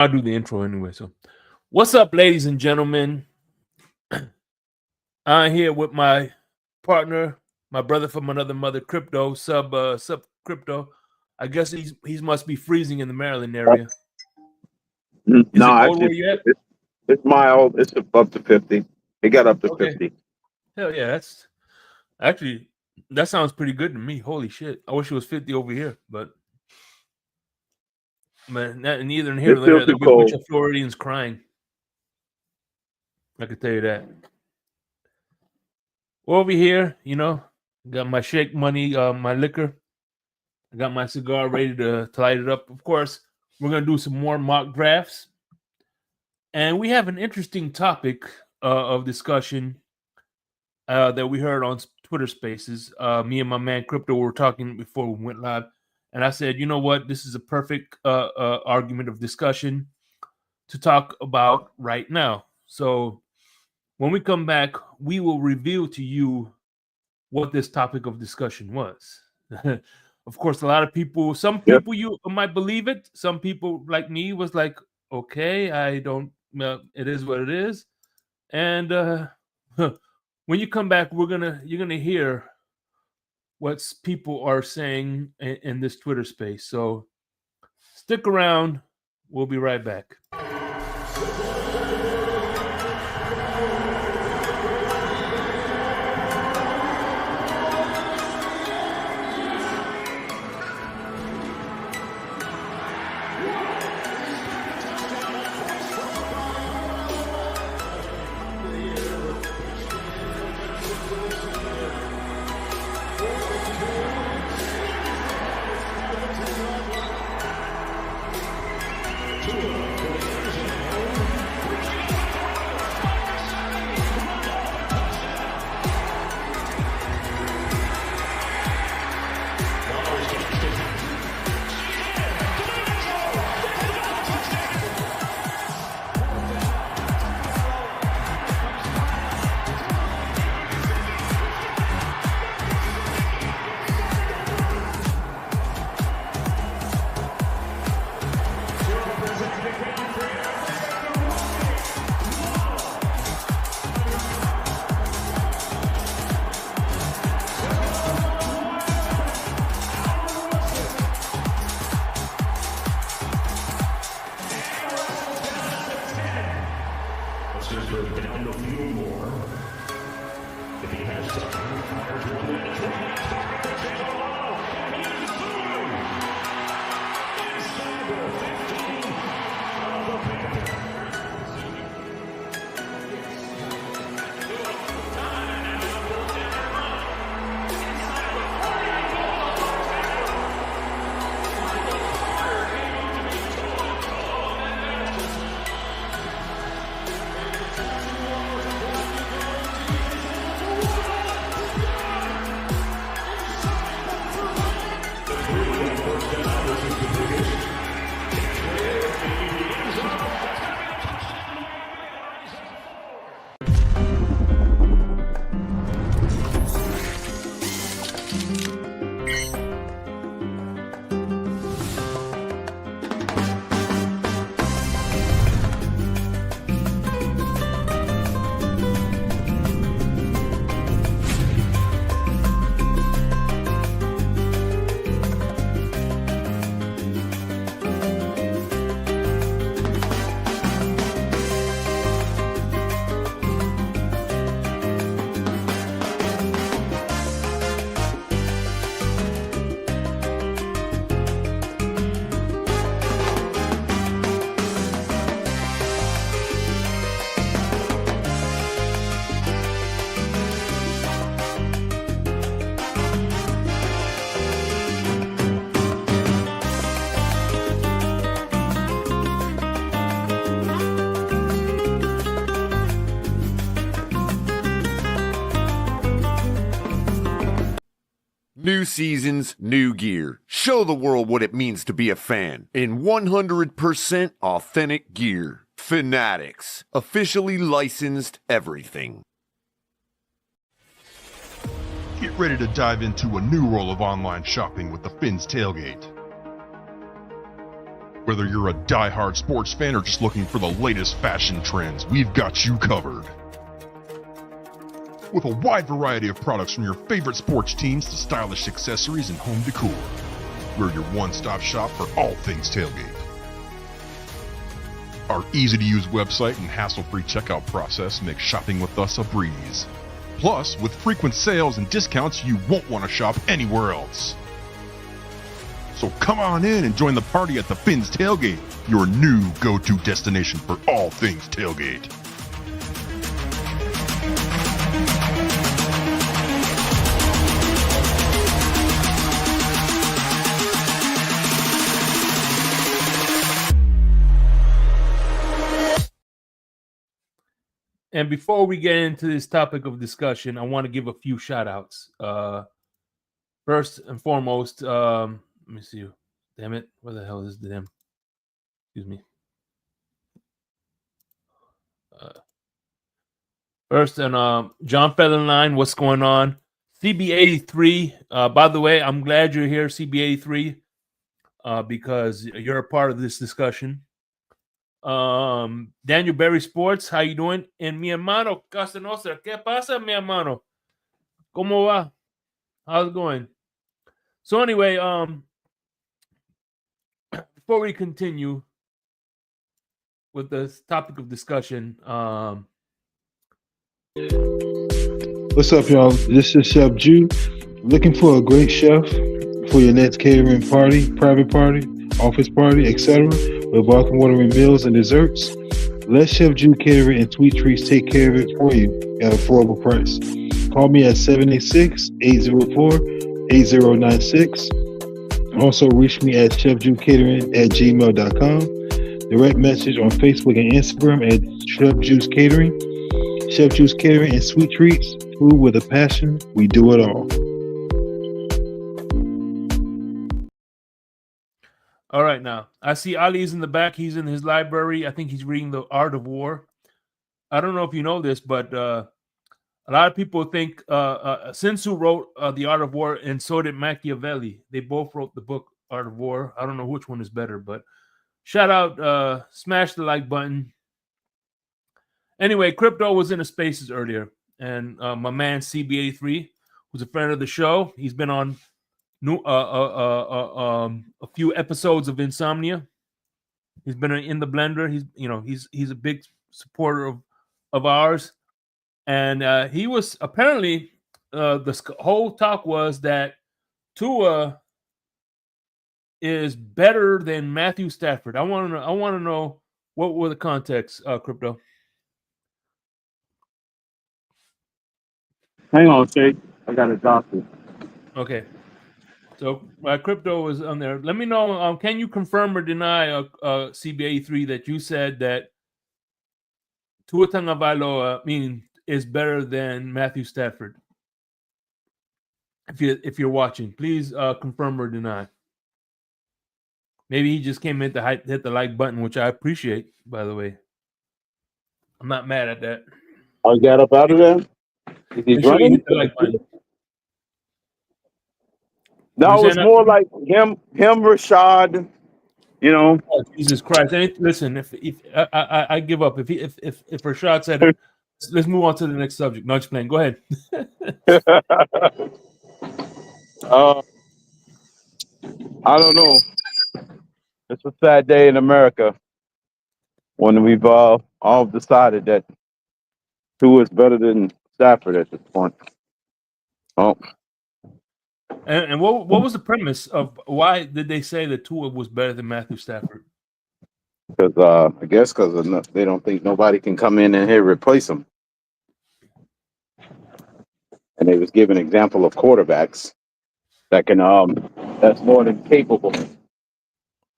I'll do the intro anyway. So, what's up, ladies and gentlemen? I'm here with my partner, my brother from another mother, Crypto, sub Crypto. I guess he must be freezing in the Maryland area. Is it cold actually, where you at? it's mild. It's up to 50. It got up to 50. Hell yeah, that sounds pretty good to me. Holy shit! I wish it was 50 over here, but neither in here nor there. There'll be a bunch of Floridians crying. I can tell you that. Over here, got my shake money, my liquor. I got my cigar ready to light it up. Of course, we're going to do some more mock drafts. And we have an interesting topic of discussion that we heard on Twitter Spaces. Me and my man Crypto were talking before we went live. And I said, you know what? This is a perfect argument of discussion to talk about right now. So when we come back, we will reveal to you what this topic of discussion was. Of course, a lot of people, some people you might believe it. Some people like me was like, okay, I don't, it is what it is. And when you come back, you're gonna hear what people are saying in this Twitter space. So stick around. We'll be right back. New seasons, new gear. Show the world what it means to be a fan in 100% authentic gear. Fanatics. Officially licensed everything. Get ready to dive into a new role of online shopping with the Fins Tailgate. Whether you're a die-hard sports fan or just looking for the latest fashion trends, we've got you covered. With a wide variety of products from your favorite sports teams to stylish accessories and home decor, we're your one-stop shop for all things tailgate. Our easy-to-use website and hassle-free checkout process make shopping with us a breeze. Plus, with frequent sales and discounts, you won't want to shop anywhere else. So come on in and join the party at the Finn's Tailgate, your new go-to destination for all things tailgate. And before we get into this topic of discussion, I want to give a few shout outs. First and foremost, let me see. Damn it. Where the hell is the damn? Excuse me. First, and John Featherline, what's going on? CB83. By the way, I'm glad you're here, CB83, because you're a part of this discussion. Daniel Berry Sports, how you doing? And mi hermano Castanostra, ¿qué pasa, mi hermano? ¿Cómo va? How's it going? So anyway, before we continue with this topic of discussion, what's up, y'all? This is Chef Jew. Looking for a great chef for your next catering party, private party, office party, etc. with welcome watering meals and desserts? Let Chef Jew Catering and Sweet Treats take care of it for you at an affordable price. Call me at 786-804-8096. Also reach me at chefjewcatering@gmail.com. Direct message on Facebook and Instagram at Chef Juice Catering. Chef Juice Catering and Sweet Treats. Food with a passion. We do it all. all right, now I see Ali's in the back. He's in his library. I think he's reading The Art of War. I don't know if you know this, but a lot of people think Sun Tzu wrote The Art of War, and so did Machiavelli. They both wrote the book Art of War. I don't know which one is better, but shout out, smash the like button. Anyway, Crypto was in the spaces earlier, and my man CB83, who's a friend of the show, he's been on a few episodes of Insomnia. He's been in the blender. He's a big supporter of ours, and he was apparently the whole talk was that Tua is better than Matthew Stafford. I want to know what were the context, Crypto. Hang on, Shake. I got a doctor. Okay. So Crypto was on there. Let me know. Can you confirm or deny, CBA3, that you said that Tua Tagovailoa is better than Matthew Stafford? If you're watching, please confirm or deny. Maybe he just came in to hit the like button, which I appreciate, by the way. I'm not mad at that. I got up out of there. Is he Make sure you running? hit the like button. No, it's more like him, Rashad. You know. Oh, Jesus Christ! Listen, if I give up. If Rashad said it, let's move on to the next subject. No, just playing. Go ahead. I don't know. It's a sad day in America when we've all decided that Tua is better than Stafford at this point. Oh. And what was the premise of why did they say that Tua was better than Matthew Stafford? Because I guess because they don't think nobody can come in and here replace him. And they was giving an example of quarterbacks that can that's more than capable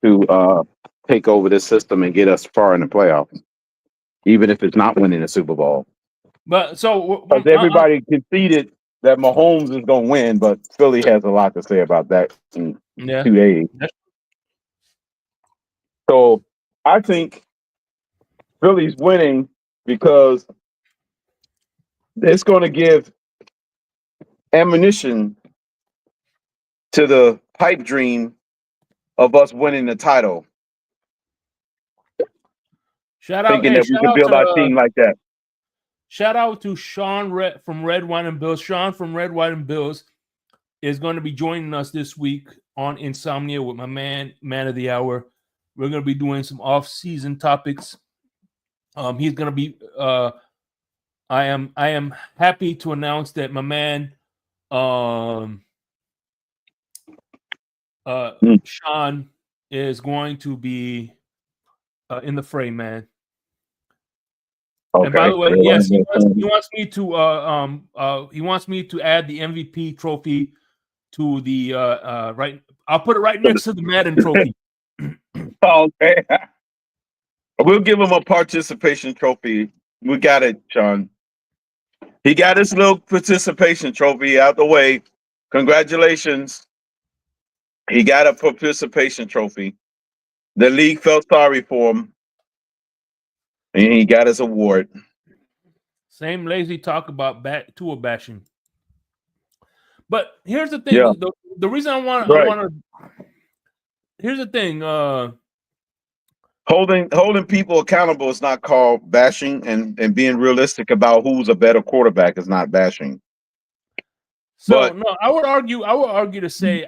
to take over this system and get us far in the playoffs, even if it's not winning a Super Bowl. But so because everybody conceded that Mahomes is going to win, but Philly has a lot to say about that in 2 days. So I think Philly's winning because it's going to give ammunition to the pipe dream of us winning the title Shout out, thinking hey, that we could build our team like that. shout out to Sean from Red, White, and Bills. Sean from Red, White, and Bills is going to be joining us this week on Insomnia with my man of the hour. We're going to be doing some off-season topics. He's going to be. I am happy to announce that my man, Sean, is going to be in the fray, man. Okay. And by the way, yes, he wants me to he wants me to add the MVP trophy to the right. I'll put it right next to the Madden trophy. Okay. We'll give him a participation trophy. We got it, Sean. He got his little participation trophy out the way. Congratulations. He got a participation trophy. The league felt sorry for him. And he got his award. Same lazy talk about Tua bashing. But here's the thing. Yeah. The reason I want to. Here's the thing. Holding people accountable is not called bashing, and being realistic about who's a better quarterback is not bashing. So but no, I would argue to say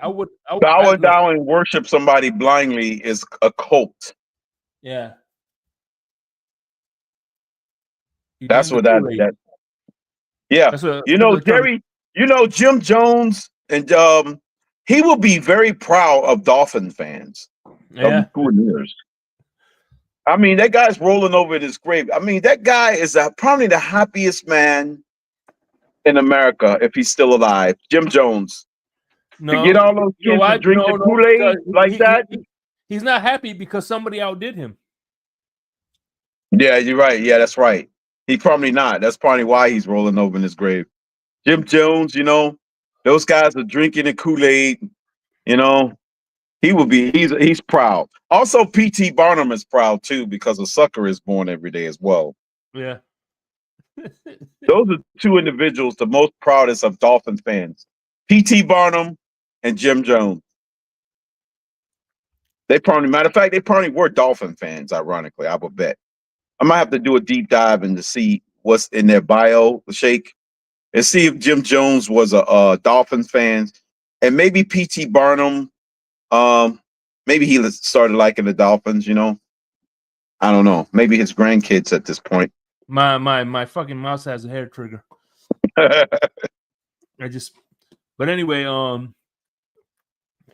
bow down and worship somebody blindly is a cult. Yeah. That's what that. Yeah, Jerry. Jim Jones, and he will be very proud of Dolphin fans. Yeah. I mean, that guy's rolling over in his grave. I mean, that guy is probably the happiest man in America if he's still alive. Jim Jones. No, to get all those kids to drink the Kool-Aid like that. He's not happy because somebody outdid him. Yeah, you're right. Yeah, that's right. He's probably not. That's probably why he's rolling over in his grave. Jim Jones, those guys are drinking the Kool-Aid. He's proud. Also, P.T. Barnum is proud too because a sucker is born every day as well. Yeah. Those are two individuals the most proudest of Dolphins fans. P.T. Barnum and Jim Jones. Matter of fact, they probably were Dolphin fans, ironically, I would bet. I might have to do a deep dive and to see what's in their bio, Shake, and see if Jim Jones was a Dolphins fan. And maybe P.T. Barnum, maybe he started liking the Dolphins, I don't know. Maybe his grandkids at this point. My fucking mouse has a hair trigger. But anyway,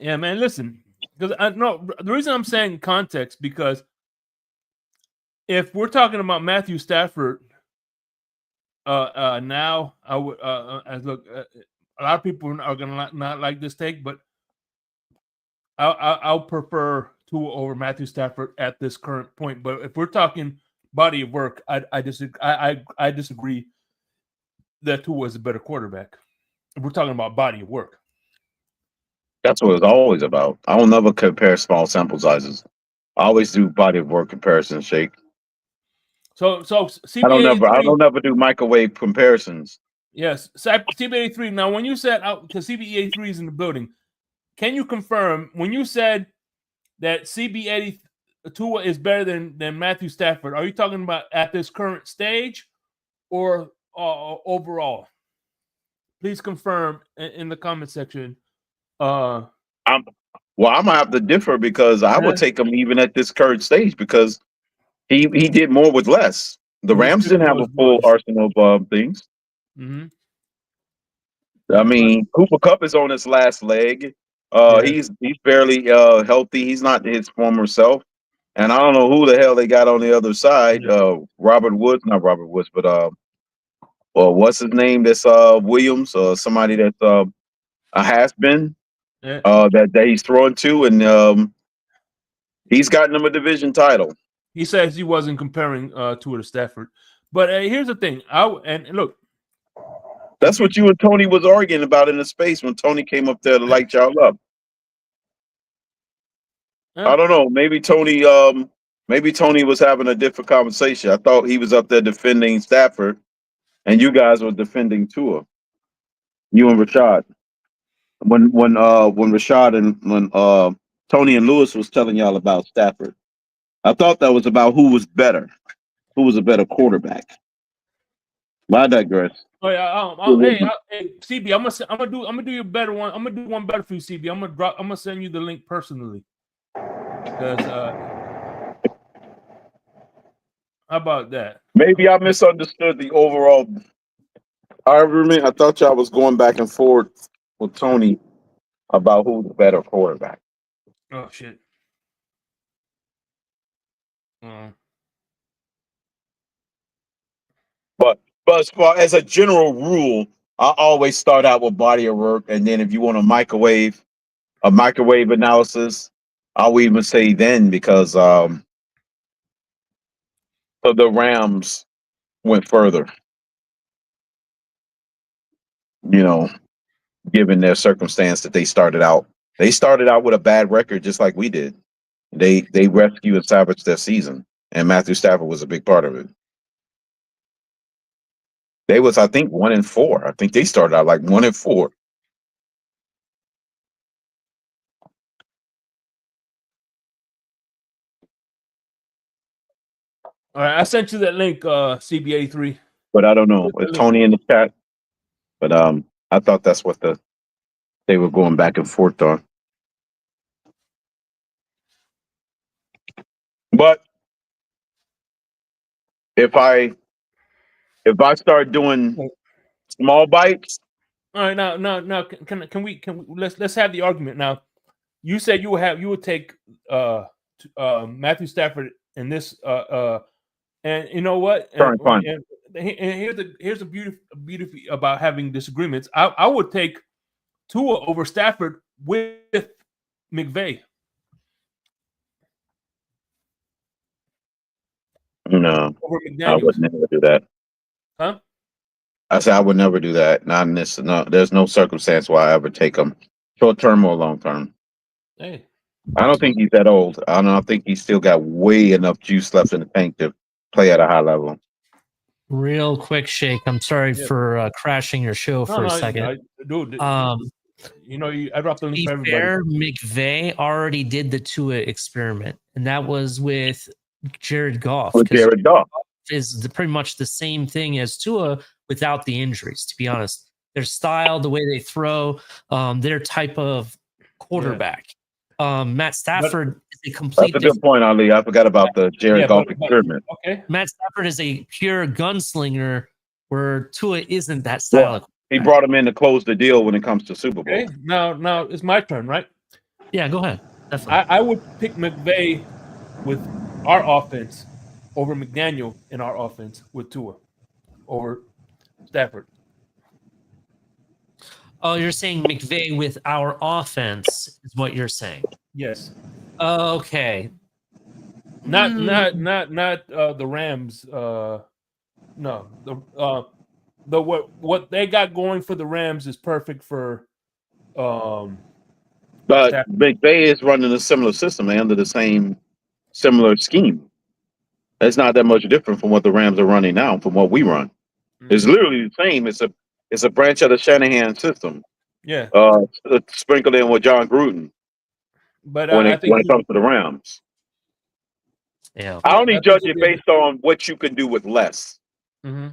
yeah, man, listen, because the reason I'm saying context, because if we're talking about Matthew Stafford, now I would a lot of people are gonna not like this take, but I'll prefer Tua over Matthew Stafford at this current point. But if we're talking body of work, I disagree that Tua is a better quarterback. If we're talking about body of work. That's what it's always about. I will never compare small sample sizes. I always do body of work comparisons, Shake. So CB83, I don't never do microwave comparisons. Yes, CB83. Now, when you said because CB83 is in the building, can you confirm when you said that CB82 is better than Matthew Stafford? Are you talking about at this current stage or overall? Please confirm in the comment section. I'm gonna have to differ because I would take him even at this current stage because he did more with less. The Rams didn't have a full arsenal of things. Mm-hmm. I mean, Cooper Kupp is on his last leg. He's barely healthy. He's not his former self. And I don't know who the hell they got on the other side. Not Robert Woods, but what's his name? That's Williams, somebody that's a has been that he's throwing to, and he's gotten him a division title. He says he wasn't comparing Tua to Stafford, but here's the thing. Look, that's what you and Tony was arguing about in the space when Tony came up there to light y'all up. I don't know. Maybe Tony was having a different conversation. I thought he was up there defending Stafford, and you guys were defending Tua. You and Rashad. When Rashad and when Tony and Lewis was telling y'all about Stafford, I thought that was about who was better. who was a better quarterback. But I digress. Oh yeah, hey, CB, I'm gonna do you a better one. I'm gonna do one better for you, CB. I'm gonna send you the link personally. Because how about that? Maybe I misunderstood the overall argument. I thought y'all was going back and forth with Tony about who's the better quarterback. Oh shit. But as far as a general rule, I always start out with body of work, and then if you want a microwave analysis, I'll even say then because so the Rams went further, you know, given their circumstance that they started out. They started out with a bad record just like we did. They rescued and salvaged their season, and Matthew Stafford was a big part of it. They was, I think, 1-4. I think they started out like 1-4. All right, I sent you that link, CBA3. But I don't know. It's Tony in the chat. But I thought that's what they were going back and forth on. But if I start doing small bites, All right, now, can we let's have the argument now. You said you would take Matthew Stafford in this and you know what? And here's the beauty about having disagreements. I would take Tua over Stafford with McVay. no, Over I would never do that. Huh? I said I would never do that. Not in this. No, there's no circumstance why I ever take him, short term or long term. Hey, I don't think he's that old. I don't think he's still got way enough juice left in the tank to play at a high level. Real quick, Shake. I'm sorry for crashing your show for a second. Dude, I dropped the link for everybody. Fair, McVay already did the Tua experiment, and that was with Jared Goff. With Jared Goff is pretty much the same thing as Tua without the injuries. To be honest, their style, the way they throw, their type of quarterback. Matt Stafford is a complete. That's a good point, Ali. I forgot about the Jared Goff experiment. Okay, Matt Stafford is a pure gunslinger, where Tua isn't that style. Well, he brought him in to close the deal when it comes to Super Bowl. Okay, now it's my turn, right? Yeah, go ahead. Definitely. I would pick McVay with our offense over McDaniel in our offense with Tua over Stafford. Oh, you're saying McVay with our offense is what you're saying? Yes. Okay. Not the Rams. No, the what they got going for the Rams is perfect for. But McVay is running a similar system. They under the same similar scheme. It's not that much different from what the Rams are running now, from what we run. It's literally the same. It's a branch of the Shanahan system. Yeah. Sprinkled in with John Gruden. But when it comes to the Rams, yeah, I only judge it based on what you can do with less. Mm-hmm.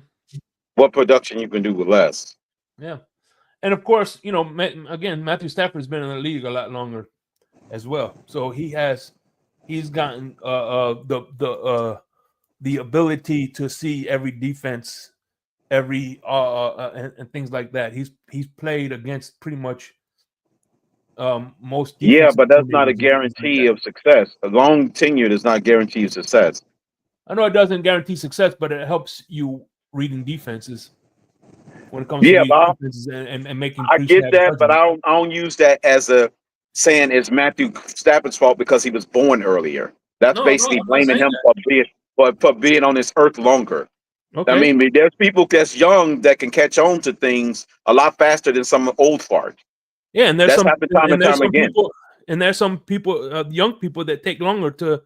What production you can do with less. Yeah, and of course, again, Matthew Stafford's been in the league a lot longer as well, so he's gotten the ability to see every defense, every and things like that. He's played against pretty much most. Yeah, but that's not a guarantee of success. A long tenure does not guarantee success. I know it doesn't guarantee success, but it helps you reading defenses when it comes to defenses and making. I get that, but I don't use that as a saying it's Matthew Stafford's fault because he was born earlier. That's basically blaming him for being on this earth longer. Okay. I mean, there's people that's young that can catch on to things a lot faster than some old fart. Yeah, and there's happened time and time again. And there's some people, young people, that take longer to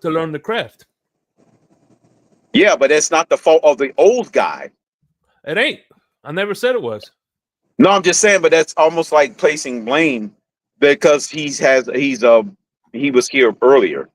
learn the craft. Yeah, but it's not the fault of the old guy. It ain't. I never said it was. No, I'm just saying, but that's almost like placing blame because he was here earlier.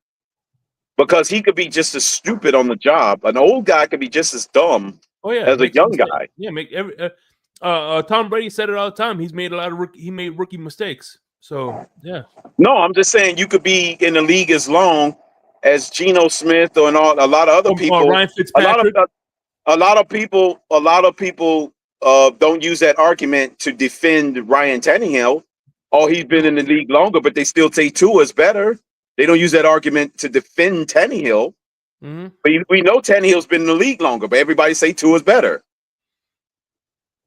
because he could be just as stupid on the job. An old guy could be just as dumb as a young guy. Yeah, Tom Brady said it all the time. He's made a lot of rookie mistakes. So yeah. No, I'm just saying you could be in the league as long as Geno Smith or a lot of other people. Ryan Fitzpatrick. A lot of people don't use that argument to defend Ryan Tannehill. Oh, he's been in the league longer, but they still say Tua's better. They don't use that argument to defend Tannehill. Mm-hmm. But we know Tannehill's been in the league longer, but everybody say Tua's better.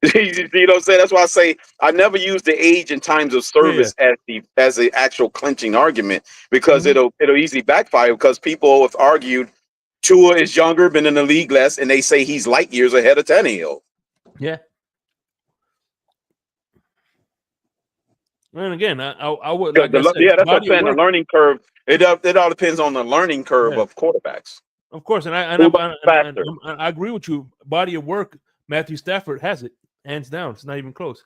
You know what I'm saying? That's why I say I never use the age and times of service as the actual clinching argument, because it'll easily backfire, because people have argued Tua is younger, been in the league less, and they say he's light years ahead of Tannehill. Yeah. And again, I would like that's what I'm saying. The learning curve. It all depends on the learning curve of quarterbacks. Of course, and I agree with you. Body of work, Matthew Stafford has it, hands down. It's not even close.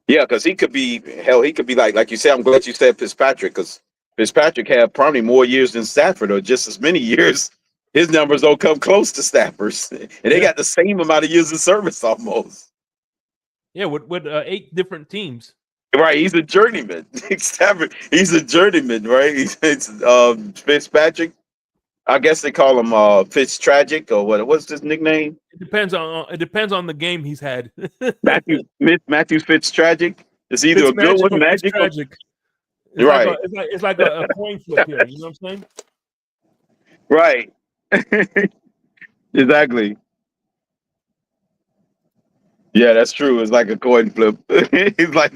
Yeah, because he could be like you said. I'm glad you said Fitzpatrick, because Fitzpatrick had probably more years than Stafford, or just as many years. His numbers don't come close to Stafford's, and they got the same amount of years of service almost. Yeah, with 8 different teams. Right, he's a journeyman. Stafford, he's a journeyman, right? It's Fitzpatrick. I guess they call him Fitz-Tragic, or what? What's his nickname? It depends on the game he's had. Matthew Fitz-Tragic. It's either a good one, magic, or tragic. Right. It's like a coin flip here. You know what I'm saying? Right. Exactly. Yeah, that's true. It's like a coin flip. It's like,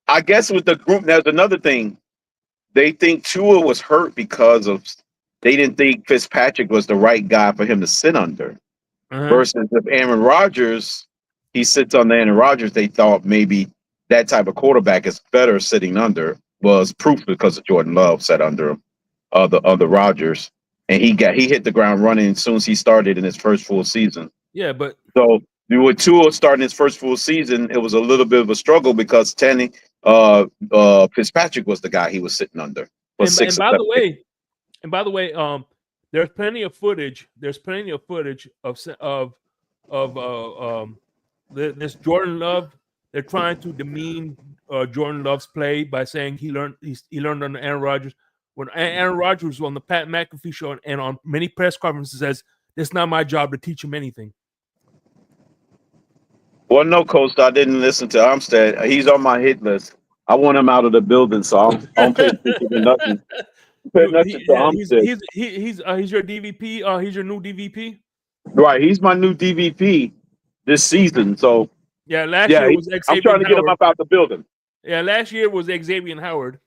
I guess with the group, there's another thing. They think Tua was hurt because they didn't think Fitzpatrick was the right guy for him to sit under. Versus if Aaron Rodgers, he sits under Aaron Rodgers, they thought maybe that type of quarterback is better sitting under. Was proof because of Jordan Love sat under him, the Rodgers, and he hit the ground running as soon as he started in his first full season. Yeah, but so with Tua starting his first full season, it was a little bit of a struggle because Fitzpatrick was the guy he was sitting under. And by the way, there's plenty of footage. There's plenty of footage of this Jordan Love. They're trying to demean Jordan Love's play by saying he learned under Aaron Rodgers. When Aaron Rodgers was on the Pat McAfee show and on many press conferences says, "It's not my job to teach him anything." Well, no, Coach, I didn't listen to Armstead. He's on my hit list. I want him out of the building, so I don't pay attention to nothing. He's your DVP. He's your new DVP. Right, he's my new DVP this season. So yeah, last year was Xavier. I'm trying to get him up out the building. Yeah, last year was Xavier Howard.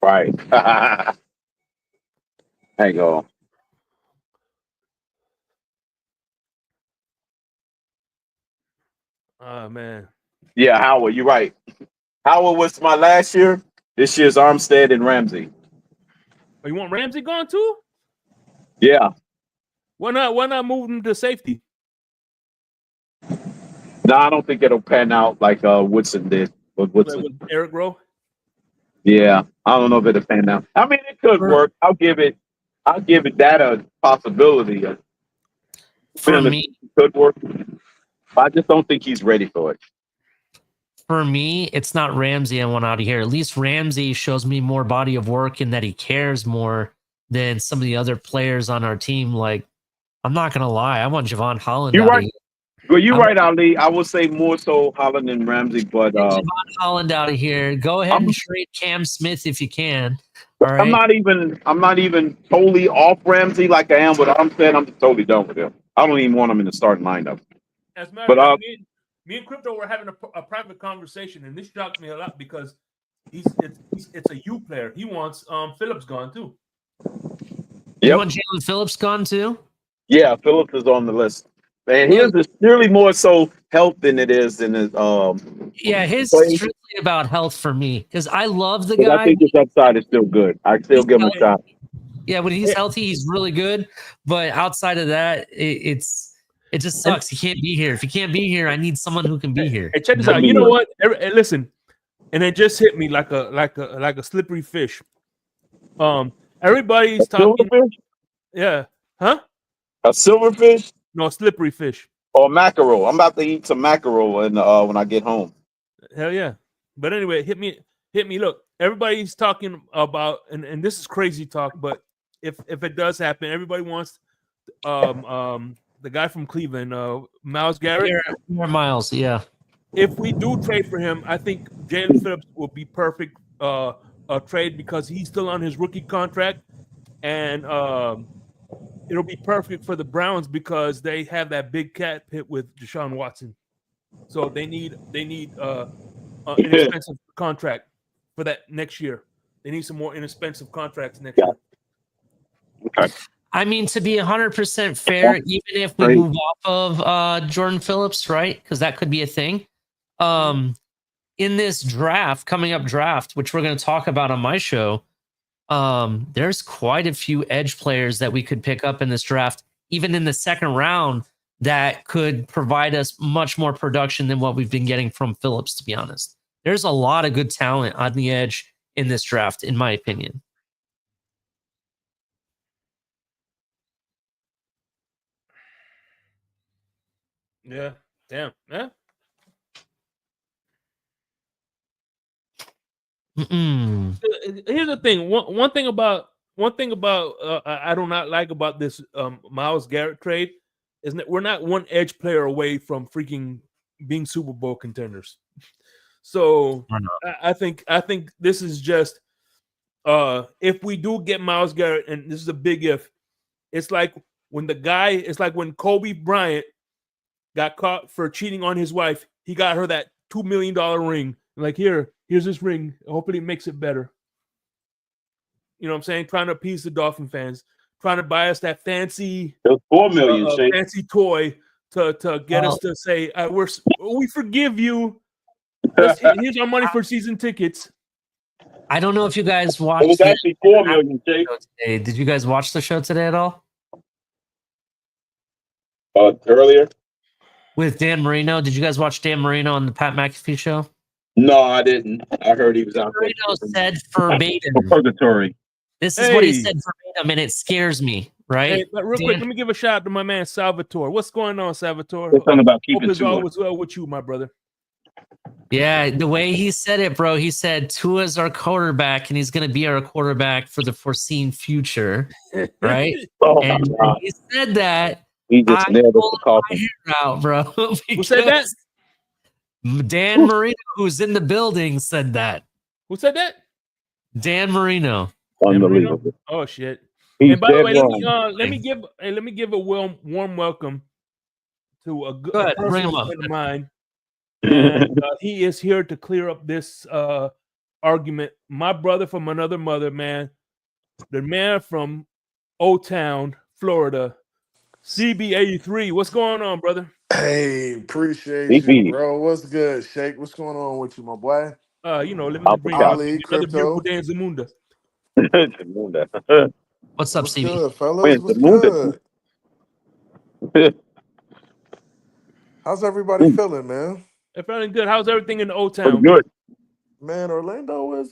Right. Hang on. Oh man. Yeah, Howard, you're right. Howard was my last year. This year's Armstead and Ramsey. Oh, you want Ramsey gone too? Yeah. Why not move him to safety? No, I don't think it'll pan out like Woodson did. With Eric Rowe? Yeah. I don't know if it'll pan out. I mean, it could work. I'll give it that a possibility. For me, it could work. I just don't think he's ready for it. For me, it's not Ramsey I want out of here. At least Ramsey shows me more body of work in that he cares more than some of the other players on our team. Like, I'm not going to lie. I want Javon Holland You're out right. of here. Well, you're right, Ali. I would say more so Holland than Ramsey, but Javon Holland out of here. Go ahead and trade Cam Smith if you can. All right. I'm not even totally off Ramsey like I am, but I'm saying I'm totally done with him. I don't even want him in the starting lineup. As a matter of fact, me and Crypto were having a private conversation, and this shocked me a lot because it's a U player. He wants Phillips gone too. You want Jalen Phillips gone too? Yeah, Phillips is on the list. Man, his is really more so health than it is in his his is strictly about health for me because I love the guy. I think his upside is still good. I still give him a shot. Yeah, when he's healthy, he's really good. But outside of that, it just sucks. He can't be here. If he can't be here, I need someone who can be here. Hey, check this out. You know what? Listen, and it just hit me like a slippery fish. Everybody's talking. Silverfish? Yeah, huh? A silverfish No, slippery fish. or mackerel? I'm about to eat some mackerel when I get home. Hell yeah. But anyway, hit me. Look, everybody's talking about, and this is crazy talk, but if it does happen, everybody wants the guy from Cleveland, Myles Garrett. More Miles, yeah. If we do trade for him, I think Jalen Phillips will be perfect trade because he's still on his rookie contract, and it'll be perfect for the Browns because they have that big cat pit with Deshaun Watson. So they need an inexpensive contract for that next year. They need some more inexpensive contracts next year. Okay. I mean, to be 100% fair, even if we move off of Jordan Phillips, right? Because that could be a thing. In this coming up draft, which we're going to talk about on my show, there's quite a few edge players that we could pick up in this draft, even in the second round, that could provide us much more production than what we've been getting from Phillips, to be honest. There's a lot of good talent on the edge in this draft, in my opinion. Yeah. Damn. Yeah. Here's the thing. One thing about I do not like about this Myles Garrett trade is that we're not one edge player away from freaking being Super Bowl contenders. So I think this is just if we do get Myles Garrett, and this is a big if, it's like when Kobe Bryant got caught for cheating on his wife. He got her that $2 million ring. Like, here's this ring. Hopefully it makes it better. You know what I'm saying? Trying to appease the Dolphin fans, trying to buy us that fancy $4 million, fancy toy to get us to say, we forgive you. Here's our money for season tickets. I don't know if you guys watched. It was actually $4 million, Jake. Did you guys watch the show today at all? Earlier? With Dan Marino. Did you guys watch Dan Marino on the Pat McAfee show? No, I didn't. I heard he was out there. Marino said verbatim. Purgatory. This is what he said verbatim, and it scares me, right? Hey, but real quick, let me give a shout out to my man Salvatore. What's going on, Salvatore? It's something about keeping Hope all was well with you, my brother. Yeah, the way he said it, bro, he said Tua's our quarterback, and he's going to be our quarterback for the foreseen future, right? And when he said that, he just nailed the coffin out, bro. Who said that? Dan Marino, who's in the building, said that. Who said that? Dan Marino. Unbelievable. Oh shit! He's and by the way, let me give a warm welcome to a good friend of mine. And he is here to clear up this argument. My brother from another mother, man, the man from O-Town, Florida, CB83. What's going on, brother? Hey, appreciate you, bro. What's good, Shake? What's going on with you, my boy? Living the dream. Ali, Another beautiful day in Zamunda. What's up, What's CB? good, fellas? What's good? How's everybody feeling, man? They're feeling good. How's everything in O-Town? Good. Man, Orlando's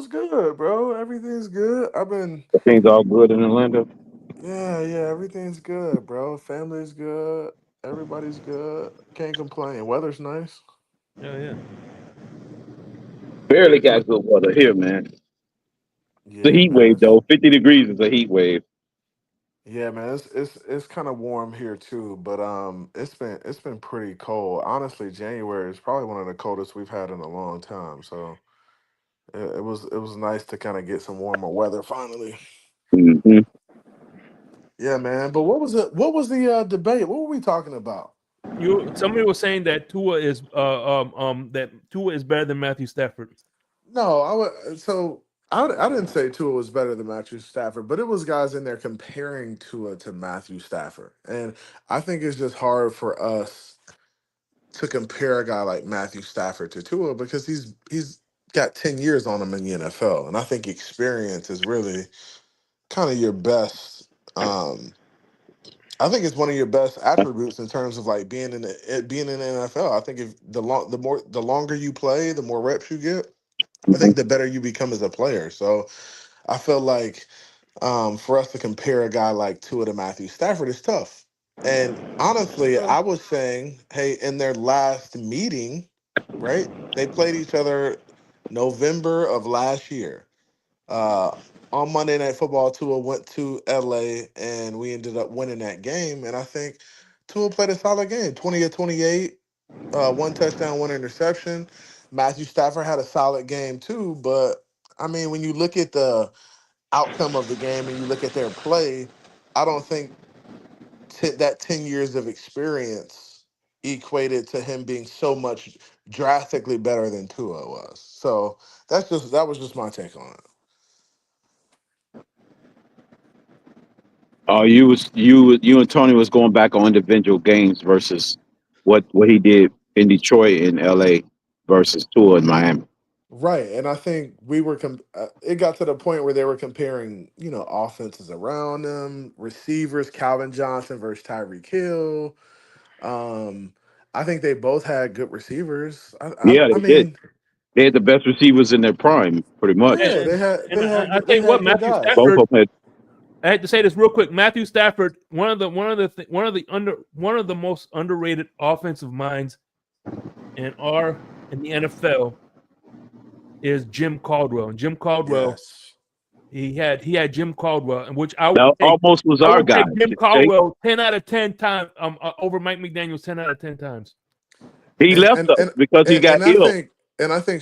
good, bro. Everything's good. Things all good in Orlando. Yeah, everything's good, bro. Family's good. Everybody's good. Can't complain. Weather's nice. Yeah. Barely got good weather here, man. Yeah, it's a heat wave, though. 50 degrees is a heat wave. Yeah, man, it's kind of warm here too, but it's been pretty cold. Honestly, January is probably one of the coldest we've had in a long time. So it was nice to kind of get some warmer weather finally. Mm-hmm. Yeah, man. But what was the debate? What were we talking about? Somebody was saying that Tua is better than Matthew Stafford. No, I didn't say Tua was better than Matthew Stafford, but it was guys in there comparing Tua to Matthew Stafford. And I think it's just hard for us to compare a guy like Matthew Stafford to Tua because he's got 10 years on him in the NFL. And I think experience is really kind of your best I think it's one of your best attributes in terms of like being in the NFL. I think if the longer you play, the more reps you get, I think the better you become as a player. So I feel like for us to compare a guy like Tua to Matthew Stafford is tough. And honestly, I was saying, hey, in their last meeting, right? They played each other November of last year. Uh, on Monday Night Football, Tua went to LA and we ended up winning that game. And I think Tua played a solid game, 20 of 28, one touchdown, one interception. Matthew Stafford had a solid game too, but I mean, when you look at the outcome of the game and you look at their play, I don't think that 10 years of experience equated to him being so much drastically better than Tua was. So that was just my take on it. You and Tony was going back on individual games versus what he did in Detroit and LA versus Tua in Miami. Right, and I think we were. It got to the point where they were comparing, offenses around them, receivers, Calvin Johnson versus Tyreek Hill. Um, I think they both had good receivers. Yeah, I they did. mean, They had the best receivers in their prime, pretty much. yeah, And and I they tell you what, had good Matthew guys. Both Stafford. of them had, I had to say this real quick. Matthew Stafford, one of the most underrated offensive minds in the NFL is Jim Caldwell. And Jim Caldwell, Yes, he had Jim Caldwell, and which I would that take. almost was I our would guy. take Jim Jake. Caldwell 10 out of 10 times over Mike McDaniels 10 out of 10 times. He and left and us and because he and, got and I ill. think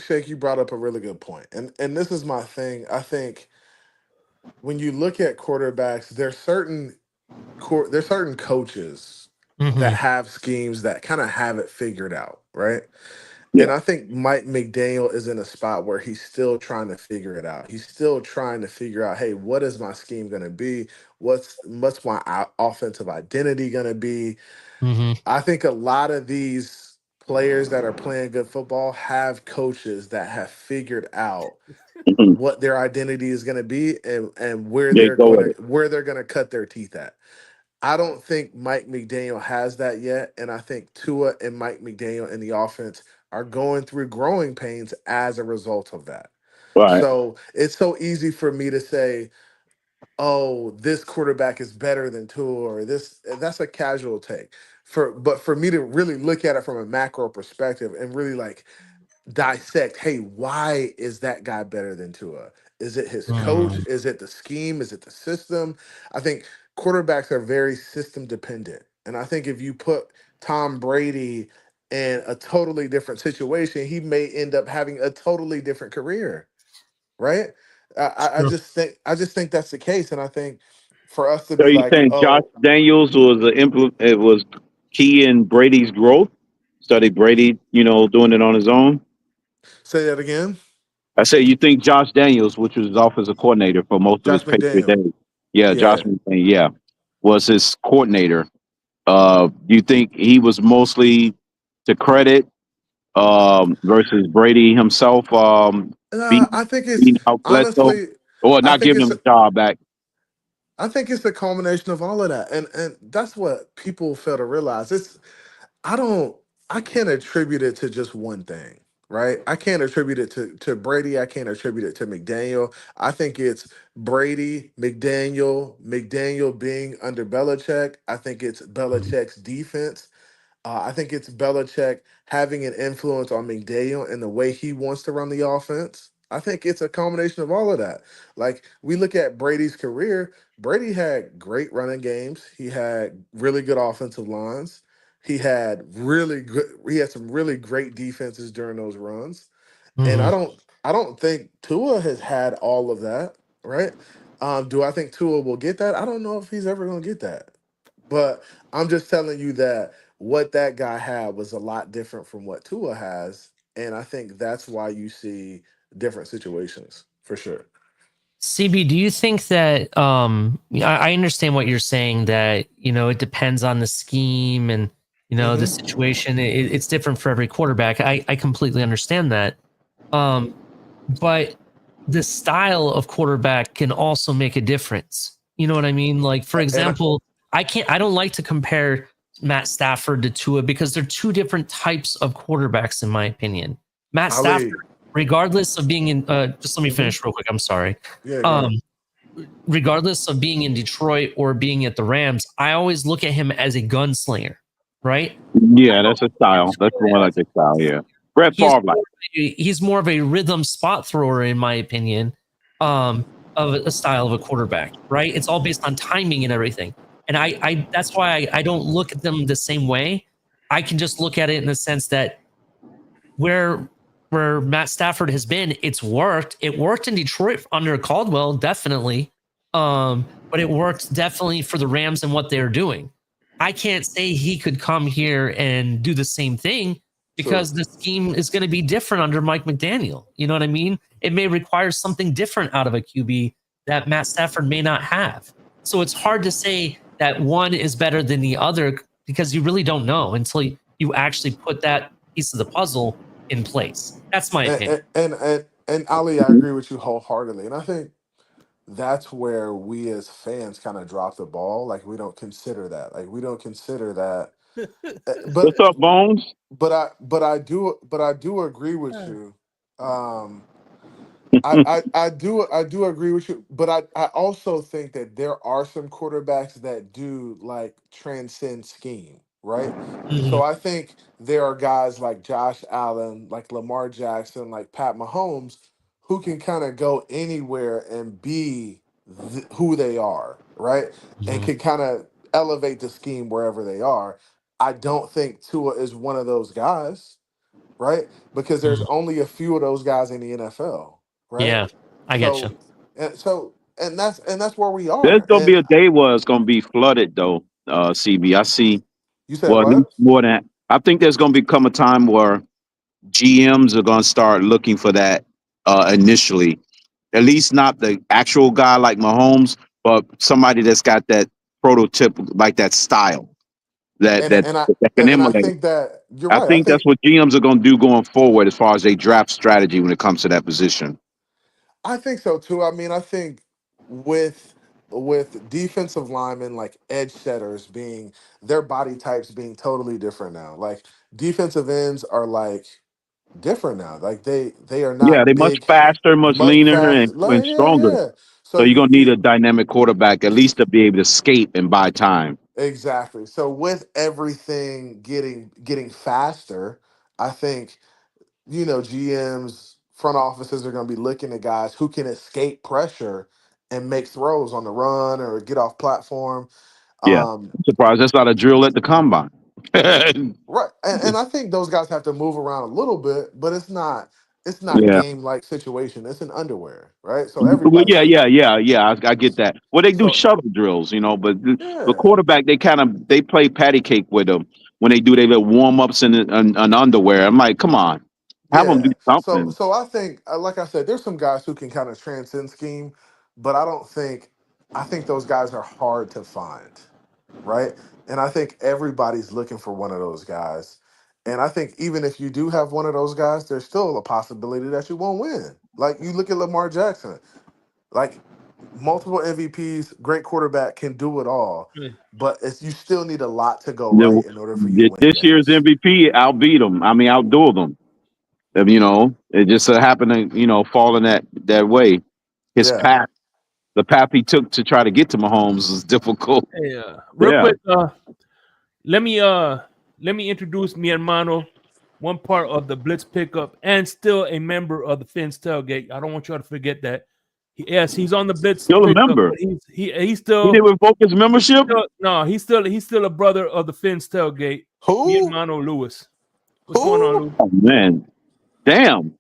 Shake, you brought up a really good point. And this is my thing. I think when you look at quarterbacks, there's certain coaches that Mhm. have schemes that kind of have it figured out, right? Yeah. And I think Mike McDaniel is in a spot where he's still trying to figure it out. He's still trying to figure out, hey, what is my scheme going to be? What's my offensive identity going to be? Mhm. I think a lot of these players that are playing good football have coaches that have figured out Mhm. what their identity is going to be and where They they're go going with to it. cut their teeth at. I don't think Mike McDaniel has that yet, and I think Tua and Mike McDaniel in the offense are going through growing pains as a result of that. Right. So it's so easy for me to say, "Oh, this quarterback is better than Tua," or this. That's a casual take. But for me to really look at it from a macro perspective and really like dissect, hey, why is that guy better than Tua? Is it his coach? Mhm. Is it the scheme? Is it the system? I think quarterbacks are very system dependent. And I think if you put Tom Brady in a totally different situation, he may end up having a totally different career, right? Sure. I just think that's the case. And I think for us to So be you like, saying Josh oh, Daniels was it was key in Brady's growth? Studied Brady, doing it on his own. say that again, I say you think Josh Daniels, which was his offensive coordinator for most of his Josh Patriot McDaniel. days, yeah, Josh Yeah. McDaniels, yeah, was his coordinator. Do you think he was mostly to credit versus Brady himself beating, I think beating it's out Bledsoe, honestly, or I not think giving it's him a job back? I think it's a culmination of all of that. And that's what people fail to realize. I don't I can't attribute it to just one thing, right? I can't attribute it to Brady. I can't attribute it to McDaniel. I think it's Brady, McDaniel being under Belichick. I think it's Belichick's defense. I think it's Belichick having an influence on McDaniel and the way he wants to run the offense. I think it's a combination of all of that. Like we look at Brady's career, Brady had great running games. He had really good offensive lines. He had some really great defenses during those runs. And Mhm. I don't think Tua has had all of that, right? Do I think Tua will get that? I don't know if he's ever going to get that. But I'm just telling you that what that guy had was a lot different from what Tua has, and I think that's why you see different situations for sure. CB, do you think that I understand what you're saying, that it depends on the scheme and the Hmm. situation. It's different for every quarterback. I completely understand that. Um, but the style of quarterback can also make a difference. You know what I mean? Like, for And example, I don't like to compare Matt Stafford to Tua because they're two different types of quarterbacks, in my opinion. Matt Ali. Stafford, regardless of being in, just let me finish real quick. I'm sorry. Yeah, go ahead. Regardless of being in Detroit or being at the Rams, I always look at him as a gunslinger, right? Yeah, that's a style. That's more like a style. Yeah, Brett He's Favre. he's more of a rhythm spot thrower, in my opinion, of a style of a quarterback, right? It's all based on timing and everything. And I that's why I don't look at them the same way. I can just look at it in the sense that where Matt Stafford has been, it's worked. It worked in Detroit under Caldwell, definitely. But it worked definitely for the Rams and what they're doing. I can't say he could come here and do the same thing because the scheme is going to be different under Mike McDaniel. You know what I mean? It may require something different out of a QB that Matt Stafford may not have. So it's hard to say that one is better than the other because you really don't know until you actually put that piece of the puzzle in place. That's my opinion. And Ali, I agree with you wholeheartedly. And I think that's where we as fans kind of drop the ball. Like we don't consider that. Like we don't consider that. But What's up, Bones? I do agree with you. I do agree with you, but I also think that there are some quarterbacks that do like transcend scheme, right? So I think there are guys like Josh Allen, like Lamar Jackson, like Pat Mahomes, who can kind of go anywhere and be who they are, right? And can kind of elevate the scheme wherever they are. I don't think Tua is one of those guys, right? Because there's only a few of those guys in the NFL, right? Yeah, I get you. So and that's where we There's are. gonna be And a day where it's gonna be flooded, though. CB, I see. you said Well, at least what? more than I think there's gonna become a time where GMs are gonna start looking for that initially. At least not the actual guy like Mahomes, but somebody that's got that prototype, like that style that And that and I that can and I emulate. think that you're I right. I think that's think what GMs are gonna do going forward as far as they draft strategy when it comes to that position. I think so too. I mean, I think with defensive linemen like edge setters being their body types being totally different now. Like defensive ends are like different now. Like they are Yeah, not they're much big, faster, much much leaner, fast. and Like yeah, stronger. yeah. So So you're you gonna need can a dynamic quarterback at least to be able to escape and buy time. exactly. So with everything getting faster, I think GMs, front offices are going to be looking at guys who can escape pressure and make throws on the run or get off platform. Yeah, Um, I'm surprised that's not a drill at the combine. right, and I think those guys have to move around a little bit, but it's not Yeah. game like situation. It's an underwear, right? So Well, everybody can. yeah. I get that. Well, they do So shuttle drills, but the yeah, quarterback they play patty cake with them when they do their little warm ups in underwear. I'm like, come on, have them do yeah. So something. so I think, like I said, there's some guys who can kind of transcend scheme, but I think those guys are hard to find, right? And I think everybody's looking for one of those guys. And I think even if you do have one of those guys, there's still a possibility that you won't win. Like you look at Lamar Jackson, like multiple MVPs, great quarterback, can do it all, but you still need a lot to go The, right in order for you to win this year's games. MVP outbeat them. I mean, outduel them. It just happened to fall in that way. His Yeah. path, the path he took to try to get to Mahomes was difficult. Yeah. Real Yeah. quick, let me introduce mi hermano, one part of the Blitz pickup and still a member of the Fins tailgate. I don't want y'all to forget that. Yes, he's on the Blitz Still a pickup, member. but he's He didn't revoke his membership. he's still a brother of the Fins tailgate. Mi Who? hermano Lewis. What's going on, Who? Lewis? Oh man, damn.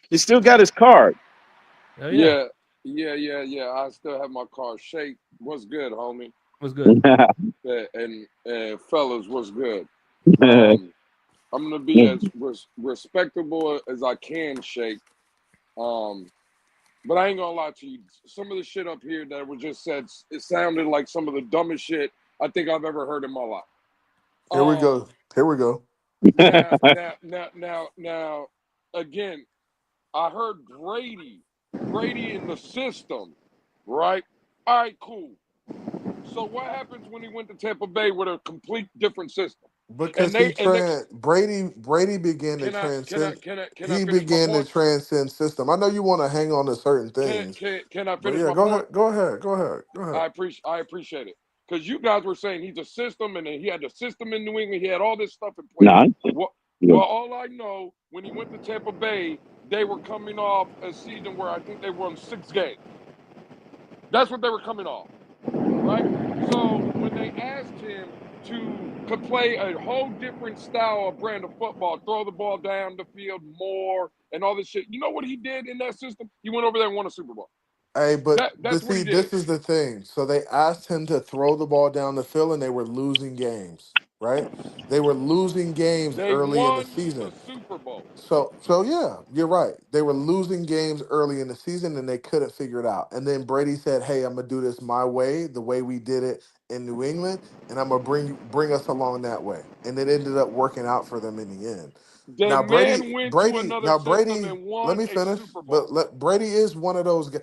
He still got his card. Oh yeah, Yeah. I still have my car. Shake, what's good, homie? what's good? And fellas, what's good? I'm gonna be as respectable as I can, Shake. But I ain't gonna lie to you. Some of the shit up here that was just said, it sounded like some of the dumbest shit I think I've ever heard in my life. Here we Um, go. Here we go. now, again, I heard Brady in the system, right? All right, cool. So what happens when he went to Tampa Bay with a complete different system? Because Brady began to transcend. He finish my began to point? transcend system. I know you want to hang on to certain things, Can I but finish yeah, my go point? ahead. Go ahead. Go ahead. Go ahead. I appreciate it, because you guys were saying he's a system, and then he had the system in New England. He had all this stuff in place. No, Well, all I know, when he went to Tampa Bay, they were coming off a season where I think they won 6 games. That's what they were coming off, right? So when they asked him to play a whole different style of brand of football, throw the ball down the field more, and all this shit, you know what he did in that system? He went over there and won a Super Bowl. Hey, but That's what see, he did. this is the thing. So they asked him to throw the ball down the field, and they were losing games, right? They were losing games They early in the won the season. Super Bowl. So yeah, you're right. They were losing games early in the season, and they couldn't figure it out. And then Brady said, "Hey, I'm gonna do this my way, the way we did it in New England, and I'm gonna bring us along that way." And it ended up working out for them in the end. The Now man went to another system Brady. and Let won me a finish. Super But Bowl. Brady is one of those guys.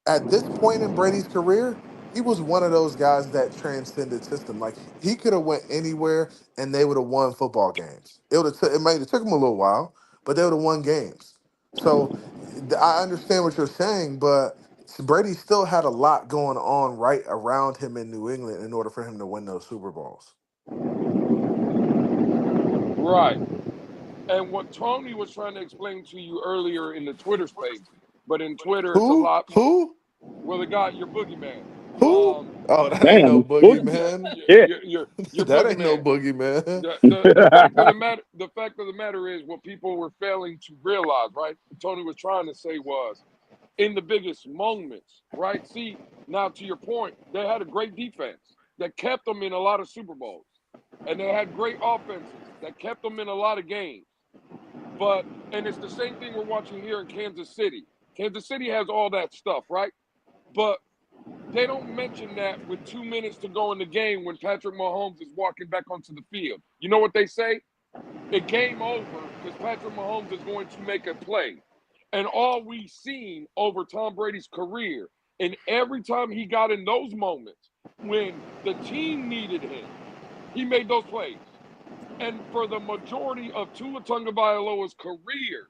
At this point in Brady's career, he was one of those guys that transcended system. Like he could have went anywhere and they would have won football games. It would have it might have took him a little while, but they would have won games. So I understand what you're saying, but Brady still had a lot going on right around him in New England in order for him to win those Super Bowls. Right. And what Tony was trying to explain to you earlier in the Twitter space, but in Twitter it's a Who? lot more. Who? Well, the guy, your boogeyman. Who? Oh, that ain't no damn, boogeyman. yeah. Your That ain't no boogeyman. boogeyman. The fact of the matter is what people were failing to realize, right? What Tony was trying to say was, in the biggest moments, right? See, now to your point, they had a great defense that kept them in a lot of Super Bowls, and they had great offenses that kept them in a lot of games. And it's the same thing we're watching here in Kansas City. Kansas City has all that stuff, right? But they don't mention that with 2 minutes to go in the game when Patrick Mahomes is walking back onto the field. You know what they say? It game over because Patrick Mahomes is going to make a play. And all we've seen over Tom Brady's career, and every time he got in those moments when the team needed him, he made those plays. And for the majority of Tua Tagovailoa's career,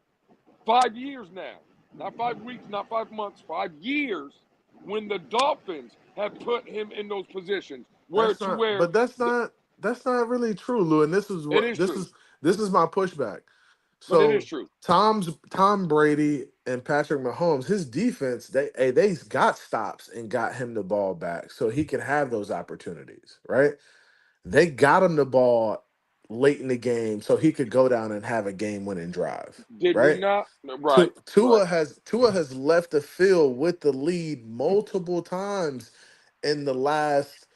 5 years now, not 5 weeks, not 5 months, 5 years, when the Dolphins have put him in those positions That's not, but that's not really true, Lou. And it is true, this is my pushback. but it is So true. Tom Brady and Patrick Mahomes, his defense, they got stops and got him the ball back so he could have those opportunities, right? They got him the ball late in the game so he could go down and have a game winning drive, Did we right? not? Right, right. Tua has left the field with the lead multiple times in the last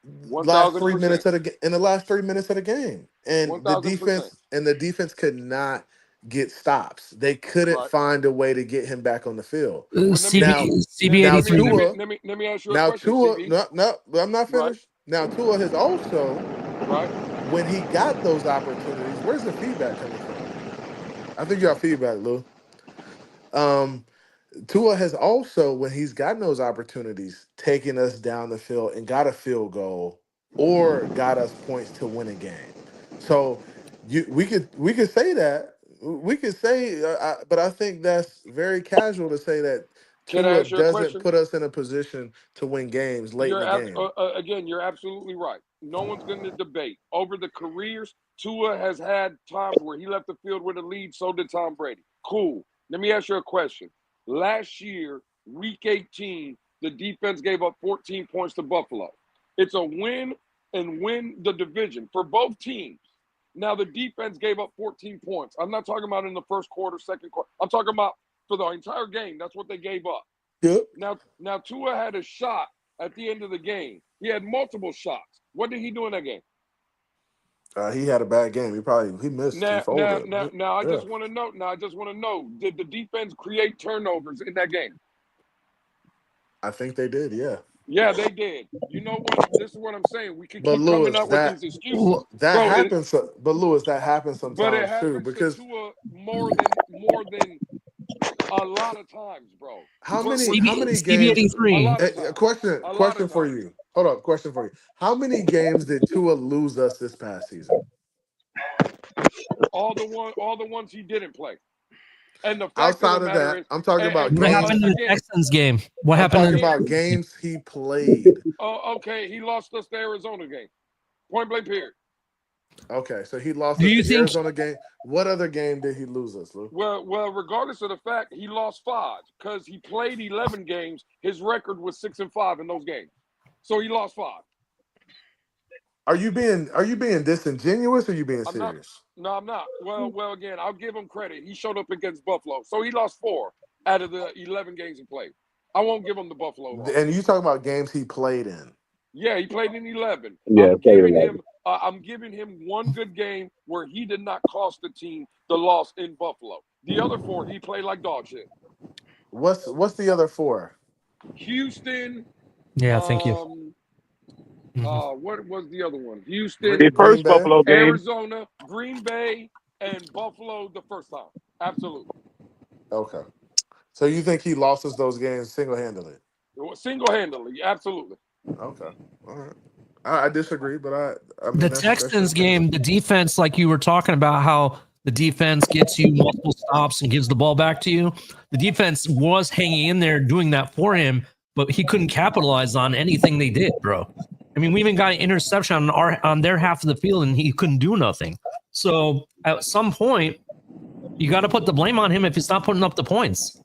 1,000%. in the last 3 minutes of the game, and 1,000%. the defense could not get stops. They couldn't Right. find a way to get him back on the field. Well, Now, CB now 83. let me ask you a Now question, Tua, CB. no, I'm not Right, finished. Now Tua has also, right. when he got those opportunities, where's the feedback coming from? I think you got feedback, Lou. Um, Tua has also, when he's gotten those opportunities, taken us down the field and got a field goal or got us points to win a game. So we could say that we could say, but I think that's very casual to say that Can I Tua ask you a doesn't question? put us in a position to win games late in the game. Again, you're absolutely right. No one's going to debate over the careers. Tua has had times where he left the field with a lead. So did Tom Brady. Cool. Let me ask you a question. Last year, Week 18, the defense gave up 14 points to Buffalo. It's a win and win the division for both teams. Now the defense gave up 14 points. I'm not talking about in the first quarter, second quarter. I'm talking about for the entire game. That's what they gave up. Yep. Now Tua had a shot at the end of the game. He had multiple shots. What did he do in that game? He had a bad game. He missed. He folded. Now I Yeah, just want to know. Now I just want to know: did the defense create turnovers in that game? I think they did. Yeah. Yeah, they did. You know what? This is what I'm saying. We can But keep coming Lewis, up with these excuses, bro. But Lewis, that happens But it sometimes too. happens to Because Tua more than a lot of times, bro. how For many with how Tua, many CB games? a 83. lot of times, a lot Question of for times. you. Hold up, question for you. How many games did Tua lose us this past season? All the ones he didn't play. And the fact Outside of the of matter that, is, I'm talking about What games. happened in the Texans game? What I'm happened talking in the about games he played. oh, okay, he lost us the Arizona game. Point blank period. Okay, so he lost Do us you the think- Arizona game. What other game did he lose us, Lou? Well, regardless of the fact he lost 5 because he played 11 games, his record was 6-5 in those games. So he lost 5. Are you being disingenuous or are you being I'm not. serious? No, I'm not. Well, again, I'll give him credit. He showed up against Buffalo, so he lost 4 out of the 11 games he played. I won't give him the Buffalo loss. And you talking about games he played in? Yeah, he played in 11. Yeah, I'm giving him one good game where he did not cost the team the loss in Buffalo. The other 4, he played like dog shit. What's the other 4? Houston. Yeah, thank you. What was the other one? Houston, The first Bay? Buffalo game. Arizona, Green Bay, and Buffalo the first time. Absolutely. Okay. So you think he lost us those games single-handedly? Single-handedly, absolutely. Okay. All right. I disagree, but I mean The that's Texans just game, the defense, like you were talking about, how the defense gets you multiple stops and gives the ball back to you. The defense was hanging in there doing that for him, but he couldn't capitalize on anything they did, bro. I mean, we even got an interception on their half of the field, and he couldn't do nothing. So at some point, you got to put the blame on him if he's not putting up the points.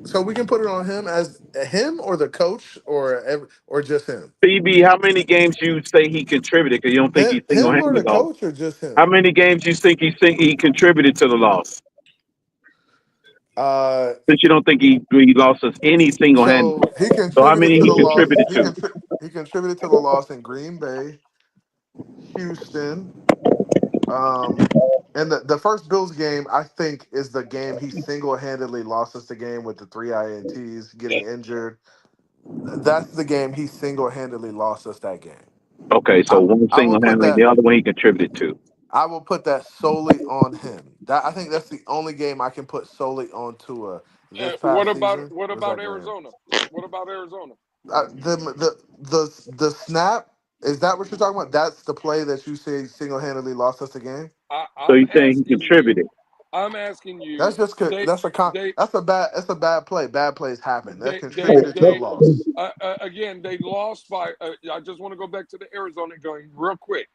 So we can put it on him as him or the coach or just him. CB, how many games you say he contributed? Because you don't think he's Him or single-handedly the lost. coach or just him? How many games you think he contributed to the loss? Since you don't think he lost us any single-handedly. So he contributed So how many to he the loss. contributed to? He contributed to the loss in Green Bay, Houston. And the first Bills game, I think, is the game he single-handedly lost us the game with the 3 INTs, getting injured. That's the game he single-handedly lost us that game. Okay, so one I will put single-handedly, that. the other one he contributed to. I will put that solely on him. I think that's the only game I can put solely on Tua this What past about season. what was about that game. Arizona? What about Arizona? The snap, is that what you're talking about? That's the play that you say single-handedly lost us the game. So I'm you saying he asking contributed? you. I'm asking you. That's just They that's a bad play. Bad plays happen. That they contributed to the loss. again they lost by. I just want to go back to the Arizona going real quick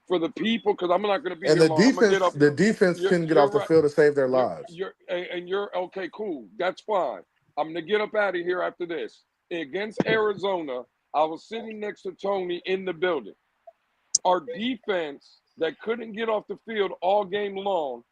for the people because I'm not going to be And here the long. I'm gonna get up. defense couldn't get off the right. field to save their lives. You're okay. Cool. That's fine. I'm gonna get up out of here after this. Against Arizona, I was sitting next to Tony in the building. Our defense that couldn't get off the field all game long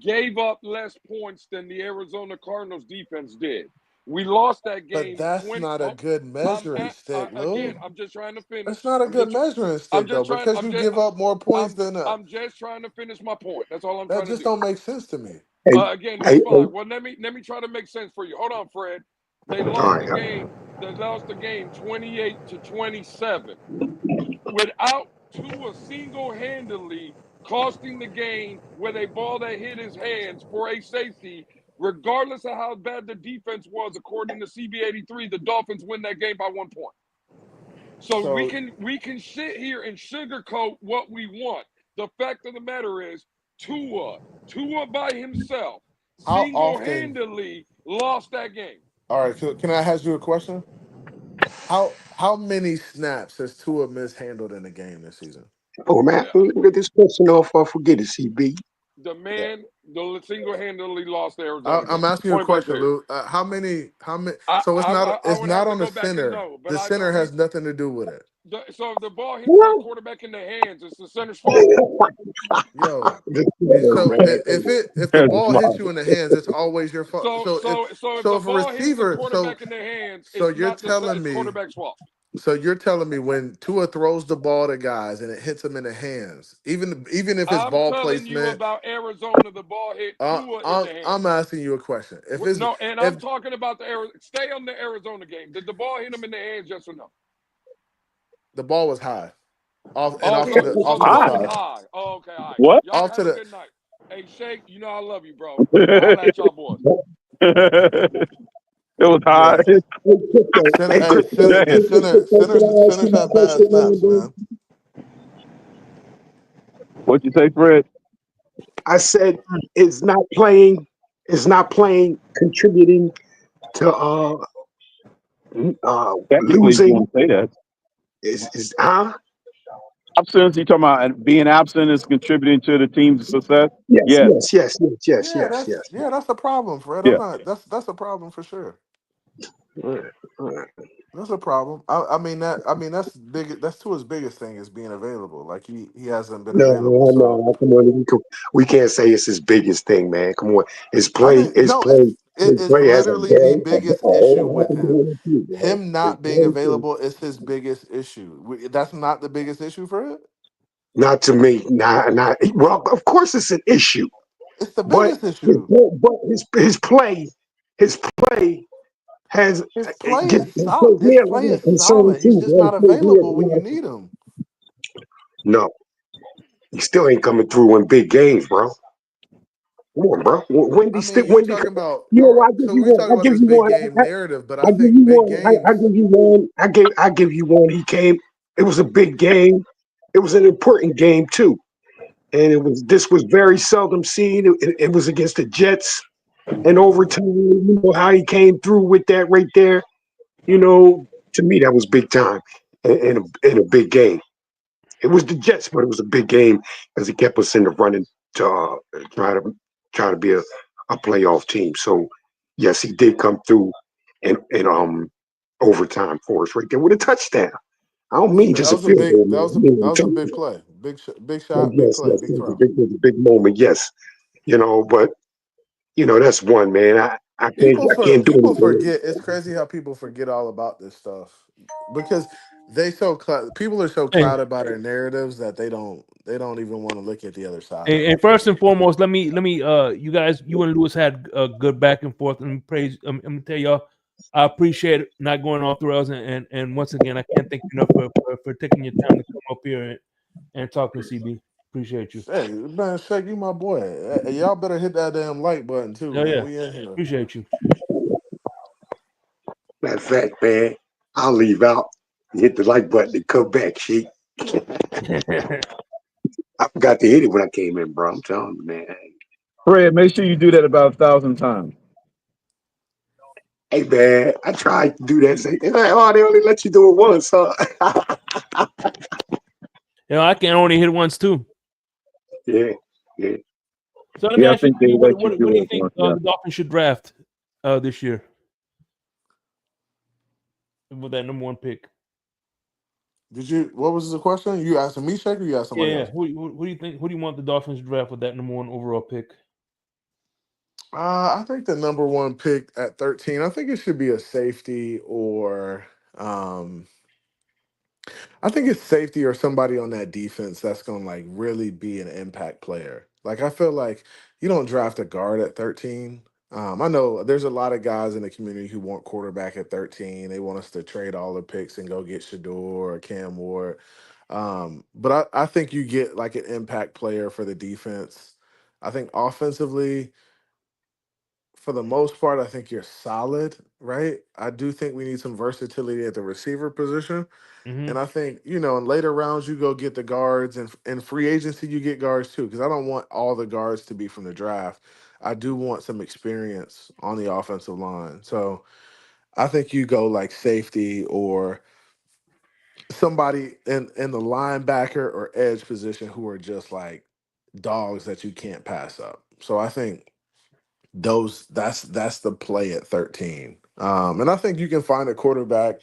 gave up less points than the Arizona Cardinals defense did. We lost that game. But that's not a good measuring stick, Lou. Again, I'm just trying to finish. It's not a good measuring stick, though, because you give up more points than I'm just trying to finish my point. That's all I'm trying to do. That just don't make sense to me. Again, that's fine. Well, let me try to make sense for you. Hold on, Fred. They lost the game. They lost the game 28-27 without Tua single-handedly costing the game with a ball that hit his hands for a safety. Regardless of how bad the defense was, according to CB83, the Dolphins win that game by 1 point. So we can sit here and sugarcoat what we want. The fact of the matter is, Tua by himself single-handedly lost that game. All right, can I ask you a question? How many snaps has Tua mishandled in a game this season? Oh man, look at this question off. I forget it, CB. The man single-handedly lost the Arizona game. I'm asking you a question, Lou. How many? So it's not on the center. The center has nothing to do with it. So if the ball hits the quarterback in the hands, it's the center's fault. Yo, so if the ball hits you in the hands, it's always your fault. So if the ball hits the quarterback in the hands, it's you're not telling the me quarterback's fault. So you're telling me when Tua throws the ball to guys and it hits him in the hands, even if it's ball placement. I'm telling you about Arizona. The ball hit Tua in the hands. I'm asking you a question. I'm talking about stay on the Arizona game. Did the ball hit him in the hands? Yes or no? The ball was high. Off the side. High. Oh, okay. All right. What? Y'all have a good night. Hey, Shake, you know I love you, bro. I'll at y'all boys. It was was high. Hey, Crypto. Center, Hey, hey, Crypto. center, Damn. Hey, center, Crypto, can centers, I ask you centers my have bad question, snaps, man? man. What you say, Fred? I said, is not playing contributing to Technically, if you losing? want to say that. Is huh? Absence, you talking about being absent is contributing to the team's success? Yes, Yes. yes, yes, yes, yes, Yeah, yes, yes. that's a problem, Fred. I'm Yeah. not. That's a problem for sure. All right, all right. That's a problem. I mean that's big. That's Tua's biggest thing is being available. Like he hasn't been No, available. no, So no. Come on, we can't say it's his biggest thing, man. Come on, I think no, it his is play has a literally the very biggest a issue whole lot with to do him. with it too, man. Him His not being play, available is his biggest issue. That's not the biggest issue for it. not to me, not well. Of course, it's an issue, It's the but biggest issue. his play has His play is solid. gives His me a play lot of is concern solid. He's too, just bro. not available when you need him. No, he still ain't coming through in big games, bro. Come on, bro. I mean, you're talking about You all know, right. I give So you we one. talk I about give this you big one. game narrative, but I I give think you big one. I games. give you one. I give you one. He came. It was a big game. It was an important game too, and this was very seldom seen. It was against the Jets in overtime. You know how he came through with that right there. You know, to me that was big time in a big game. It was the Jets, but it was a big game because he kept us in the running to try to try to be a playoff team. So yes, he did come through in overtime for us right there with a touchdown. I don't mean That just a was a field big. goal, man. I mean That a was a big touchdown. play. Big But shot. Big yes, play. yes, Big it throw. was a big moment. Yes, you know, but you know that's one man. I can't do People anything. forget. It's crazy how people forget all about this stuff because people are so Hey, clouded by their narratives that they don't even want to look at the other side of and it. first and foremost, let me you guys, you and Lewis had a good back and forth, and praise. I'm gonna tell y'all, I appreciate not going off the rails, and once again, I can't thank you enough for taking your time to come up here and talk to CB. Appreciate you. Hey man, Shaq, you my boy. Y'all better hit that damn like button too, Oh man. yeah, We in here. appreciate you. Matter of fact, man, I'll leave out, hit the like button, and come back. She, I forgot to hit it when I came in, bro. I'm telling you, man. Fred, make sure you do that about 1,000 times. Hey man, I tried to do that. They're like, oh, they only let you do it once, huh? I can only hit once too. Yeah, yeah. So let me Yeah, I ask you, think they CB, let you what do do you it think once. Yeah. the Dolphins should draft this year with that number one pick? Did you? What was the question? You asking me, Shaq, or you asked Yeah, somebody yeah. else? Who do you think? Who do you want the Dolphins to draft with that number one overall pick? I think the number one pick at 13. I think it should be a safety or um, I think it's safety or somebody on that defense that's gonna like really be an impact player. Like I feel like you don't draft a guard at 13. I know there's a lot of guys in the community who want quarterback at 13. They want us to trade all the picks and go get Shador or Cam Ward. But I think you get like an impact player for the defense. I think offensively, for the most part, I think you're solid, right? I do think we need some versatility at the receiver position. Mm-hmm. And I think, in later rounds, you go get the guards and in free agency, you get guards too. Because I don't want all the guards to be from the draft. I do want some experience on the offensive line. So I think you go like safety or somebody in the linebacker or edge position who are just like dogs that you can't pass up. So I think that's the play at 13. And I think you can find a quarterback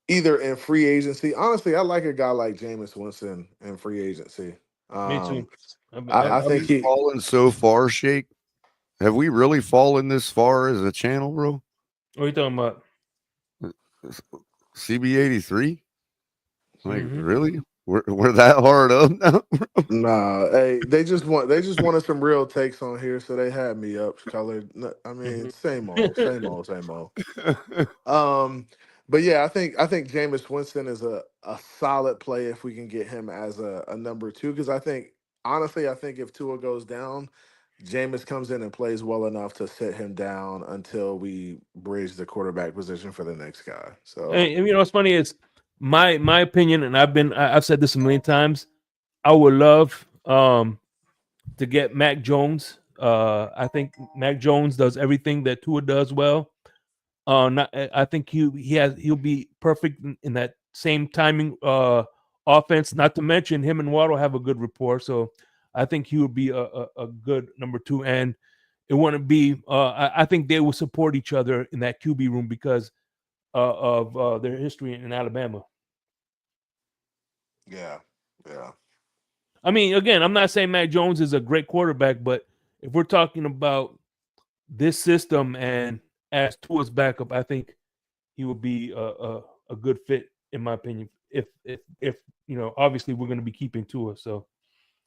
either in free agency. Honestly, I like a guy like Jameis Winston in free agency. Me too. Um, Have I think we he. fallen so far, Shake? Have we really fallen this far as a channel, bro? What are you talking about? CB83? Like, Mm-hmm. really? We're that hard up now? Nah, hey, they just wanted some real takes on here, so they had me up colored. I mean, same old, same old, same old. Um, but yeah, I think Jameis Winston is a solid play if we can get him as a number two. Because I think honestly, I think if Tua goes down, Jameis comes in and plays well enough to sit him down until we bridge the quarterback position for the next guy. So And you know what's funny is my opinion, and I've said this a million times. I would love to get Mac Jones. I think Mac Jones does everything that Tua does well. I think he'll be perfect in that same timing offense. Not to mention him and Waddle have a good rapport, so I think he would be a good number two. And it wouldn't be. I think they will support each other in that QB room because of their history in Alabama. yeah, yeah. I mean, again, I'm not saying Mac Jones is a great quarterback, but if we're talking about this system and as Tua's backup, I think he would be a good fit in my opinion. If you know, obviously we're going to be keeping Tua, so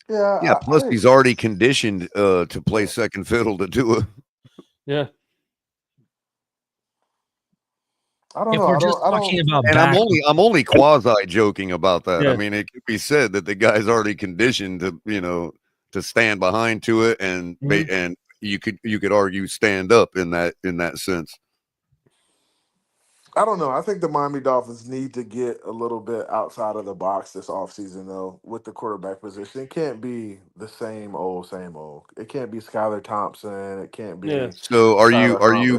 Yeah, Yeah, plus he's already conditioned to play yeah. second fiddle to Tua. yeah. I don't If know. we're just I talking don't. about And back, I'm only quasi joking about that. I Yeah. mean, it could be said that the guy's already conditioned to, to stand behind to it, and Mhm. and you could argue stand up in that sense. I don't know. I think the Miami Dolphins need to get a little bit outside of the box this offseason, though, with the quarterback position. It can't be the same old, same old. It can't be Skylar Thompson. It can't Yeah. be So Tyler Huntley. are you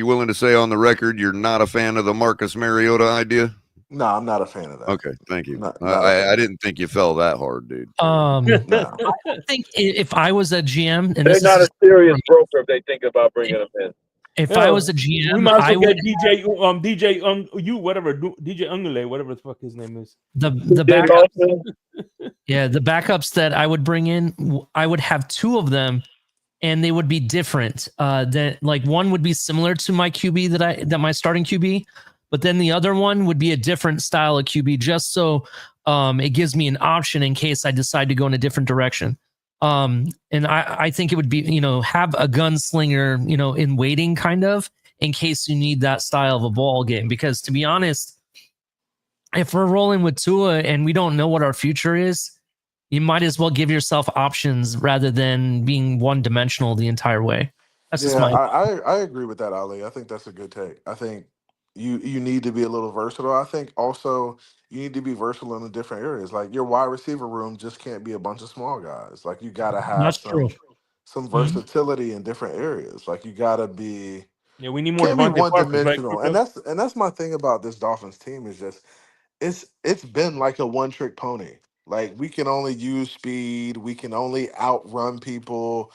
willing to say on the record you're not a fan of the Marcus Mariota idea? No, I'm not a fan of that. Okay, thank you. Not a I fan. didn't think you fell that hard, dude. No. I think if I was a GM, and They're this is not a just serious broker if they think about bringing him in. if I was Yo, a we GM, might as I well would get DJ you whatever DJ Ungule, whatever the fuck his name is. the Jay backups. Lawson, Yeah, the backups that I would bring in, I would have two of them, and they would be different. That like one would be similar to my QB that my starting QB, but then the other one would be a different style of QB, just so it gives me an option in case I decide to go in a different direction. And I think it would be, have a gunslinger, in waiting kind of in case you need that style of a ball game. Because to be honest, if we're rolling with Tua and we don't know what our future is, you might as well give yourself options rather than being one dimensional the entire way. That's just Yeah, my I agree with that, Ali. I think that's a good take. I think you need to be a little versatile. I think also you need to be versatile in the different areas. Like your wide receiver room just can't be a bunch of small guys. Like you got to have that's true. some Mhm. versatility in different areas. Like you got to be Yeah, we need more can't be Devontae one Parkers, right, dimensional. And Crypto? that's my thing about this Dolphins team is just it's been like a one trick pony. Like we can only use speed, we can only outrun people.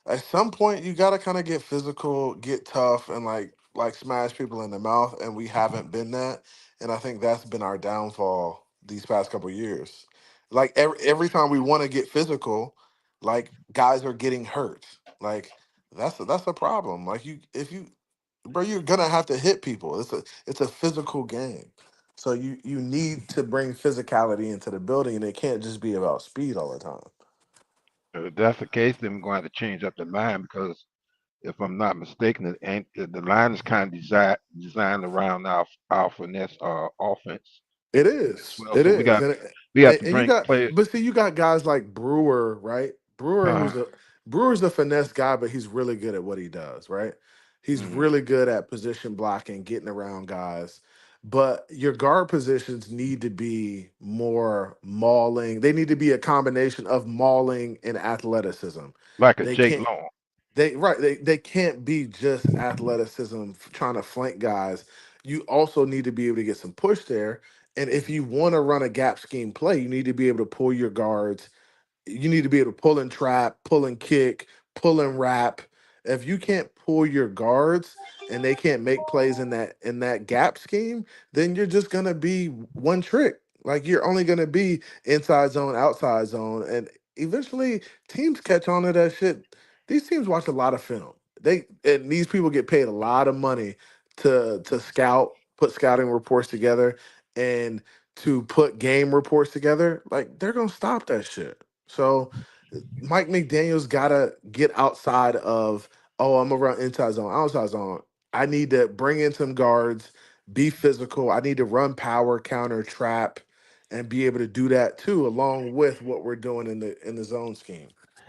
At some point you gotta kind of get physical, get tough, and like smash people in the mouth, and we haven't been that. And I think that's been our downfall these past couple years. Like every time we want to get physical, like guys are getting hurt. Like that's a problem. Like you if you bro, you're gonna have to hit people. It's a physical game. So you need to bring physicality into the building, and it can't just be about speed all the time. If that's the case, then we're going to have to change up the line because if I'm not mistaken, it ain't the line is kind of designed around our finesse offense It as is. well. It So is. we have to And you bring got players. but see you got guys like Brewer, right? Brewer Uh, who's a Brewer's a finesse guy, but he's really good at what he does, right? He's mhm. really good at position blocking, getting around guys. But your guard positions need to be more mauling. They need to be a combination of mauling and athleticism. Like a They Jake can't Long. they can't be just athleticism trying to flank guys. You also need to be able to get some push there. And if you want to run a gap scheme play, you need to be able to pull your guards. You need to be able to pull and trap, pull and kick, pull and wrap. If you can't pull your guards and they can't make plays in that gap scheme, then you're just gonna be one trick. Like you're only gonna be inside zone, outside zone, and eventually teams catch on to that shit. These teams watch a lot of film. And these people get paid a lot of money to scout, put scouting reports together, and to put game reports together. Like they're gonna stop that shit. So Mike McDaniel's gotta get outside of, oh, I'm gonna run inside zone, outside zone. I need to bring in some guards, be physical. I need to run power, counter, trap, and be able to do that too, along with what we're doing in the zone scheme.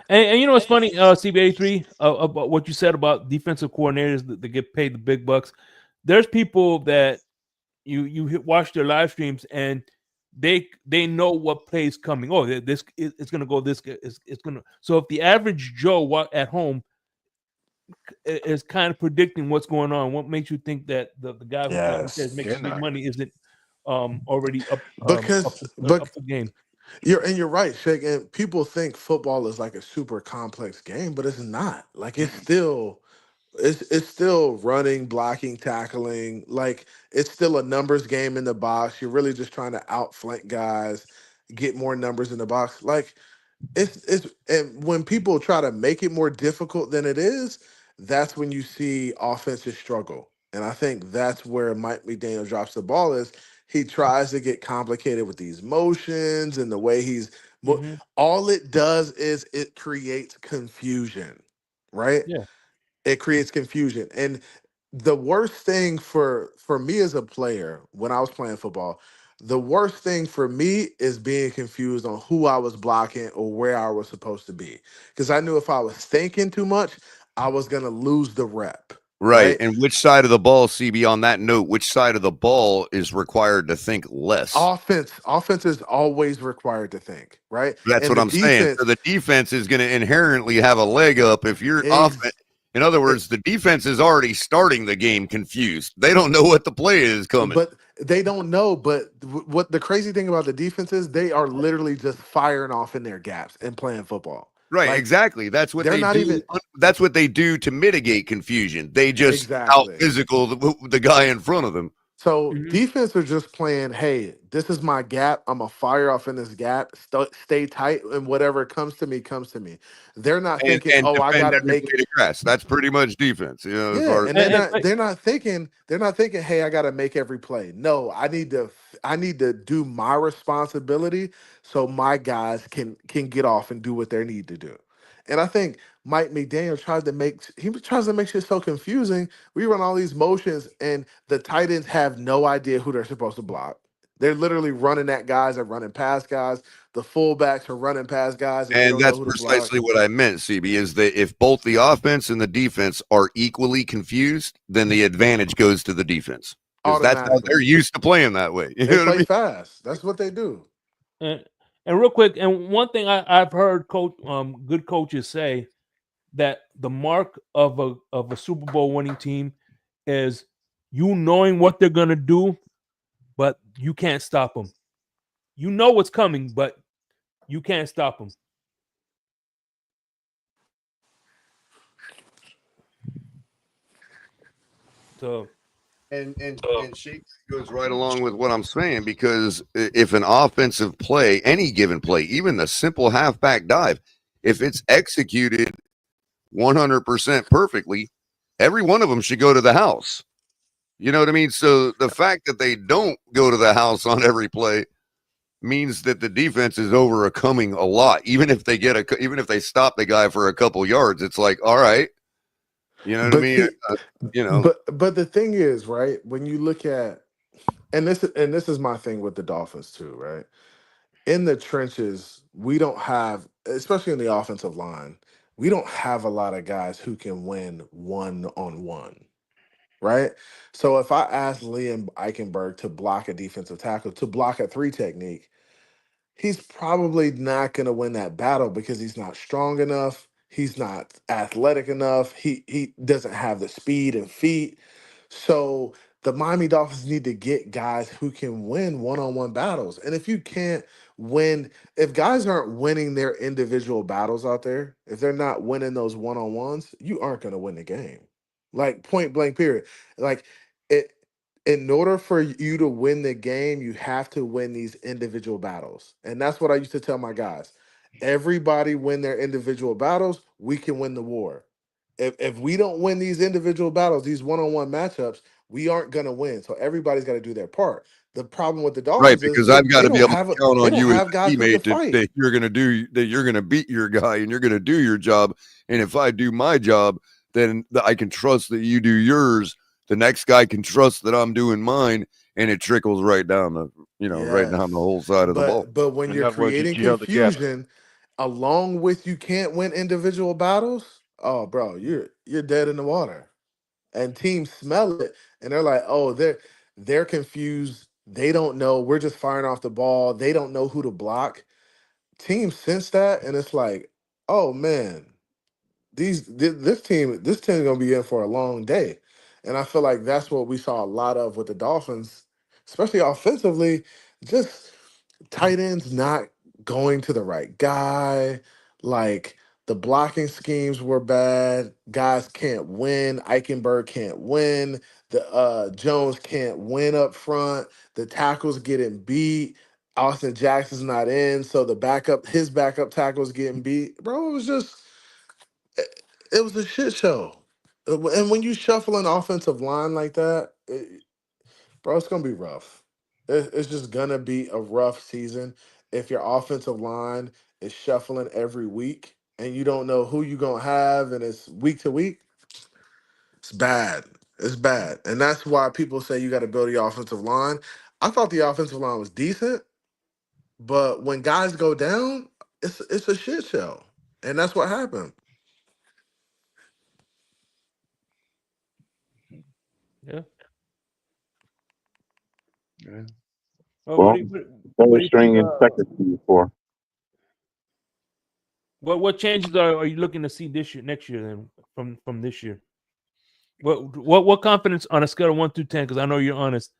And you know what's funny, CBA3, about what you said about defensive coordinators that get paid the big bucks. There's people that watch their live streams and they know what plays coming. Oh, this it's going to go. This it's going to. So if the average Joe at home is kind of predicting what's going on, what makes you think that the guy who, like you said, is Yes, making They're big not. money isn't already because but up the game? you're right, Shake. And people think football is like a super complex game, but it's not. Like it's still running, blocking, tackling. Like it's still a numbers game in the box. You're really just trying to outflank guys, get more numbers in the box. Like it's and when people try to make it more difficult than it is, that's when you see offenses struggle. And I think that's where Mike McDaniel drops the ball is he tries to get complicated with these motions and the way Hmm. all it does is it creates confusion, right? Yeah. It creates confusion. And the worst thing for me as a player when I was playing football, the worst thing for me is being confused on who I was blocking or where I was supposed to be. Because I knew if I was thinking too much, I was gonna lose the rep. Right. Right? And which side of the ball, CB, on that note, which side of the ball is required to think less? Offense is always required to think, right? That's And what the I'm saying. So defense the defense is going to inherently have a leg up if you're off. ex- In other words, the defense is already starting the game confused. They don't know what the play is coming. but they don't know. But what the crazy thing about the defense is, they are literally just firing off in their gaps and playing football. Right, Like exactly. That's what they're they not do. even That's what they do to mitigate confusion. They just out exactly. physical the guy in front of them. So Hmm. defense are just playing. Hey, this is my gap. I'm gonna fire off in this gap. Stay tight, and whatever comes to me comes to me. They're not thinking, And oh, I defend gotta every make. blade of grass. That's pretty much defense, as Yeah, far as and And, they're not thinking, hey, I gotta make every play. No, I need to do my responsibility so my guys can get off and do what they need to do. And I think Mike McDaniel tries to make shit so confusing. We run all these motions and the tight ends have no idea who they're supposed to block. They're literally running at guys and running past guys. The fullbacks are running past guys and they and don't know that's who to block precisely what I meant, CB, is that if both the offense and the defense are equally confused, then the advantage goes to the defense. Because that's how they're automatically. used to playing that way. You They know what I play mean? fast. That's what they do. and, and real quick, and one thing I've heard good coaches say that the mark of a Super Bowl winning team is you knowing what they're gonna do, but you can't stop them. You know what's coming, but you can't stop them. So And she goes right along with what I'm saying, because if an offensive play, any given play, even the simple halfback dive, if it's executed 100% perfectly, every one of them should go to the house. You know what I mean? So the fact that they don't go to the house on every play means that the defense is overcoming a lot. Even if they stop the guy for a couple yards, it's like, all right, you know what I But mean? see, You know, but the thing is, right? When you look at and this is my thing with the Dolphins too, right? In the trenches, we don't have, especially in the offensive line, we don't have a lot of guys who can win one on one, right? So if I ask Liam Eichenberg to block a defensive tackle, to block a three technique, he's probably not going to win that battle because he's not strong enough. He's not athletic enough. He doesn't have the speed and feet. So the Miami Dolphins need to get guys who can win one-on-one battles. And if you can't win, if guys aren't winning their individual battles out there, if they're not winning those one-on-ones, you aren't going to win the game. Like point blank period. Like it in order for you to win the game, you have to win these individual battles. And that's what I used to tell my guys. Everybody win their individual battles, we can win the war. If we don't win these individual battles, these one-on-one matchups, we aren't gonna win. So everybody's got to do their part. The problem with the right? Dolphins is Because I've got to be able to count they on don't you as have a guys who can teammate fight. that you're going to beat your guy and you're going to do your job. And if I do my job, then I can trust that you do yours. The next guy can trust that I'm doing mine, and it trickles right down the right down the Yes. whole side of the ball. But when In you're other words, you creating gel together. confusion along with you can't win individual battles, oh bro, you're dead in the water. And teams smell it and they're like, oh, they're confused. They don't know. We're just firing off the ball. They don't know who to block. Teams sense that and it's like, oh man, this team is gonna be in for a long day. And I feel like that's what we saw a lot of with the Dolphins, especially offensively, just tight ends not going to the right guy. Like the blocking schemes were bad. Guys can't win. Eichenberg can't win. The Jones can't win up front. The tackles getting beat. Austin Jackson's not in, so his backup tackles getting beat. Bro, it, it was a shit show. And when you shuffle an offensive line like that, bro, it's gonna be rough. It's just gonna be a rough season if your offensive line is shuffling every week and you don't know who you're gonna have, and it's week to week. It's bad. It's bad, and that's why people say you got to build the offensive line. I thought the offensive line was decent, but when guys go down, it's a shit show, and that's what happened. Yeah. Yeah. Well, Well, what third do you think? string and second string for. What changes are you looking to see this year, next year, then from this year? What confidence on a scale of 1 through 10? Because I know you're honest.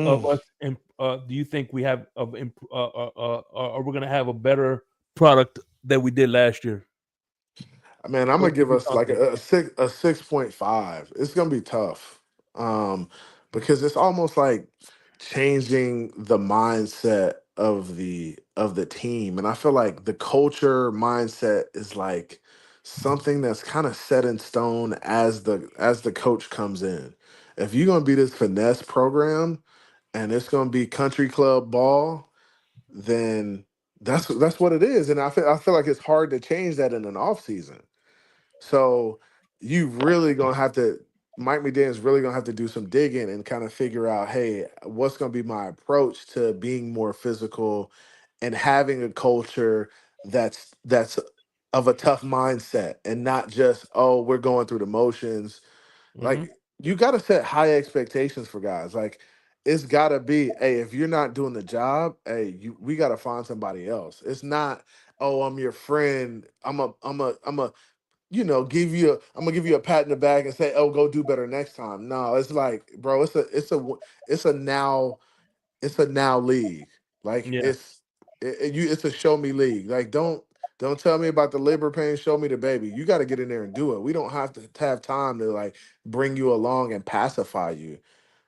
Of Mm. us, and do you think we have are we gonna have a better product than we did last year? Man, I'm gonna What give gives you us like confidence? a 6.5. It's gonna be tough, because it's almost like changing the mindset of the team, and I feel like the culture mindset is like something that's kind of set in stone as the coach comes in. If you're gonna be this finesse program, and it's gonna be country club ball, then that's what it is, and I feel like it's hard to change that in an off season. So you really gonna have to Mike McDaniel's really gonna have to do some digging and kind of figure out, hey, what's gonna be my approach to being more physical and having a culture that's of a tough mindset and not just, oh, we're going through the motions. Hmm. Like you gotta set high expectations for guys. Like it's gotta be, hey, if you're not doing the job, hey, we gotta find somebody else. It's not, oh, I'm your friend. I'm a I'm gonna give you a pat in the back and say, "Oh, go do better next time." No, it's like, bro, it's a now it's a now league. Like Yeah, it's a show me league. Like don't tell me about the labor pain. Show me the baby. You got to get in there and do it. We don't have to have time to like bring you along and pacify you.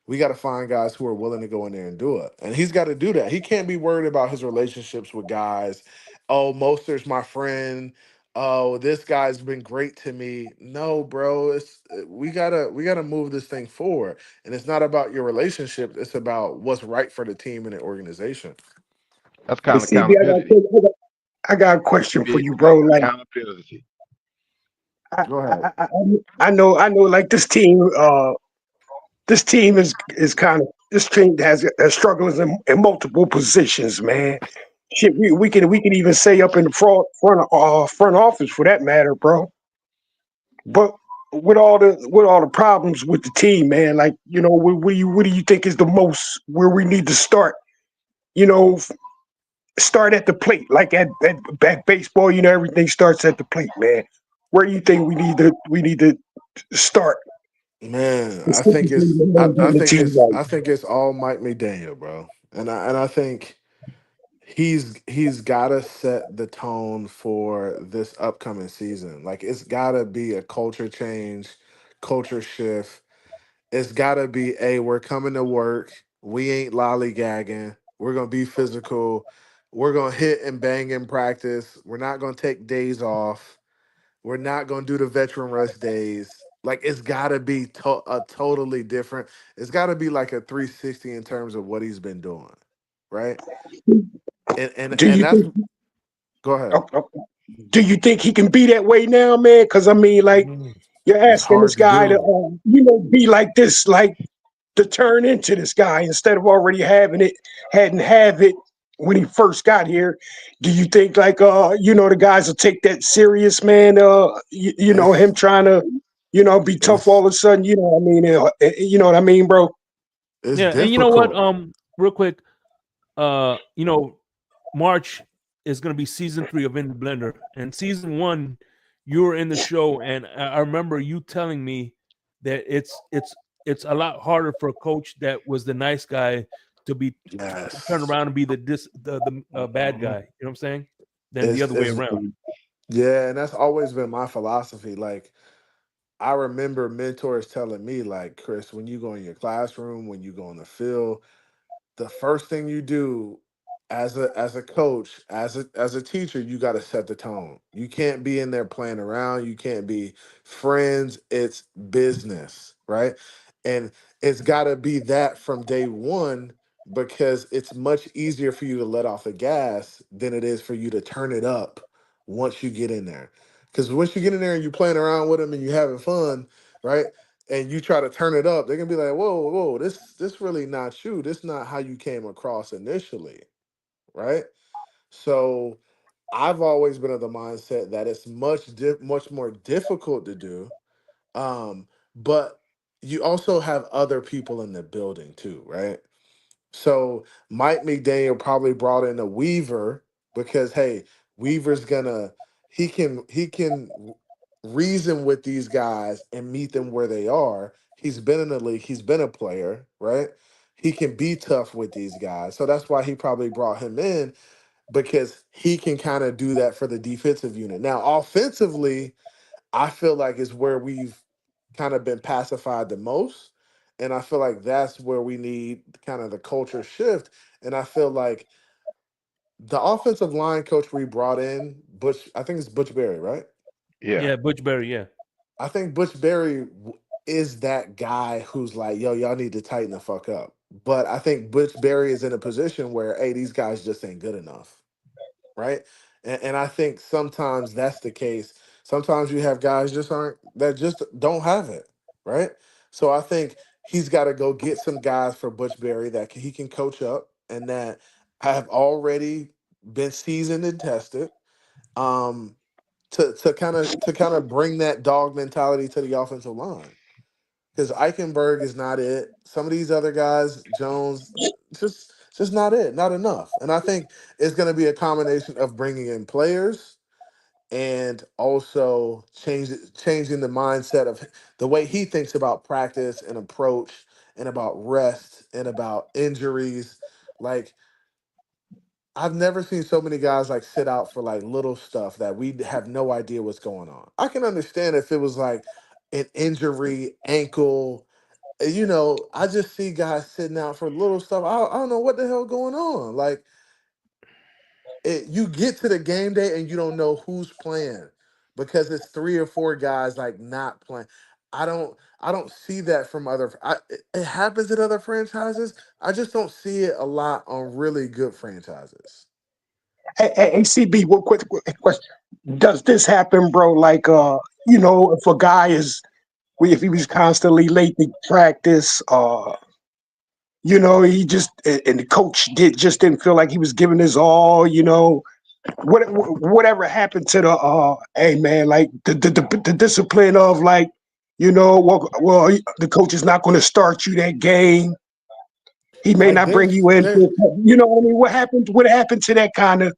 We got to find guys who are willing to go in there and do it. And he's got to do that. He can't be worried about his relationships with guys. Oh, Moster's my friend. Oh, this guy's been great to me. No, bro, we gotta move this thing forward. And it's not about your relationship. It's about what's right for the team and the organization. That's Hey, kind of CB, accountability. I got a question for CB, you, that's bro. Like, accountability. I, Go ahead. I know, like this team is kind of this team has struggles in multiple positions, man. Shit, we can even say up in the front office for that matter, bro. But with all the problems with the team, man, like what do you think is the most where we need to start? You know, start at the plate, like at baseball. Everything starts at the plate, man. Where do you think we need to start Man, specifically to maintain the team right? I think it's all Mike McDaniel, bro. And I think he's got to set the tone for this upcoming season. Like it's got to be a culture change, culture shift. It's got to be, hey, we're coming to work. We ain't lollygagging. We're going to be physical. We're going to hit and bang in practice. We're not going to take days off. We're not going to do the veteran rest days. Like it's got to be a totally different. It's got to be like a 360 in terms of what he's been doing, right? And and Do and you that's think? Go ahead. Oh, oh, do you think he can be that way now, man? Because I mean, like mm, you're It's asking hard this to guy to, do. be like this, like to turn into this guy instead of already having it, hadn't have it. when he first got here. Do you think like the guys will take that serious, man? Him It's trying to be tough all it's of a sudden. You know what I mean? You know what I mean, bro? it's Yeah, and you know what? difficult. Real quick, you know, March is going to be season 3 of In the Blender, and season 1, you were in the show, and I remember you telling me that it's a lot harder for a coach that was the nice guy to be turn Yes. around and be the bad guy. You know what I'm saying? Than the other way It's around. yeah, and that's always been my philosophy. Like I remember mentors telling me, like, Chris, when you go in your classroom, when you go on the field, the first thing you do as a coach, as a teacher, you got to set the tone. You can't be in there playing around. You can't be friends. It's business, right? And it's got to be that from day one because it's much easier for you to let off the gas than it is for you to turn it up once you get in there. Because once you get in there and you're playing around with them and you're having fun, right? And you try to turn it up, they're gonna be like, "Whoa, whoa, this really not you. This not how you came across initially, right?" So I've always been of the mindset that it's much more difficult to do, but you also have other people in the building too, right? So Mike McDaniel probably brought in a Weaver because hey, Weaver's gonna he can reason with these guys and meet them where they are. He's been in the league, he's been a player, right? He can be tough with these guys. So that's why he probably brought him in because he can kind of do that for the defensive unit. Now, offensively, I feel like is where we've kind of been pacified the most. And I feel like that's where we need kind of the culture shift. And I feel like the offensive line coach we brought in, Butch, I think it's Butch Berry, right? Yeah. Yeah, Butch Berry. Yeah, I think Butch Berry is that guy who's like, yo, y'all need to tighten the fuck up. But I think Butch Berry is in a position where, hey, these guys just ain't good enough, right? And I think sometimes that's the case. Sometimes you have guys just don't have it, right? So I think he's got to go get some guys for Butch Berry that he can coach up and that have already been seasoned and tested. Um, to kind of bring that dog mentality to the offensive line because Eichenberg is not it. Some of these other guys, Jones, just not it, not enough. And I think it's going to be a combination of bringing in players and also changing the mindset of the way he thinks about practice and approach and about rest and about injuries. Like I've never seen so many guys like sit out for like little stuff that we have no idea what's going on. I can understand if it was like an injury, ankle, I just see guys sitting out for little stuff. I don't know what the hell going on. Like you get to the game day and you don't know who's playing because it's three or four guys like not playing. I don't see that from it happens at other franchises. I just don't see it a lot on really good franchises. Hey, CB, one quick question. Does this happen, bro? Like, if a guy if he was constantly late to practice, he just and the coach didn't feel like he was giving his all, whatever happened to hey man, like the discipline of like, the coach is not going to start you that game. He may Like not bring you in. You know what I mean? What happened to that kind of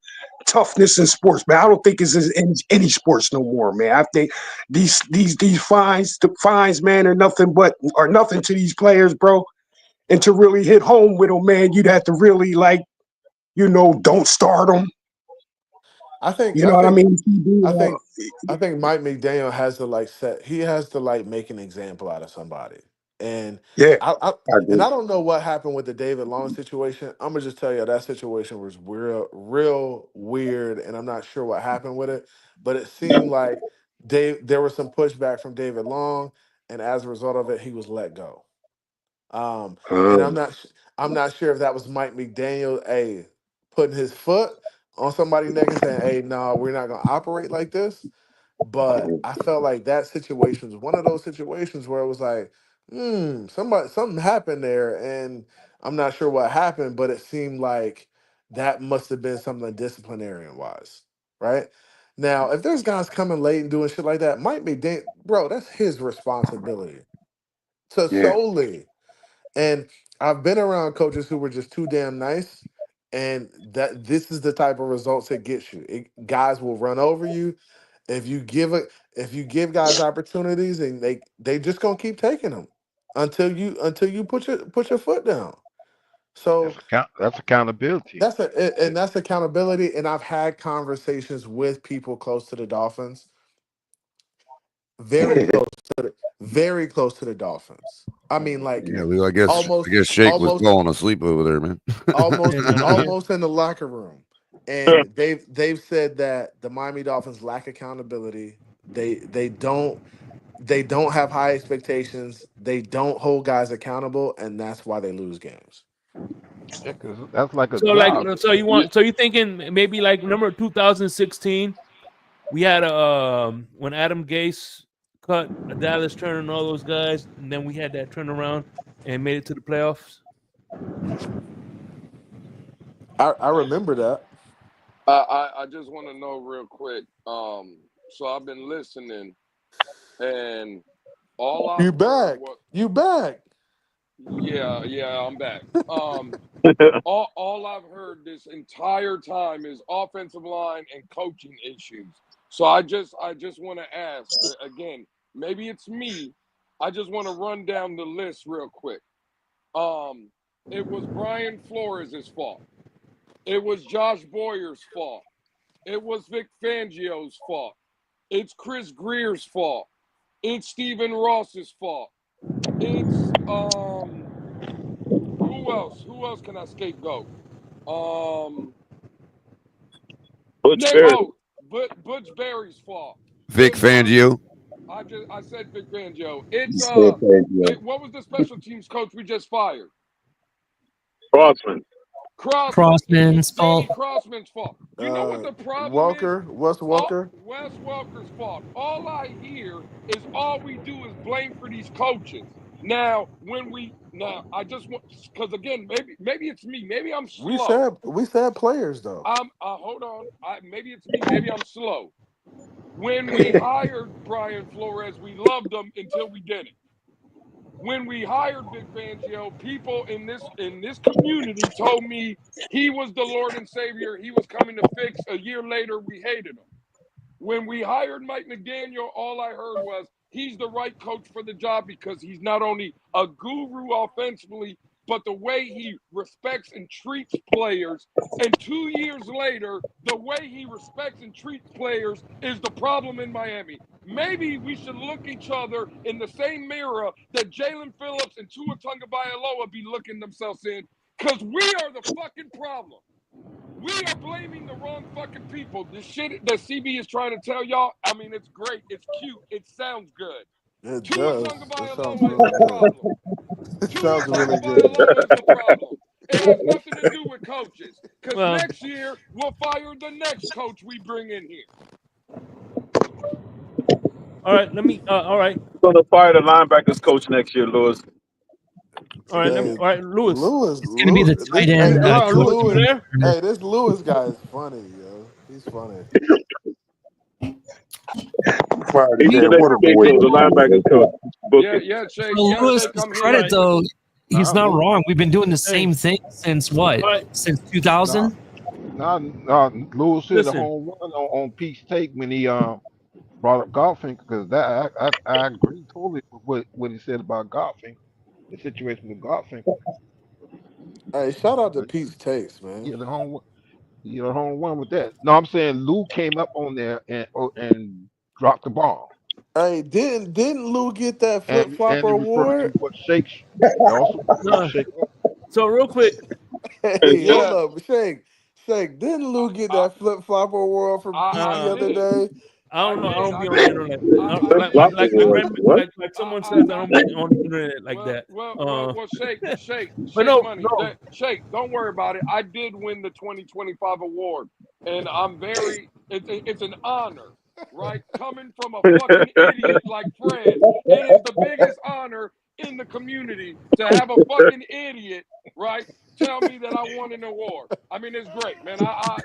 toughness in sports, man? I don't think it's in any sports no more, man. I think these fines, man, are nothing to these players, bro. And to really hit home with them, man, you'd have to really like, don't start them. I think You I know what I think mean? I think I think Mike McDaniel has to like he has to like make an example out of somebody. And Yeah, I, I I and agree. I don't know what happened with the David Long situation. I'm gonna just tell you that situation was real weird, and I'm not sure what happened with it. But it seemed like there was some pushback from David Long, and as a result of it, he was let go. And Uh, I'm not sure if that was Mike McDaniel, putting his foot on somebody's neck and saying, "Hey, no, we're not gonna operate like this." But I felt like that situation was one of those situations where it was like, something happened there, and I'm not sure what happened, but it seemed like that must have been something disciplinarian wise, right? Now, if there's guys coming late and doing shit like that, Mike McDaniel, bro, that's his responsibility to Yeah. solely. And I've been around coaches who were just too damn nice, and that this is the type of results it gets you. Guys will run over you if you give guys opportunities, and they just gonna keep taking them until you put your foot down. So That's accountability. that's accountability. And I've had conversations with people close to the Dolphins, very close very close to the Dolphins. I mean, like Yeah, I guess almost Shake was almost falling asleep over there, man. almost in the locker room. And they've said that the Miami Dolphins lack accountability. They don't have high expectations. They don't hold guys accountable, and that's why they lose games. Yeah, 'cause that's like a So like, job. so you thinking maybe like number 2016, we had when Adam Gase cut Dallas Turner and all those guys, and then we had that turnaround and made it to the playoffs. I remember that. I just want to know real quick. So I've been listening, and all I've You heard back. was, You back. yeah, I'm back. All I've heard this entire time is offensive line and coaching issues. So I just want to ask again. Maybe it's me. I just want to run down the list real quick. It was Brian Flores' fault. It was Josh Boyer's fault. It was Vic Fangio's fault. It's Chris Greer's fault. It's Stephen Ross's fault. It's who else? Who else can I scapegoat? Butch Barry. Butch Berry's fault. Vic Fangio. I said Vic Fangio. It's Yeah. what was the special teams coach we just fired? Crossman. Crossman's Danny fault. Crossman's fault. You know what the problem is? Wes Welker. Wes Welker's fault. All I hear is all we do is blame for these coaches. Now, I just want, because again, maybe it's me. Maybe I'm slow. We said players though. Hold on. Maybe it's me. Maybe I'm slow. When we hired Brian Flores, we loved him until we didn't. When we hired Vic Fangio, people in this community told me he was the Lord and Savior. He was coming to fix. A year later, we hated him. When we hired Mike McDaniel, all I heard was he's the right coach for the job because he's not only a guru offensively, but the way he respects and treats players. And 2 years later, the way he respects and treats players is the problem in Miami. Maybe we should look each other in the same mirror that Jalen Phillips and Tua Tagovailoa be looking themselves in, because we are the fucking problem. We are blaming the wrong fucking people. The shit that CB is trying to tell y'all, I mean, it's great. It's cute. It sounds good. It Tua does. Tagovailoa is the problem. It Tua sounds really good. Tagovailoa is the problem. It has nothing to do with coaches. Because Well- next year, we'll fire the next coach we bring in here. All right, all right, Gonna fire the linebackers coach next year, Lewis. all right, Hey, Lewis. It's going to be the tight end. Lewis, you there? Hey, this Lewis guy is funny, yo. He's funny. He should make the linebackers coach. Yeah, Shake. For Yeah, Lewis' Shake, I'm credit, here. though, he's not Lewis- wrong. We've been doing the same thing since what? Since 2000? No, Lewis hit a Listen. home run on Pete's take when he brought up golfing, because that I agree totally with what he said about golfing, the situation with golfing. Hey, shout out to Pete's takes, man. Yeah, the home run with that. No, I'm saying Lou came up on there and dropped the ball. Hey, didn't Lou get that flip And flopper he referred to award? what Shake also No. Shake. So real quick, Hey, Yeah. hold up, Shake. Didn't Lou get that flip flopper award from Pete the other did. day? I don't know. I don't be on I the did. internet. I Like did. like someone says, I don't be on the internet like that. Well, Shake, But no, money. no. Shake, don't worry about it. I did win the 2025 award, and I'm very. It's an honor, right? Coming from a fucking idiot like Fred, it is the biggest honor in the community to have a fucking idiot, right? tell me that I won an award. I mean, it's great, man.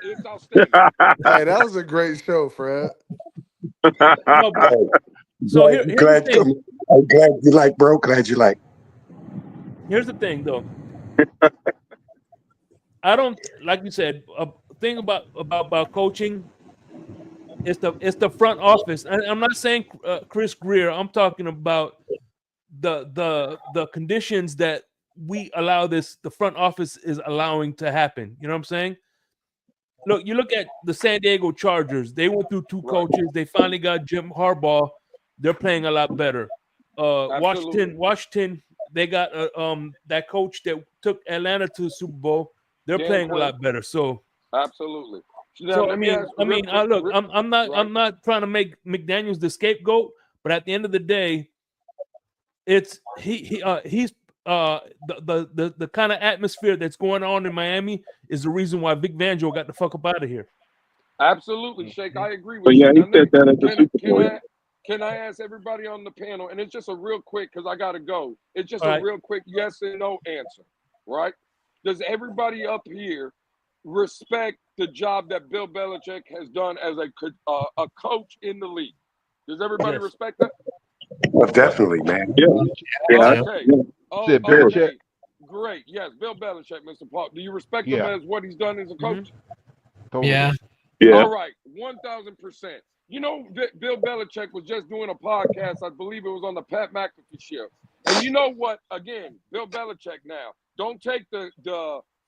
It's outstanding. Hey, that was a great show, Fred. No, but Hey, so here's the thing. I'm glad you like, bro. Glad you like. Here's the thing, though. I don't like you said. A thing about coaching. It's the front office. And I'm not saying Chris Greer. I'm talking about the conditions that we allow this. The front office is allowing to happen. You know what I'm saying? Look, you look at the San Diego Chargers. They went through two Right. coaches. They finally got Jim Harbaugh. They're playing a lot better. Absolutely. Washington. They got that coach that took Atlanta to the Super Bowl. They're Dan playing a Quinn. lot better. So Absolutely. Now, So let me ask. look, I'm not right. I'm not trying to make McDaniels the scapegoat, but at the end of the day, it's he's the kind of atmosphere that's going on in Miami is the reason why Vic Fangio got the fuck up out of here. Absolutely, Shake. I agree But with yeah, you. he Now, said that at the Super Bowl. can I ask everybody on the panel, and it's just a real quick because I gotta go. It's just All a right. real quick yes and no answer, right? Does everybody up here respect the job that Bill Belichick has done as a coach in the league? Does everybody Yes. respect that? Well, definitely, man. Yeah. Yeah. Okay. Yeah. Oh, Said Belichick. okay. Great. Yes, Bill Belichick, Mr. Paul. Do you respect him Yeah, as what he's done as a coach? totally. Yeah. Yeah. All right, 1,000%. You know, Bill Belichick was just doing a podcast. I believe it was on the Pat McAfee show. And you know what? Again, Bill Belichick now. Don't take the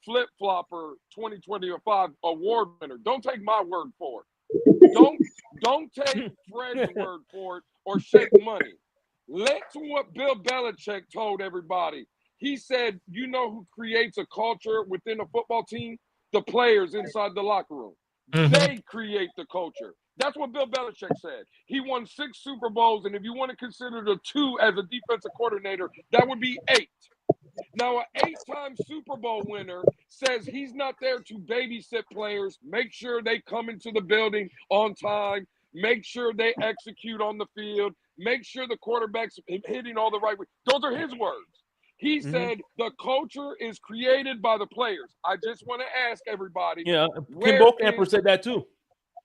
flip flopper 2025 award winner. Don't take my word for it. Don't take Fred's word for it or shake money. Let's what Bill Belichick told everybody. He said, you know who creates a culture within a football team? The players inside the locker room. They create the culture. That's what Bill Belichick said. He won 6 Super Bowls, and if you want to consider the 2 as a defensive coordinator, that would be 8. Now, an 8-time Super Bowl winner says he's not there to babysit players, make sure they come into the building on time, make sure they execute on the field, make sure the quarterback's hitting all the right way. Those are his words. He said the culture is created by the players. I just want to ask everybody. Yeah. Kim Where Bokamper is? said that too.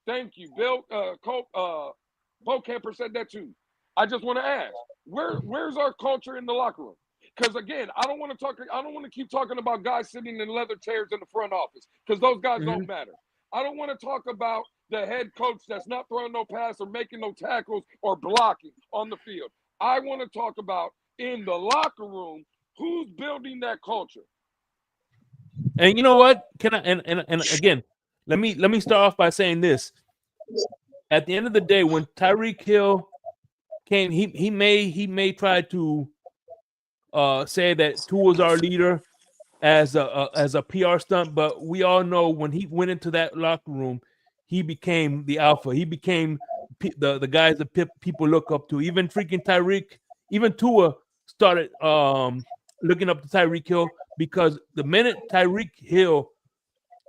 Thank you, Bill. Bo Camper said that too. I just want to ask, where's our culture in the locker room? Because again, I don't want to keep talking about guys sitting in leather chairs in the front office because those guys don't matter. I don't want to talk about the head coach that's not throwing no pass or making no tackles or blocking on the field. I want to talk about in the locker room who's building that culture. And you know what? Can I and again, let me start off by saying this. At the end of the day, when Tyreek Hill came, he may try to say that Tua's our leader as a PR stunt, but we all know when he went into that locker room, he became the alpha. He became the guys that people look up to. Even freaking Tyreek, even Tua started looking up to Tyreek Hill because the minute Tyreek Hill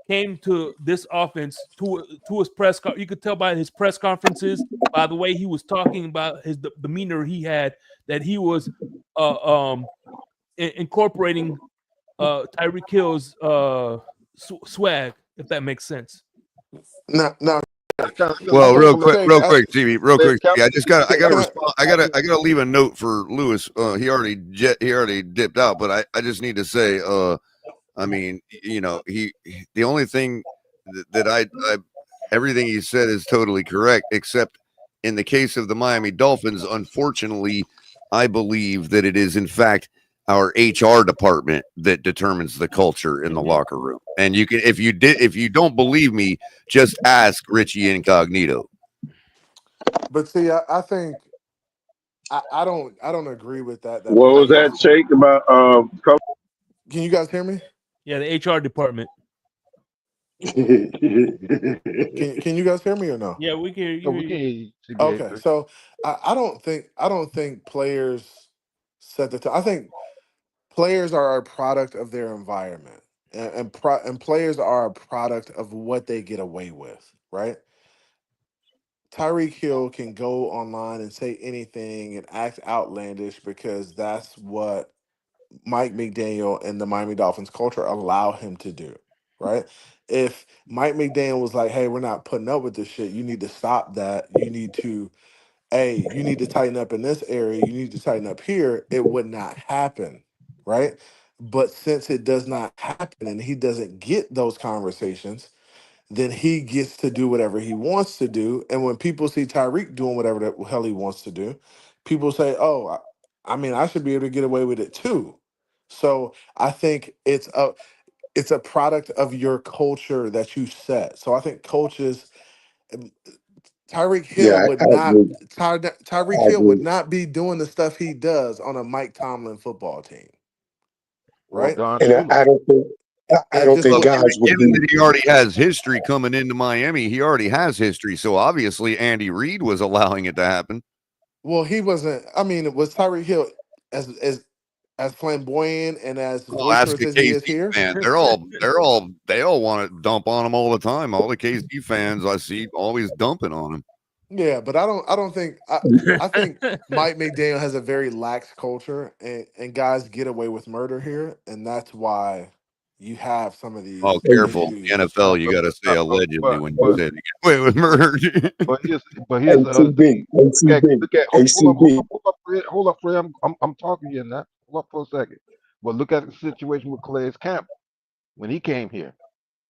came to this offense, to his press, you could tell by his press conferences, by the way he was talking about his demeanor he had, that he was incorporating Tyreek Hill's swag, if that makes sense. Now, Well, real Shake, quick, TV, real quick. TV. I gotta Can I- respond. I gotta leave a note for Lewis. He already dipped out, but I just need to say, I mean, you know, the only thing that I everything he said is totally correct, except in the case of the Miami Dolphins, unfortunately, I believe that it is in fact our HR department that determines the culture in the locker room. And you can, if you don't believe me, just ask Richie Incognito. But see, I think I don't agree with that. What was that shake about? Can you guys hear me? Yeah, the HR department. Can you guys hear me or no? Yeah, we can. So we can Okay, so I don't think players set the. I think players are a product of their environment, and players are a product of what they get away with, right? Tyreek Hill can go online and say anything and act outlandish because that's what Mike McDaniel and the Miami Dolphins culture allow him to do, right? If Mike McDaniel was like, "Hey, we're not putting up with this shit. You need to stop that. You need to, hey, you need to tighten up in this area. You need to tighten up here," it would not happen, right? But since it does not happen and he doesn't get those conversations, then he gets to do whatever he wants to do. And when people see Tyreek doing whatever the hell he wants to do, people say, "Oh, I mean, I should be able to get away with it too." So I think it's a product of your culture that you set. So I think coaches, um, Tyreek Hill Yeah, would I not agree. Tyreek I Hill would agree. not be doing the stuff he does on a Mike Tomlin football team, Or right? Don And Shula. I don't think I It don't just think Well, would. guys would given be. that he already has history coming into Miami, he already has history. So obviously, Andy Reid was allowing it to happen. Well, he wasn't. I mean, was Tyreek Hill as flamboyant and as Well, ask boisterous a as he is KC here? fan. They all want to dump on him all the time. All the KC fans I see always dumping on him. Yeah, but I don't think I think Mike McDaniel has a very lax culture, and guys get away with murder here, and that's why you have some of Oh, these careful. issues. The NFL, you got to say Uh, allegedly but when you but say it. You get away with murder. but here's the other ACB, thing. ACB, Look at ACB. hold up, Fred. I'm talking here now. Hold up for a second. But look at the situation with Calais Campbell when he came here.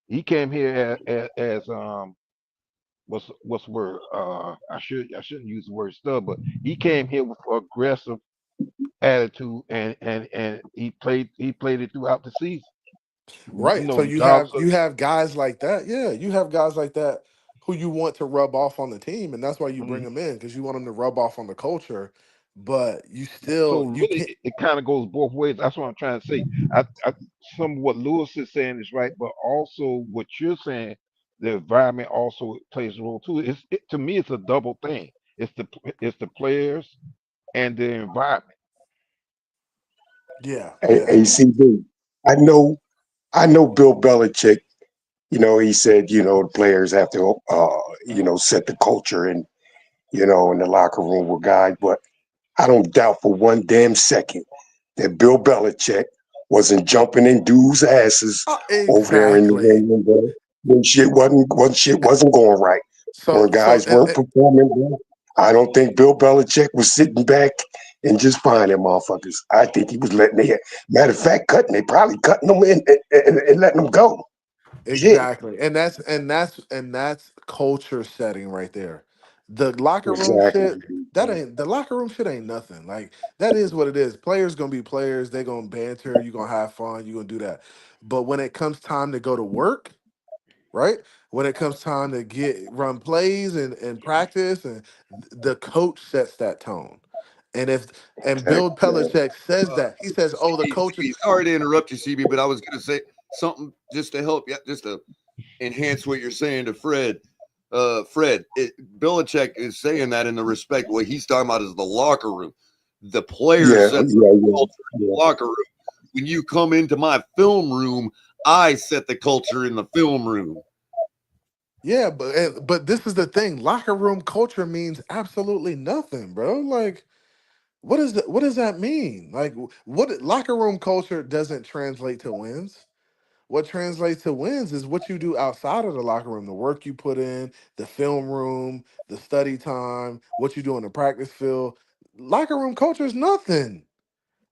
He came here as what's the word? I shouldn't use the word stub, but he came here with aggressive attitude and he played it throughout the season. You Right. So know, regardless of you have guys like that. Yeah, you have guys like that who you want to rub off on the team, and that's why you bring mhm. them in because you want them to rub off on the culture. But So you really, can't. it kind of goes both ways. That's what I'm trying to say. Some of what Lewis is saying is right, but also what you're saying, the environment also plays a role too. To me, it's a double thing. It's the players and the environment. Yeah, yeah. ACB. I know, I know Bill Belichick, he said, the players have to, set the culture and, in the locker room with guys. But I don't doubt for one damn second that Bill Belichick wasn't jumping in dudes' asses over there in the Exactly. room, bro, when shit wasn't going right. When So guys weren't performing, bro. I don't think Bill Belichick was sitting back and just finding motherfuckers. I think he was letting matter of fact, probably cutting them in and letting them go. Shit. exactly. And that's culture setting right there. The locker room Exactly. shit, that ain't the locker room shit ain't nothing. Like that is what it is. Players gonna be players, they gonna banter, you gonna have fun, you gonna do that. But when it comes time to go to work, right? When it comes time to run plays and practice, and the coach sets that tone. And if and Heck, Bill man. Belichick says that, he says, "Oh, the coaches." CB, sorry to interrupt you, CB, but I was going to say something just to help you, just to enhance what you're saying to Fred. Belichick is saying that in the respect what he's talking about is the locker room. The players Yeah, set the yeah, yeah, culture in yeah. the locker room. When you come into my film room, I set the culture in the film room. Yeah, but this is the thing. Locker room culture means absolutely nothing, bro. Like, what does that mean? Like, what locker room culture doesn't translate to wins. What translates to wins is what you do outside of the locker room, the work you put in, the film room, the study time, what you do in the practice field. Locker room culture is nothing.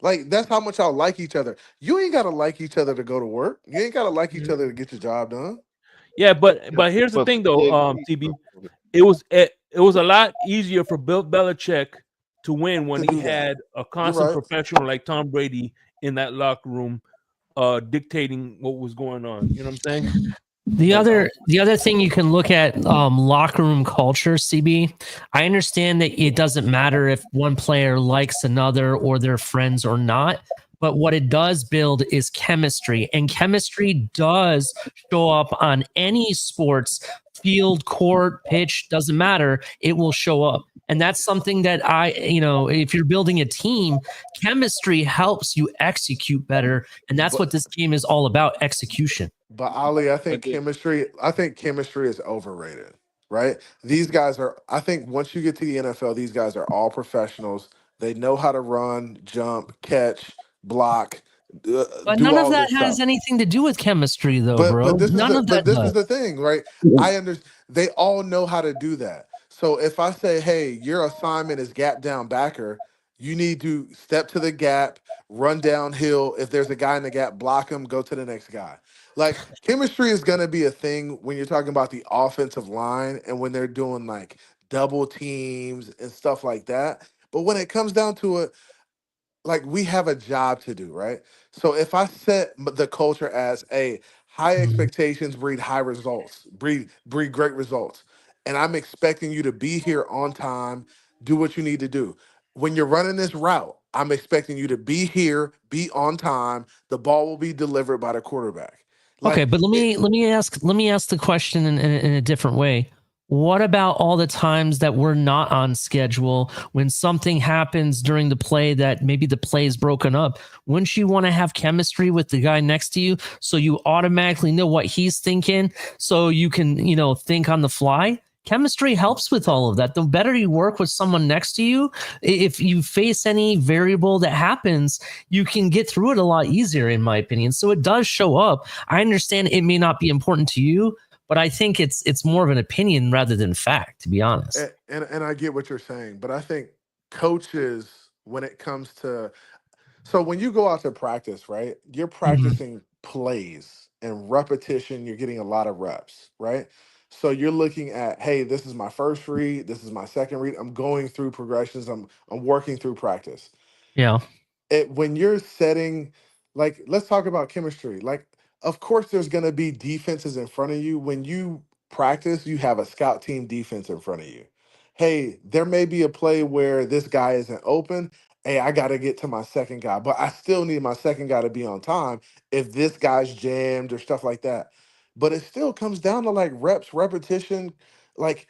Like, that's how much y'all like each other. You ain't gotta like each other to go to work. You ain't gotta like each other to get your job done. Yeah, Yeah, but here's the but thing though, CB, TB. It was a lot easier for Bill Belichick to win when To he do that. had a You're constant right. professional like Tom Brady in that locker room, dictating what was going on. You know what I'm saying? The And other thing you can look at, locker room culture, CB. I understand that it doesn't matter if one player likes another or they're friends or not, but what it does build is chemistry, and chemistry does show up on any sports field, court, pitch, doesn't matter. It will show up. And that's something that if you're building a team, chemistry helps you execute better. And that's But what this game is all about, execution. But Ali, but the, I think chemistry is overrated, right? These guys are I think once you get to the NFL, these guys are all professionals. They know how to run, jump, catch, block, But do none of all that this has stuff. anything to do with chemistry, though, But bro. this is None the of that does. thing, right? I understand they all know how to do that. So if I say, hey, your assignment is gap down backer, you need to step to the gap, run downhill. If there's a guy in the gap, block him, go to the next guy. Like chemistry is gonna be a thing when you're talking about the offensive line and when they're doing like double teams and stuff like that. But when it comes down to it, like we have a job to do, right? So if I set the culture as a high Mhm. expectations breed high results, breed great results, and I'm expecting you to be here on time, do what you need to do. When you're running this route, I'm expecting you to be here, be on time. The ball will be delivered by the quarterback. Okay, Like but let it, me ask the question in a different way. What about all the times that we're not on schedule when something happens during the play that maybe the play is broken up? Wouldn't you want to have chemistry with the guy next to you so you automatically know what he's thinking so you can, think on the fly? Chemistry helps with all of that. The better you work with someone next to you, if you face any variable that happens, you can get through it a lot easier, in my opinion. So it does show up. I understand it may not be important to you, but I think it's more of an opinion rather than fact, to be honest. and I get what you're saying, but I think coaches, when it comes to, so when you go out to practice, right, you're Mhm. practicing plays and repetition, you're getting a lot of reps, right? So you're looking at, hey, this is my first read, this is my second read. I'm going through progressions, I'm working through practice. Yeah. When you're setting, like, let's talk about chemistry. Like, of course there's going to be defenses in front of you. When you practice, you have a scout team defense in front of you. Hey, there may be a play where this guy isn't open. Hey, I got to get to my second guy, but I still need my second guy to be on time if this guy's jammed or stuff like that. But it still comes down to like reps, repetition, like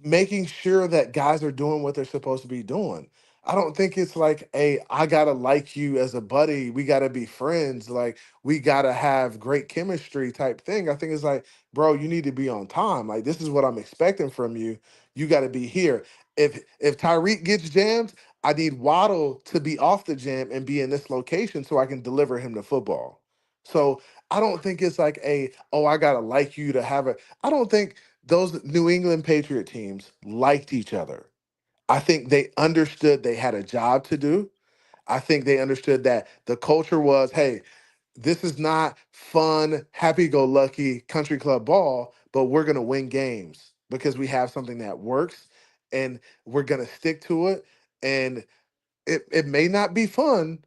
making sure that guys are doing what they're supposed to be doing. I don't think it's like, hey, I gotta like you as a buddy. We gotta be friends. Like we gotta have great chemistry type thing. I think it's like, bro, you need to be on time. Like this is what I'm expecting from you. You gotta be here. If Tyreek gets jammed, I need Waddle to be off the jam and be in this location so I can deliver him the football. So I don't think it's like a, oh, I gotta like you to have a. I don't think those New England Patriot teams liked each other. I think they understood they had a job to do. I think they understood that the culture was, hey, this is not fun, happy go lucky country club ball, but we're going to win games because we have something that works and we're going to stick to it. And it may not be fun.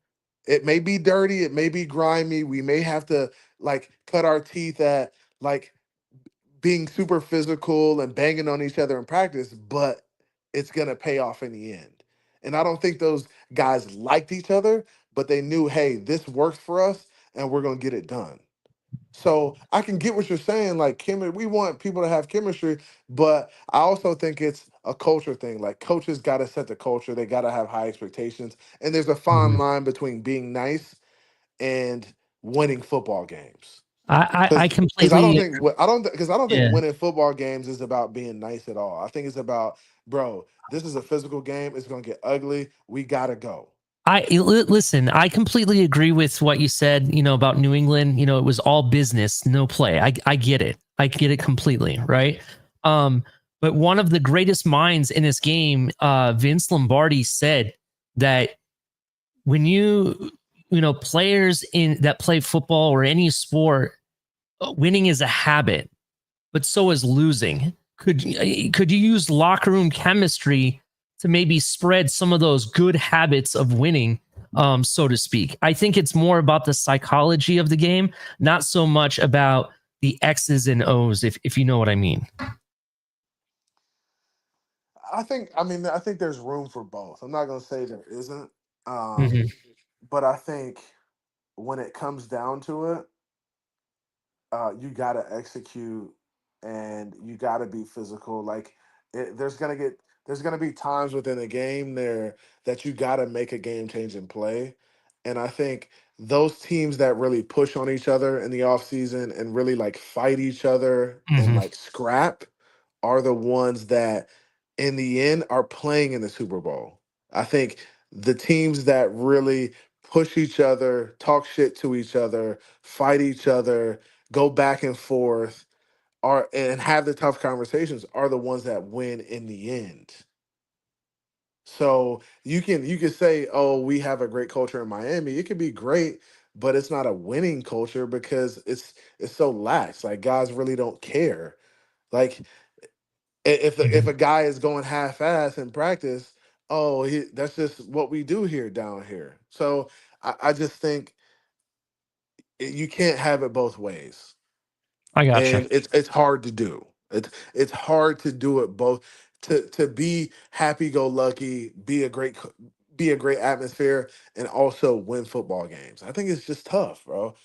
It may be dirty. It may be grimy. We may have to like cut our teeth at like being super physical and banging on each other in practice, but it's going to pay off in the end. And I don't think those guys liked each other, but they knew, hey, this works for us and we're going to get it done. So I can get what you're saying. Like, we want people to have chemistry, but I also think it's a culture thing. Like, coaches got to set the culture, they got to have high expectations. And there's a fine Mhm. line between being nice and winning football games. I Because I don't completely, think I don't think yeah. winning football games is about being nice at all. I think it's about, bro, this is a physical game. It's gonna get ugly. We gotta go. Listen, I completely agree with what you said, about New England. It was all business, no play. I get it. I get it completely, right? But one of the greatest minds in this game, Vince Lombardi, said that when players in that play football or any sport, winning is a habit, but so is losing. Could you use locker room chemistry to maybe spread some of those good habits of winning, so to speak? I think it's more about the psychology of the game, not so much about the X's and O's, if you know what I mean. I think there's room for both. I'm not gonna say there isn't. Mhm. But I think when it comes down to it, you got to execute and you got to be physical. Like there's gonna be times within a game there that you got to make a game changing play, and I think those teams that really push on each other in the off season and really like fight each other and Mhm. like scrap are the ones that in the end are playing in the Super Bowl. I think the teams that really push each other, talk shit to each other, fight each other, go back and forth, and have the tough conversations are the ones that win in the end. So you can say, oh, we have a great culture in Miami. It could be great, but it's not a winning culture because it's so lax. Like guys really don't care. Like if a guy is going half ass in practice, oh, that's just what we do here down here. So I just think you can't have it both ways, I gotcha. and it's hard to do. It's hard to do it both. To be happy go lucky, be a great atmosphere, and also win football games. I think it's just tough, bro.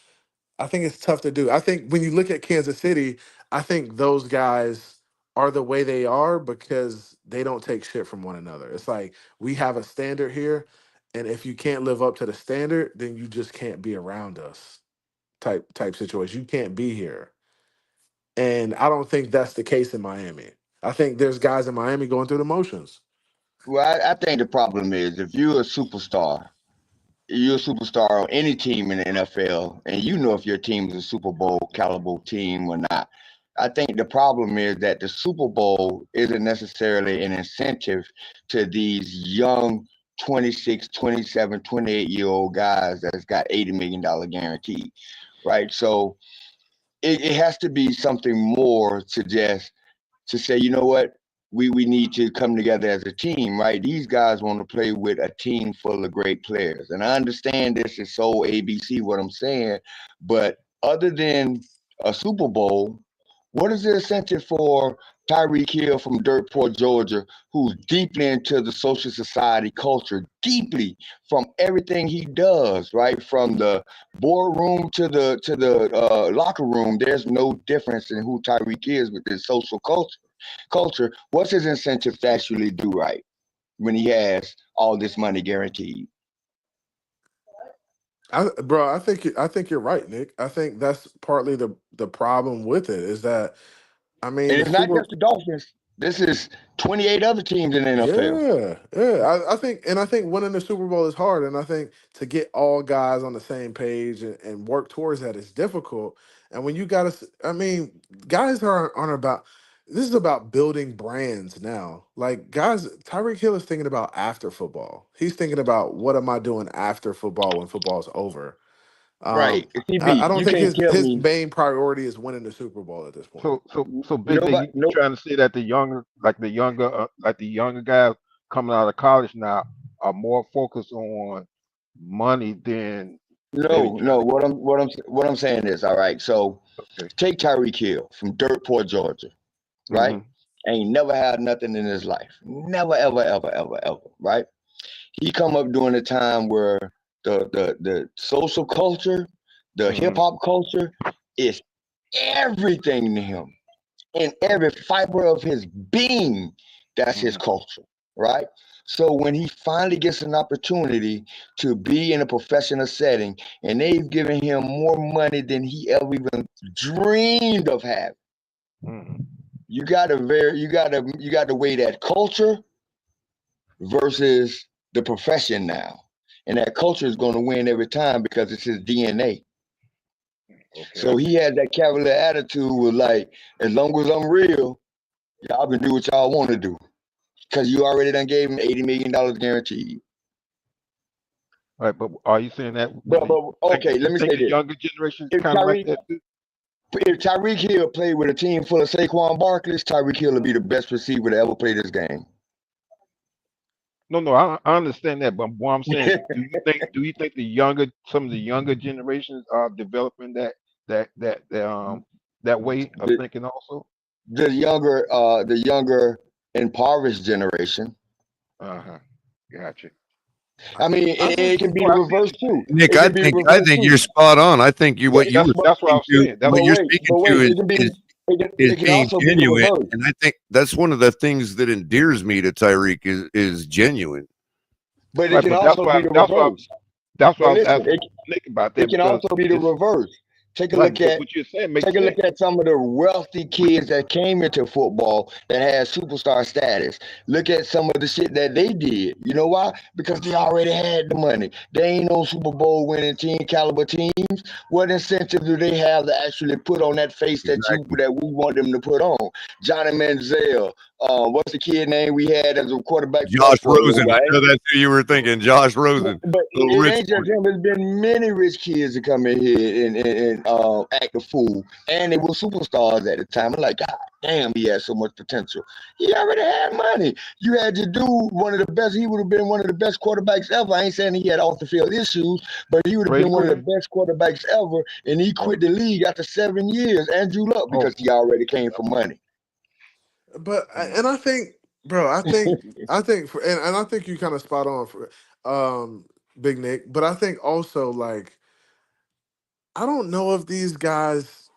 I think it's tough to do. I think when you look at Kansas City, I think those guys are the way they are because they don't take shit from one another. It's like we have a standard here, and if you can't live up to the standard, then you just can't be around us. Type situation. You can't be here. And I don't think that's the case in Miami. I think there's guys in Miami going through the motions. Well, I think the problem is if you're a superstar on any team in the NFL, and you know if your team is a Super Bowl caliber team or not. I think the problem is that the Super Bowl isn't necessarily an incentive to these young 26, 27, 28-year-old guys that's got $80 million guaranteed, right? So it has to be something more to say, you know what, we need to come together as a team, right? These guys want to play with a team full of great players. And I understand this is so ABC what I'm saying, but other than a Super Bowl, what is the incentive for Tyreek Hill from Dirt Poor Georgia, who's deeply into the social society culture, deeply from everything he does, right? From the boardroom to the locker room, there's no difference in who Tyreek is with his social culture. What's his incentive to actually do right when he has all this money guaranteed? I think you're right, Nick. I think that's partly the problem with it is that I mean And the it's not Super just the Dolphins. This is 28 other teams in the NFL. yeah. I think winning the Super Bowl is hard, and I think to get all guys on the same page and work towards that is difficult. And when you got to, I mean, guys aren't about. This is about building brands now. Like guys, Tyreek Hill is thinking about after football. He's thinking about what am I doing after football when football's over. Right. I CB, don't you think can't tell his me main priority is winning the Super Bowl at this point. So Big Lee, nobody, you no, trying to say that the younger guys coming out of college now are more focused on money than maybe trying no. to. What I'm saying is, all right. So Okay. take Tyreek Hill from Dirt Poor Georgia, right? Mm-hmm. Ain't never had nothing in his life. Never, ever, ever, ever, ever, right? He come up during a time where the social culture, the hip Mm-hmm. hop culture is everything to him. In every fiber of his being, that's his Mm-hmm. culture, right? So when he finally gets an opportunity to be in a professional setting and they've given him more money than he ever even dreamed of having, Mm-hmm. you gotta weigh that culture versus the profession now. And that culture is going to win every time because it's his DNA. Okay. So he had that cavalier attitude with like, as long as I'm real, y'all can do what y'all want to do. Because you already done gave him $80 million guaranteed. All right, but are you saying that But okay, you let me think say the this. younger generation is If kind of like Tyreek that too? if Tyreek Hill played with a team full of Saquon Barkleys, Tyreek Hill would be the best receiver to ever play this game. No, I understand that, but what I'm saying, do you think some of the younger generations are developing that way of the, thinking also? the younger impoverished generation. Uh-huh. Gotcha. I mean, I it just can be Oh, the I see what reverse you're too. saying. Nick, It can be the I reverse think too. you're spot on. I think But what you were That's what I speaking was to, saying. what but you're wait, speaking but to wait, it can be is it can being also be the genuine, reverse. and I think that's one of the things that endears me to Tyreek is genuine. But it Right, can but also be the reverse. that's why But I was listen, asking Nick about it that can because also be the it's reverse. Take a Right, look but at what you're saying makes Take a sense. look at some of the wealthy kids that came into football that had superstar status. Look at some of the shit that they did. You know why? Because they already had the money. They ain't no Super Bowl winning team caliber teams. What incentive do they have to actually put on that face that Exactly. we want them to put on? Johnny Manziel. What's the kid name we had as a quarterback for us Josh for a little Rosen. I while? know that's who you were thinking. Josh Rosen. But Little it rich ain't just him. There's been many rich kids that come in here and act a fool, and they were superstars at the time. I'm like, God damn, he had so much potential. He already had money. You had to do one of the best. He would have been one of the best quarterbacks ever. I ain't saying he had off the field issues, but he would have Brady been one of the Quinn. best quarterbacks ever. And he quit the league after 7 years. Andrew Luck Oh, because he already came for money. But and I think, bro, I think and I think you kind of spot on for Big Nick. But I think also like I don't know if these guys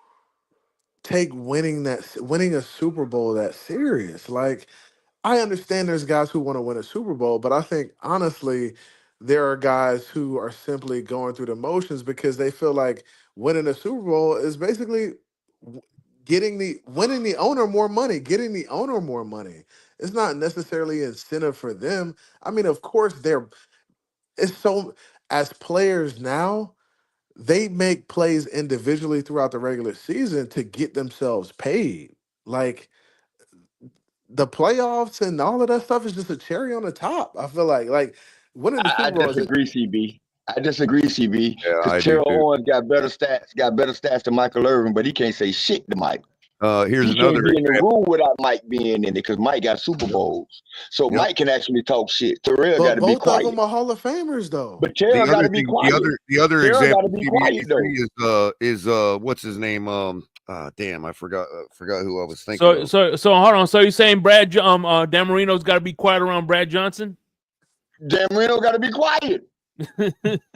take winning a Super Bowl that serious. Like I understand there's guys who want to win a Super Bowl, but I think honestly there are guys who are simply going through the motions because they feel like winning a Super Bowl is basically w- winning the owner more money, getting the owner more money. It's not necessarily incentive for them. I mean, of course, it's so as players now, they make plays individually throughout the regular season to get themselves paid. Like the playoffs and all of that stuff is just a cherry on the top. I feel like winning the I Super Bowl is disagree, CB. I disagree, CB, Yeah, because I do Terrell too. Owens got better stats than Michael Irvin, but he can't say shit to Mike. Here's He another can't be in the example. room without Mike being in it because Mike got Super Bowls. So Yep. Mike can actually talk shit. Terrell got but to be both of quiet. them are Hall of Famers though. But The Terrell got other to be thing, quiet. the other Terrell got to example, be quiet though. CB83 is what's his name? Damn, I forgot who I was thinking So of. so hold on. So you're saying Dan Marino's got to be quiet around Brad Johnson? Dan Marino got to be quiet.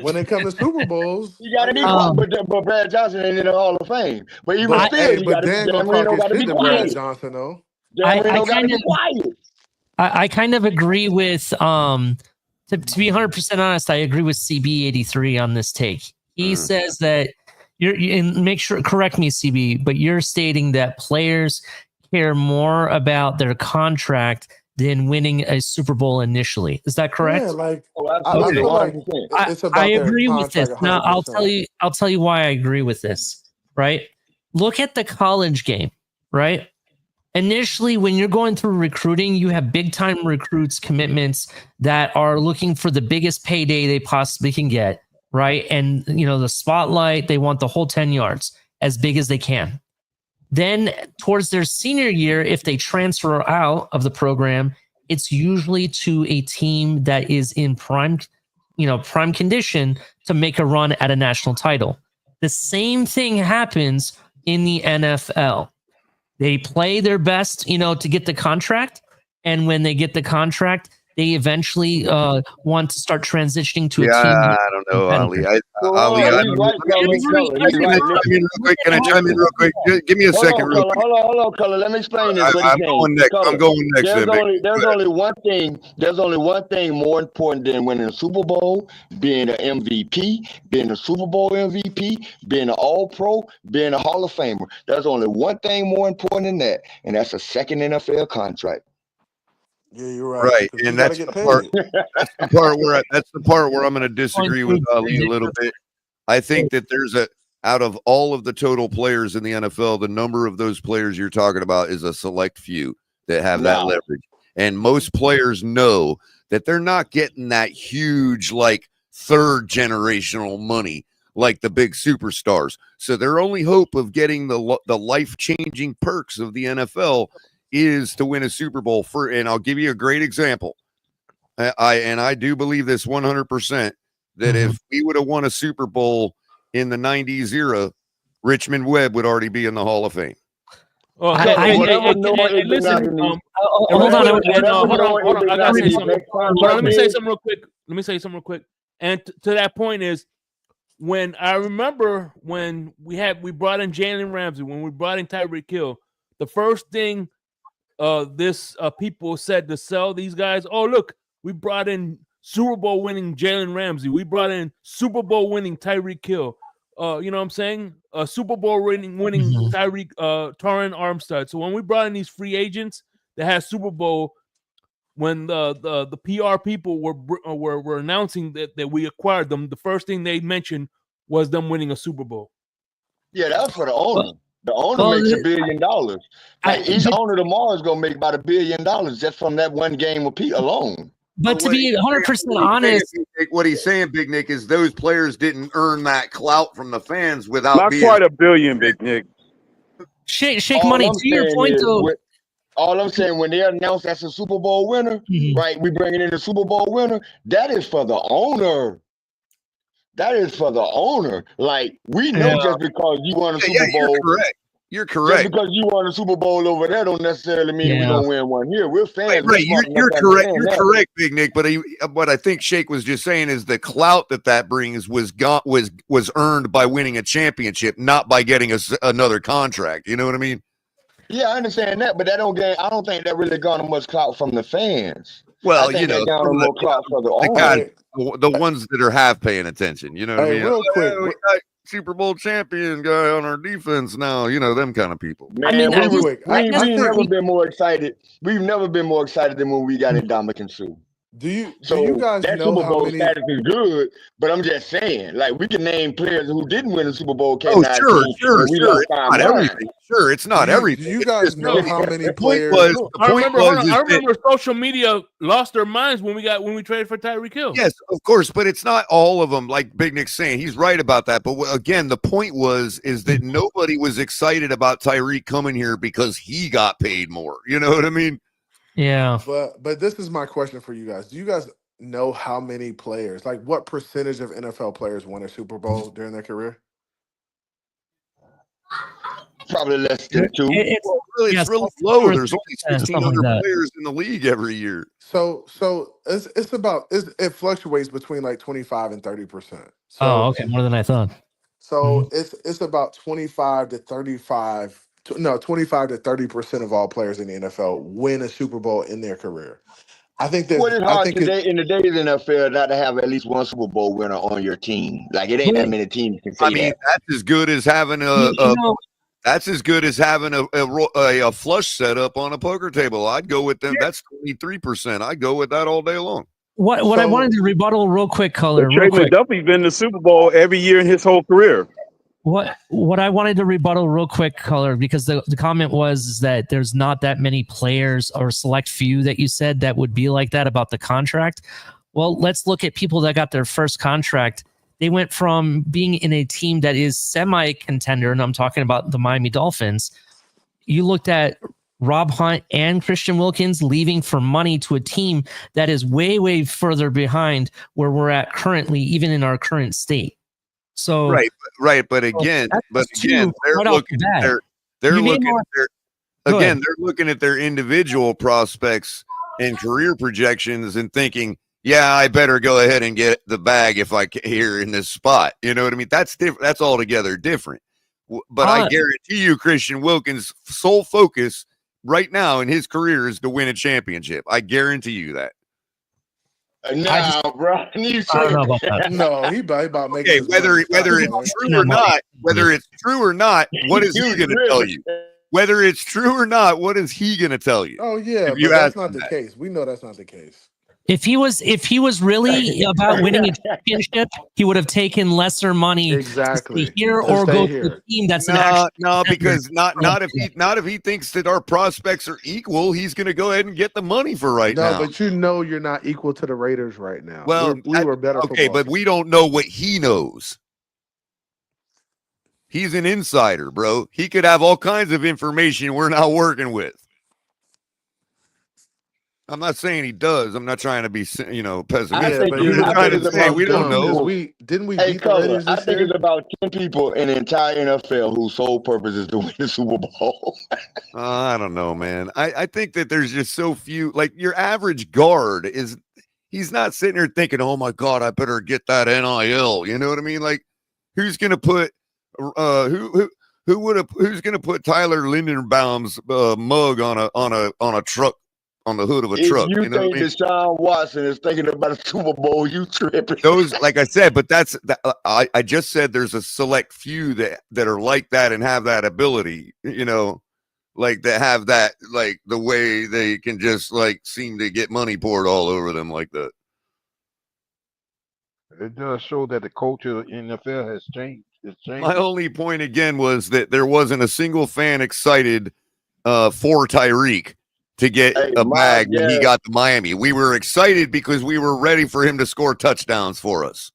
When it comes to Super Bowls, He got I to be mean, quiet. But Brad Johnson ain't in the Hall of Fame. But even still, you got to Dan Dan gonna talk Marino his got to shit be to Brad quiet. Johnson though. Dan Marino got to kind be of quiet. I kind of agree with to be 100% honest, I agree with CB83 on this take. He says that and make sure, correct me, CB, but you're stating that players care more about their contract than winning a Super Bowl initially. Is that correct? Yeah, like I Absolutely, feel like 100%. it's I about their agree with this. contract Now 100%. I'll tell you why I agree with this, right? Look at the college game, right? Initially, when you're going through recruiting, you have big time recruits commitments that are looking for the biggest payday they possibly can get, right? And the spotlight, they want the whole 10 yards, as big as they can. Then towards their senior year, if they transfer out of the program, it's usually to a team that is in prime condition to make a run at a national title. The same thing happens in the NFL. They play their best, to get the contract. And when they get the contract, they eventually want to start transitioning to a team. I don't know, Ali. Ali, I don't know. Can I chime in real quick? Can I chime in real quick? Give me a second, real quick. Hold on, Color. Let me explain this. I'm going next. I'm going next. There's only one thing. There's only one thing more important than winning a Super Bowl, being an MVP, being a Super Bowl MVP, being an All-Pro, being a Hall of Famer. There's only one thing more important than that, and that's a second NFL contract. Yeah, you're right. Right, You and gotta that's get the paid. part. That's the part where I'm going to disagree with Ali a little bit. I think that out of all of the total players in the NFL, the number of those players you're talking about is a select few that have that leverage. And most players know that they're not getting that huge, like, third generational money like the big superstars. So their only hope of getting the life-changing perks of the NFL is to win a Super Bowl. And I'll give you a great example. I do believe this 100% that if we would have won a Super Bowl in the 90s era, Richmond Webb would already be in the Hall of Fame. Listen, hold on. I gotta say something. Let me say something real quick. And to that point is when I remember when we brought in Jalen Ramsey, when we brought in Tyreek Hill, the first thing people said to sell these guys, oh look, we brought in Super Bowl winning Jalen Ramsey, we brought in Super Bowl winning Tyreek Hill. you know what I'm saying, a Super Bowl winning Tyreek Torrin Armstead. So when we brought in these free agents that had Super Bowl, when the PR people were announcing that we acquired them, the first thing they mentioned was them winning a Super Bowl. Yeah, that's for the owner. The owner makes $1 billion. Like each owner tomorrow is gonna make about $1 billion just from that one game alone. But to be 100% honest, what he's saying, Big Nick, is those players didn't earn that clout from the fans without Not being quite $1 billion, Big Nick. Shake money. To your point, though. All I'm saying, when they announce that's a Super Bowl winner, right? We bringing in a Super Bowl winner. That is for the owner. That is for the owner. Like, we know just because you won a Super Bowl. You're correct. Just because you won a Super Bowl over there don't necessarily mean we're gonna win one here. We're fans. Right. You're correct. You're correct, Big Nick. But what I think Shake was just saying is the clout that brings was earned by winning a championship, not by getting another contract. You know what I mean? Yeah, I understand that, but I don't think that really garnered much clout from the fans. Well, I think they garnered more clout for the owner. The ones that are half paying attention. You know what I mean? Real quick, we got Super Bowl champion guy on our defense now. You know, them kind of people. Man, we've never been more excited. We've never been more excited than when we got Ndamukong Suh. Do you guys that know Super how Bowl many status is good? But I'm just saying, like, we can name players who didn't win the Super Bowl. Sure. It's not everything. Do you guys know how many players? I remember social media lost their minds when we traded for Tyreek Hill. Yes, of course, but it's not all of them. Like Big Nick's saying, he's right about that. But again, the point is that nobody was excited about Tyreek coming here because he got paid more. You know what I mean? Yeah. But this is my question for you guys. Do you guys know how many players, like what percentage of NFL players won a Super Bowl during their career? Probably less than 2. It's really low. There's only 1,600 players in the league every year. So it fluctuates between like 25 and 30%. So, okay, more than I thought. So it's about 25 to 30% of all players in the NFL win a Super Bowl in their career. I think that it's hard today in the days in the NFL not to have at least one Super Bowl winner on your team. Like, it ain't that many teams can say that. That's as good as having that's as good as having a flush setup on a poker table. I'd go with them. That's 23%. I'd go with that all day long. What I wanted to rebuttal real quick, Color. Trey McDuffie's been in the Super Bowl every year in his whole career. What I wanted to rebuttal real quick, Color, because the comment was that there's not that many players or select few that you said that would be like that about the contract. Well, let's look at people that got their first contract. They went from being in a team that is semi-contender, and I'm talking about the Miami Dolphins. You looked at Rob Hunt and Christian Wilkins leaving for money to a team that is way, way further behind where we're at currently, even in our current state. So right. But again, they're looking at their individual prospects and career projections and thinking, yeah, I better go ahead and get the bag if I can here in this spot. You know what I mean? That's different. That's altogether different. But I guarantee you, Christian Wilkins' sole focus right now in his career is to win a championship. I guarantee you that. Bro, no, he about making. Okay, whether it's true or not, what is he going to tell you? Whether it's true or not, what is he going to tell you? Oh yeah, but that's not the case. We know that's not the case. If he was really about winning a championship, he would have taken lesser money to stay here or go to a team that's because not if he thinks that our prospects are equal, he's going to go ahead and get the money for now. No, but you're not equal to the Raiders right now. Well, we were better. Okay, but we don't know what he knows. He's an insider, bro. He could have all kinds of information we're not working with. I'm not saying he does. I'm not trying to be, pessimistic. But I'm trying to say we don't know. Didn't we Hey, beat the Raiders I this think year? it's about 10 people in the entire NFL whose sole purpose is to win the Super Bowl. I don't know, man. I think that there's just so few. Like, your average guard he's not sitting there thinking, oh my God, I better get that NIL. You know what I mean? Like, who's gonna put who's gonna put Tyler Lindenbaum's mug on a truck on the hood of a If truck. you You know what think I mean? Deshaun Watson is thinking about a Super Bowl, you tripping. Those, like I said, but I just said there's a select few that are like that and have that ability, you know, like that have that, like the way they can just like seem to get money poured all over them like that. It does show that the culture in the NFL has changed. It's My changing. only point again was that there wasn't a single fan excited for Tyreek to get Hey, a Miles bag when he Garrett, got to Miami. We were excited because we were ready for him to score touchdowns for us.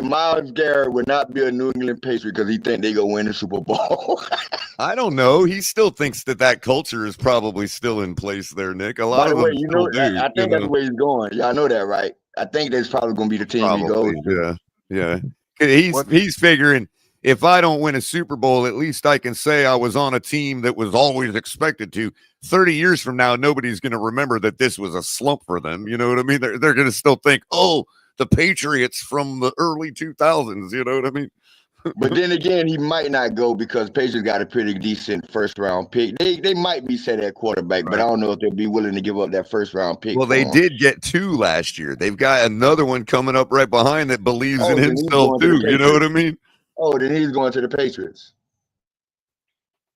Miles Garrett would not be a New England Patriot because he think they gonna win the Super Bowl. I don't know. He still thinks that culture is probably still in place there, Nick. A lot By the of way, them you still know, do. I You think that's know, where he's going. Y'all know that, right? I think that's probably gonna be the team he goes probably. to. Yeah. What He's figuring if I don't win a Super Bowl, at least I can say I was on a team that was always expected to. 30 years from now, nobody's going to remember that this was a slump for them. You know what I mean? They're going to still think, oh, the Patriots from the early 2000s. You know what I mean? But then again, he might not go because Patriots got a pretty decent first round pick. They might be set at quarterback, but I don't know if they'll be willing to give up that first round pick. Well, for they him. did get 2 last year. They've got another one coming up right behind that believes in then he's himself going to the too. You know what I Patriots. mean? Oh, then he's going to the Patriots.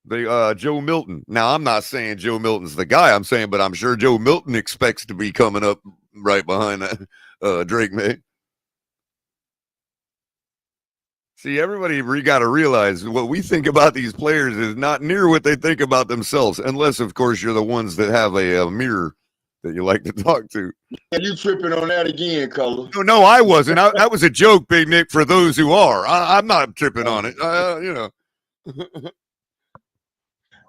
They Joe Milton. Now I'm not saying Joe Milton's the guy. I'm saying, but I'm sure Joe Milton expects to be coming up right behind that Drake May. See, everybody got to realize what we think about these players is not near what they think about themselves, unless, of course, you're the ones that have a mirror that you like to talk to. And you tripping on that again, Color? No, I wasn't. That was a joke, Big Nick, for those who are. I'm not tripping on it. You know.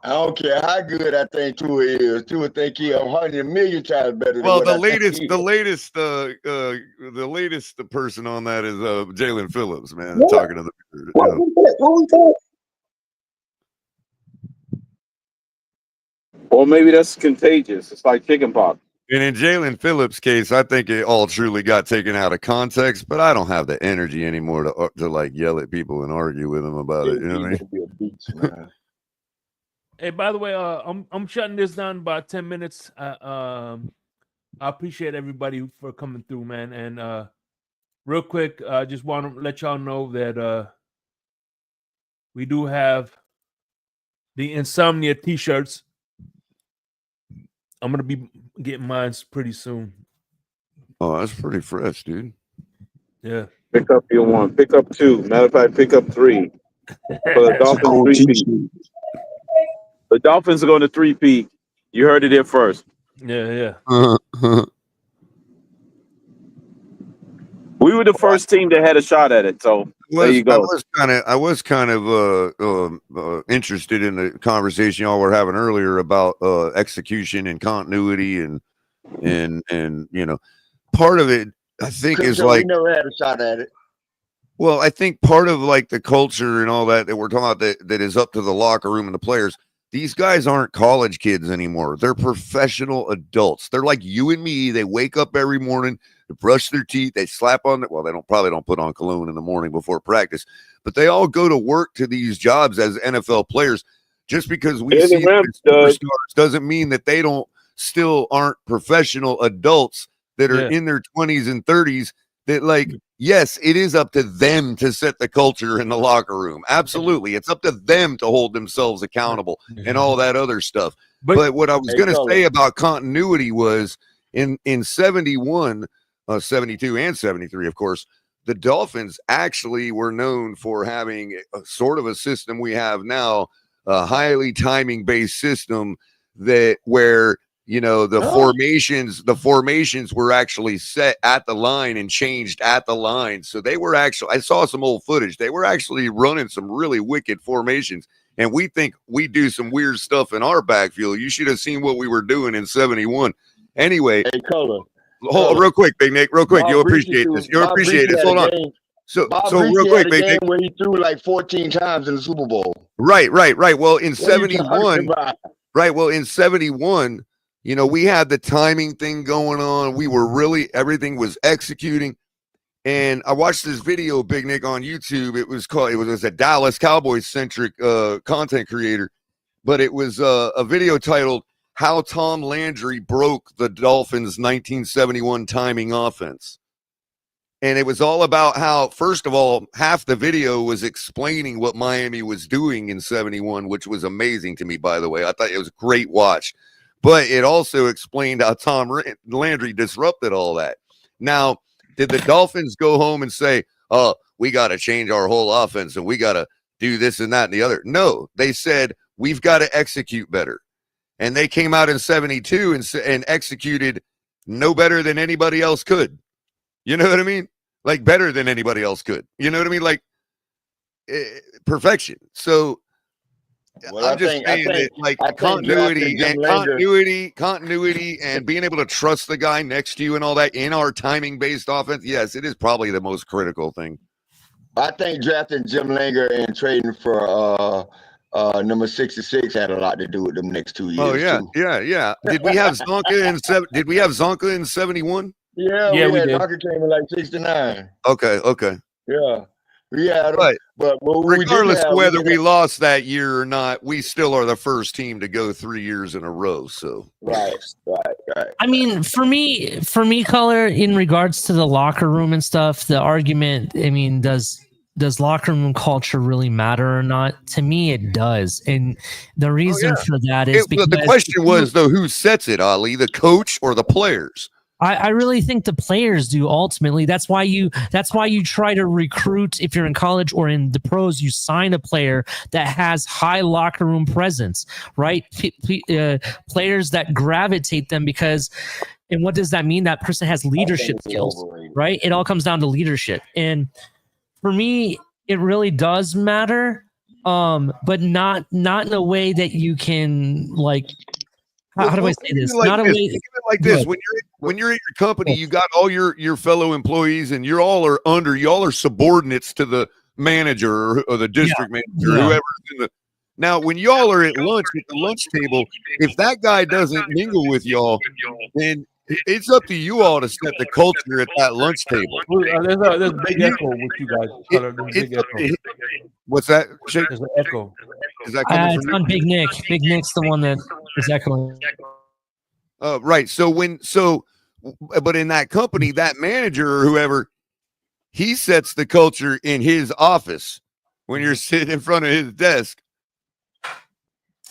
I don't care how good I think Tua is. Tua think he 100 million times better than Well, what the I think he is. latest person on that is Jalen Phillips, man. What? Talking to the What was that? Or maybe that's contagious. It's like chickenpox. And in Jalen Phillips' case, I think it all truly got taken out of context. But I don't have the energy anymore to like yell at people and argue with them about it. You know what I mean? Be a beach, man. Hey, by the way, I'm shutting this down in about 10 minutes. I appreciate everybody for coming through, man. And real quick, I just want to let y'all know that we do have the Insomnia T-shirts. I'm gonna be getting mine pretty soon. Oh, that's pretty fresh, dude. Yeah. Pick up your 1. Pick up 2. Matter of fact, pick up 3. For the Dolphins Cold 3-peat. t-shirt. The Dolphins are going to 3-peat. You heard it here first. Yeah. We were the first team that had a shot at it. So there you go. I was kind of interested in the conversation y'all were having earlier about execution and continuity and you know, part of it I think is like we never had a shot at it. Well, I think part of like the culture and all that we're talking about that is up to the locker room and the players. These guys aren't college kids anymore. They're professional adults. They're like you and me. They wake up every morning, they brush their teeth, they slap on they probably don't put on cologne in the morning before practice, but they all go to work to these jobs as NFL players. Just because we see superstars doesn't mean that they still aren't professional adults that are in their 20s and 30s that like, yes, it is up to them to set the culture in the locker room. Absolutely. It's up to them to hold themselves accountable and all that other stuff. But what I was going to say about continuity was in 71, 72 and 73, of course, the Dolphins actually were known for having a sort of a system we have now, a highly timing based system where you know, the formations were actually set at the line and changed at the line. So they were I saw some old footage. They were actually running some really wicked formations. And we think we do some weird stuff in our backfield. You should have seen what we were doing in 71. Anyway, hold real quick, Big Nick, real quick. You'll appreciate this. You'll appreciate this. Hold on. So real quick, Big Nick. When he threw like 14 times in the Super Bowl. Right. Well, in 71, in 71, you know, we had the timing thing going on. We were everything was executing. And I watched this video, Big Nick, on YouTube. It was a Dallas Cowboys centric content creator, but it was a video titled how Tom Landry broke the Dolphins' 1971 timing offense. And it was all about how, first of all, half the video was explaining what Miami was doing in 71, which was amazing to me, by the way. I thought it was a great watch. But it also explained how Tom Landry disrupted all that. Now, did the Dolphins go home and say, oh, we got to change our whole offense and we got to do this and that and the other? No, they said, we've got to execute better. And they came out in 72 and executed no better than anybody else could. You know what I mean? Like better than anybody else could. You know what I mean? Like perfection. So Well, I'm just saying that, like, continuity and being able to trust the guy next to you and all that in our timing-based offense. Yes, it is probably the most critical thing. I think drafting Jim Langer and trading for number 66 had a lot to do with them next 2 years. Oh yeah, too. yeah. Did we have Zonka in Did we have Zonka in 71? Yeah, we did. Zonka came in like 69. Okay. Yeah. Yeah, but regardless of whether we lost that year or not, we still are the first team to go 3 years in a row. So right. I mean, for me, Color, in regards to the locker room and stuff, the argument, I mean, does locker room culture really matter or not? To me, it does. And the reason for that is because the question was, though, who sets it, Ali, the coach or the players? I really think the players do ultimately. That's why you try to recruit, if you're in college or in the pros, you sign a player that has high locker room presence, right? Players that gravitate them because, and what does that mean? That person has leadership skills, right? It all comes down to leadership. And for me, it really does matter, but not in a way that you can, like, how do I say this? Like not this. a way like this. When you're at your company, you got all your fellow employees, and you all are subordinates to the manager or the district manager, whoever's in the. Now, when y'all are at lunch at the lunch table, if that guy doesn't mingle with y'all, then it's up to you all to set the culture at that lunch table. There's a big echo with you guys. Big echo. What's that? There's an echo. Is that coming it's from on Big Nick. Big Nick's the one that is echoing. Right. But in that company, that manager or whoever, he sets the culture in his office when you're sitting in front of his desk.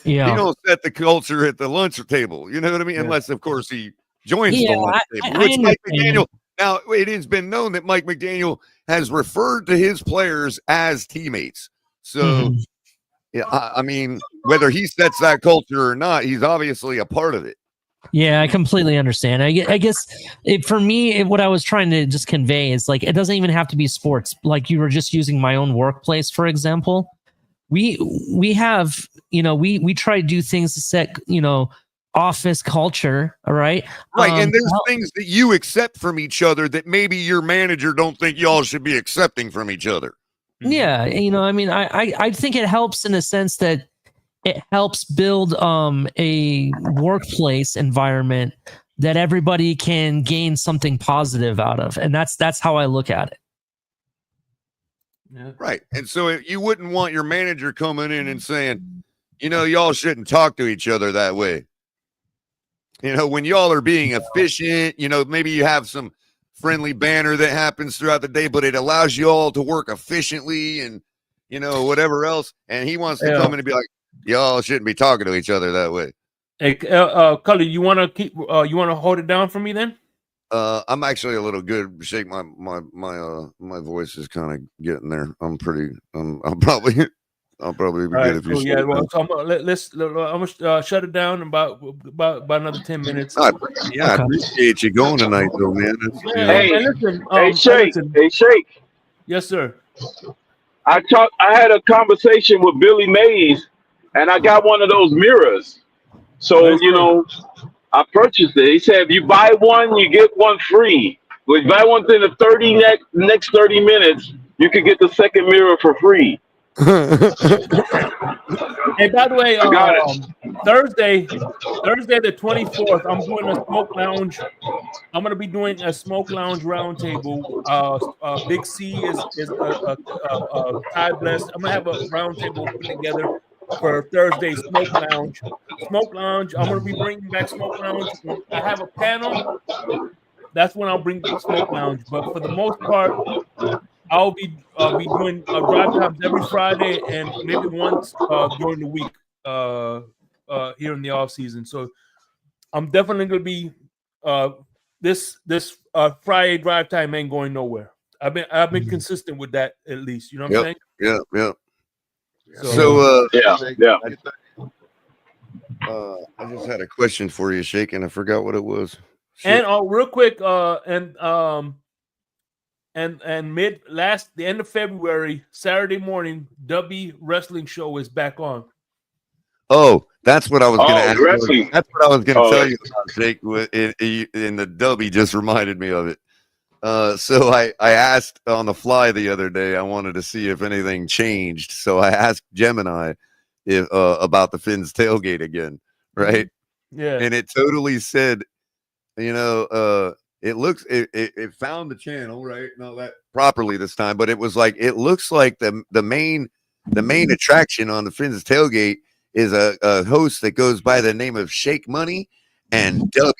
Yeah. He don't set the culture at the lunch table. You know what I mean? Unless, of course, he joins the lunch table. Which Mike McDaniel. Now, it has been known that Mike McDaniel has referred to his players as teammates. So, yeah, I mean, whether he sets that culture or not, he's obviously a part of it. Yeah, I completely understand. I guess for me, what I was trying to just convey is, like, it doesn't even have to be sports. Like, you were just using my own workplace, for example. We have, we try to do things to set, office culture. All right. Right. And there's things that you accept from each other that maybe your manager don't think y'all should be accepting from each other. Yeah. I mean, I think it helps in a sense that it helps build a workplace environment that everybody can gain something positive out of. And that's how I look at it. Yeah. Right. And so you wouldn't want your manager coming in and saying, y'all shouldn't talk to each other that way. When y'all are being efficient, maybe you have some friendly banter that happens throughout the day, but it allows you all to work efficiently and, whatever else. And he wants to come in and be like, y'all shouldn't be talking to each other that way. Hey, Cully, you want to hold it down for me then? I'm actually a little good. Shake my voice is kind of getting there. I'll probably be good if you. Yeah, well, so I'm gonna shut it down in about another 10 minutes. I appreciate you going tonight, though, man. Hey, Shake. Yes, sir. I had a conversation with Billy Mays, and I got one of those mirrors. So I purchased it. He said, if you buy one, you get one free. But if you buy one within the next 30 minutes, you could get the second mirror for free. Hey, by the way, Thursday the 24th, I'm doing a smoke lounge. I'm going to be doing a smoke lounge roundtable. Big C is Ty Bless. I'm going to have a roundtable put together. for Thursday Smoke Lounge. Smoke Lounge. I'm gonna be bringing back Smoke Lounge when I have a panel. That's when I'll bring Smoke Lounge. But for the most part, I'll be doing drive times every Friday and maybe once during the week here in the off season. So I'm definitely gonna be this Friday drive time ain't going nowhere. I've been consistent with that at least. You know what I'm saying? Yep. So Yeah. I just had a question for you, Shake, and I forgot what it was. And real quick, and the end of February, Saturday morning, W Wrestling Show is back on. Oh, that's what I was going to ask. Wrestling. That's what I was going to Oh, tell you about, Jake. In the W just reminded me of it. So I asked on the fly the other day. I wanted to see if anything changed. So I asked Gemini if about the Finn's tailgate again, right? Yeah. And it totally said, it found the channel, right? Not that properly this time, but it was like it looks like the main attraction on the Finn's tailgate is a host that goes by the name of Shake Money and Dubby.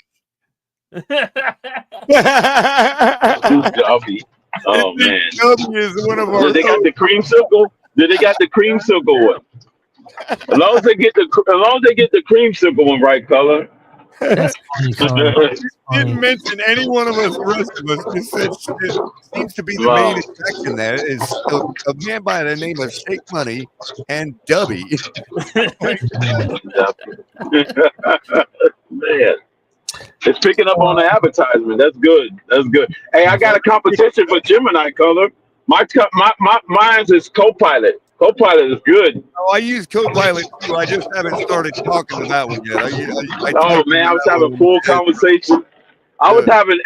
Dubby. Oh man. Dubby is one of our. Did they got the creamsicle? Did they got the creamsicle one? As long as they get the creamsicle one right color. That's funny, Colin. Didn't mention any one of us. The rest of us just said shit. Seems to be the main attraction. There is a man by the name of Shake Money and Dubby. Man, it's picking up on the advertisement. That's good. Hey, I got a competition for Gemini color. Mine's is Copilot. Copilot is good. Oh, I use Copilot too. I just haven't started talking to that one yet. I was having full conversation. I was having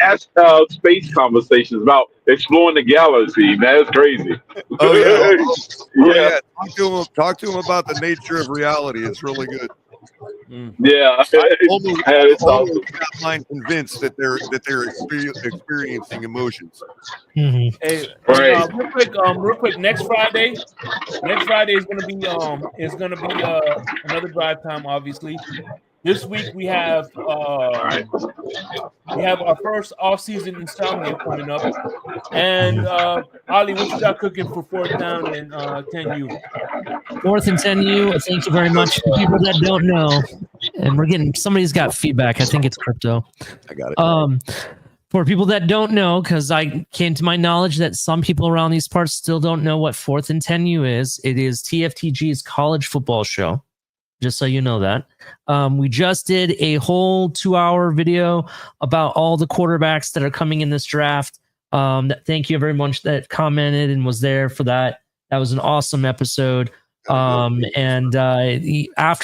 space conversations about exploring the galaxy. Man, it's crazy. Oh yeah. Talk to him about the nature of reality. It's really good. Yeah, I almost got mine convinced that they're experiencing emotions. Mm-hmm. Hey, right. Real quick. Next Friday is gonna be another drive time. Obviously, this week we have our first off season insomnia coming up. And Ali, what you got cooking for 4th down and 10U? 4th and 10U. Thank you very much. For people that don't know, and we're getting somebody's got feedback. I think it's crypto. I got it. For people that don't know, because I came to my knowledge that some people around these parts still don't know what 4th and 10U is. It is TFTG's college football show. Just so you know that. We just did a whole 2-hour video about all the quarterbacks that are coming in this draft. Thank you very much that commented and was there for that. That was an awesome episode. After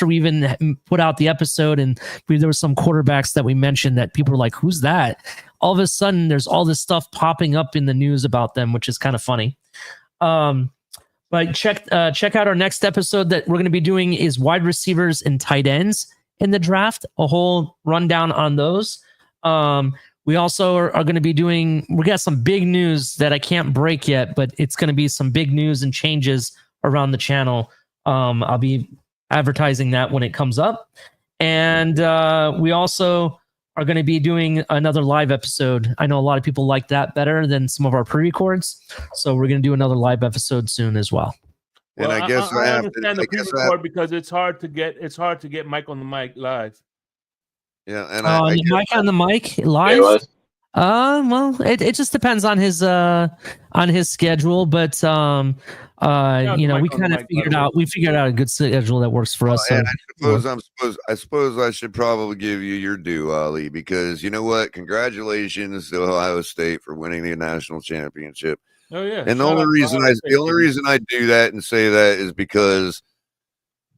we even put out the episode and there were some quarterbacks that we mentioned that people were like, who's that? All of a sudden, there's all this stuff popping up in the news about them, which is kind of funny. But check out our next episode that we're going to be doing is wide receivers and tight ends in the draft. A whole rundown on those. We also are going to be we got some big news that I can't break yet, but it's going to be some big news and changes around the channel. I'll be advertising that when it comes up. And we also are going to be doing another live episode. I know a lot of people like that better than some of our pre-records. So we're going to do another live episode soon as well. And I guess I understand the pre-record because it's hard to get Mike on the mic live. Yeah, and Mike on the mic live. Well, it just depends on his schedule, but we kind of figured out a good schedule that works for us. And I suppose I should probably give you your due, Ali, because you know what? Congratulations to Ohio State for winning the national championship. Oh yeah. And the only reason I do that and say that is because,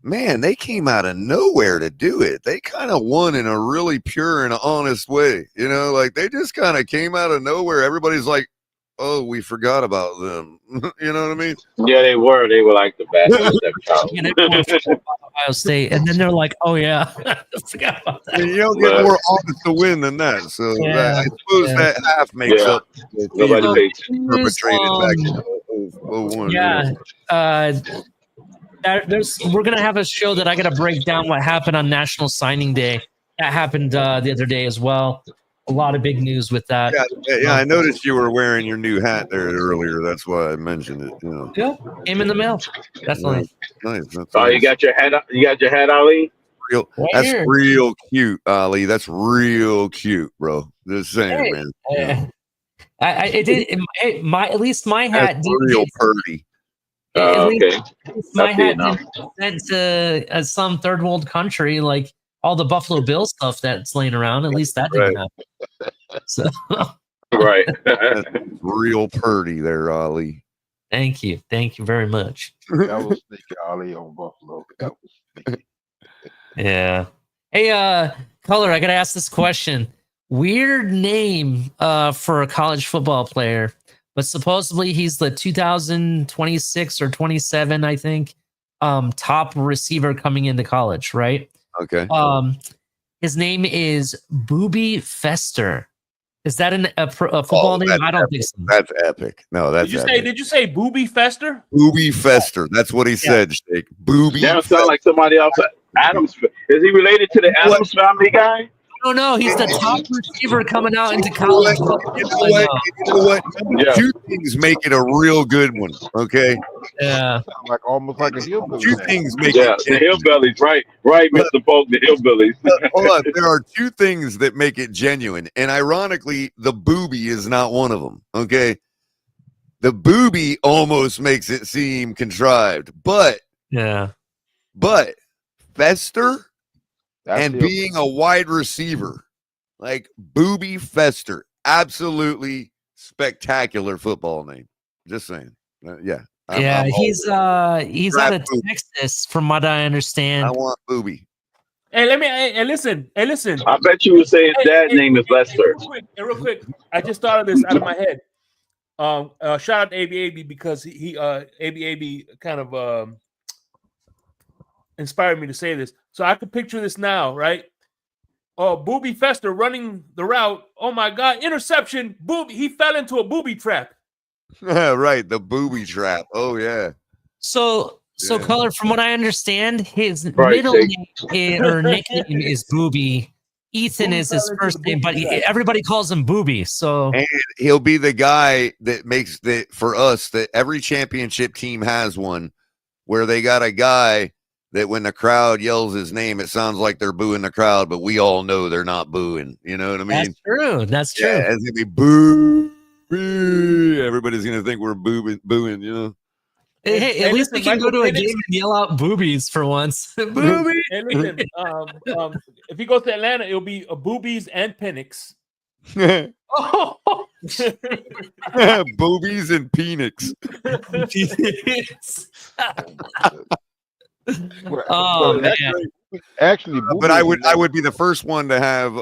man, they came out of nowhere to do it. They kind of won in a really pure and honest way. You know, like they just kind of came out of nowhere. Everybody's like, oh, we forgot about them. You know what I mean? Yeah, they were. They were like the best. Ohio State, and then they're like, "Oh yeah, I forgot about that." And you don't get more odds to win than that. So I suppose that half makes up. Nobody perpetrated back in 01. Yeah. We're gonna have a show that I gotta break down what happened on National Signing Day. That happened the other day as well. A lot of big news with that. Yeah, I noticed you were wearing your new hat there earlier. That's why I mentioned it. You know. Yeah, came in the mail. Definitely. Nice. That's Oh, you awesome. got your hat. You got your hat, Ali. Real, Right that's here. real cute, Ali. That's real cute, bro. Just saying, man. Yeah. At least my hat That's did real get purdy. at least Okay. my I see it hat now. didn't sent to some third world country like all the Buffalo Bill stuff that's laying around. At least that didn't happen. So Right. That's real purdy there, Ali. thank you very much. That was sneaky, Ali on Buffalo. That was sneaky. Yeah. Hey, Color, I gotta ask this question. Weird name for a college football player, but supposedly he's the 2026 or 27, I think, top receiver coming into college, right? Okay. His name is Booby Fester. Is that a football name? I don't epic. think so. That's epic. No, that's Did you say Booby Fester? Booby Fester. That's what he said, Shake. Booby. That sound like somebody else. Adams. Is he related to the Adams family guy? Oh no, he's the top receiver coming out into college. You know what? Yeah. Two things make it a real good one. Okay. Yeah. Like almost like a hillbilly. Two name. things make Yeah, it the genuine. hillbillies, right, Mr. Polk, the hillbillies. Hold on. There are two things that make it genuine. And ironically, the booby is not one of them. Okay. The booby almost makes it seem contrived. But Fester and being a wide receiver, like Booby Fester, absolutely spectacular football name. Just saying. I'm he's out of Texas, from what I understand. I want Booby. Hey, listen. I bet you would say his dad's name is Lester. Real quick, I just thought of this out of my head. Shout out to AB because he AB kind of inspired me to say this. So I could picture this now, right? Oh, Booby Fester running the route. Oh my God, interception. Booby, he fell into a booby trap. Right, the booby trap. Oh yeah. So Color, from what I understand, his middle name or nickname is Booby. Ethan is his first name, but everybody calls him Booby. So and he'll be the guy that makes that for us that every championship team has one where they got a guy that when the crowd yells his name, it sounds like they're booing the crowd, but we all know they're not booing. You know what I mean? That's true. Yeah, it's gonna be boo. Everybody's gonna think we're booing. You know. Hey, at least we can go to a game and yell out boobies for once. Boobies. Hey, listen, if he goes to Atlanta, it'll be Boobies and Penix. Boobies and Penix. Actually, but I would be the first one to have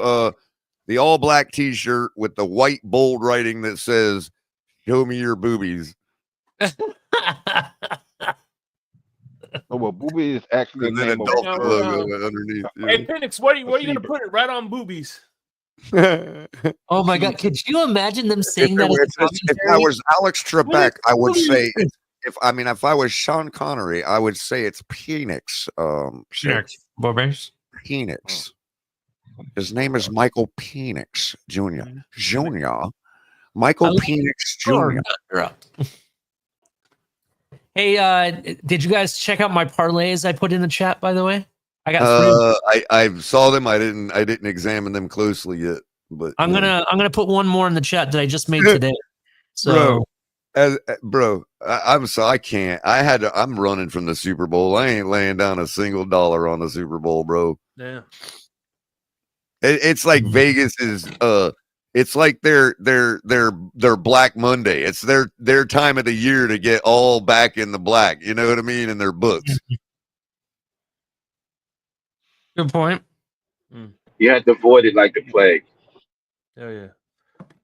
the all black T-shirt with the white bold writing that says "Show me your boobies." Oh, well, Booby is actually and then a Dolphin logo underneath. Hey, Penix, where are you going to put it? Right on Boobies. Oh my God! Could you imagine them saying that? If I was Alex Trebek, I would say if I was Sean Connery, I would say it's Penix. Penix. His name is Michael Penix Jr. Michael Penix Jr. Hey, did you guys check out my parlays I put in the chat? By the way, I got three. I saw them. I didn't examine them closely yet, but I'm gonna put one more in the chat that I just made today. So, bro, I'm sorry, I can't. I'm running from the Super Bowl. I ain't laying down a single dollar on the Super Bowl, bro. Yeah. It's like Vegas is it's like their Black Monday. It's their time of the year to get all back in the black. You know what I mean? In their books. Good point. You had to avoid it like the plague. Oh yeah.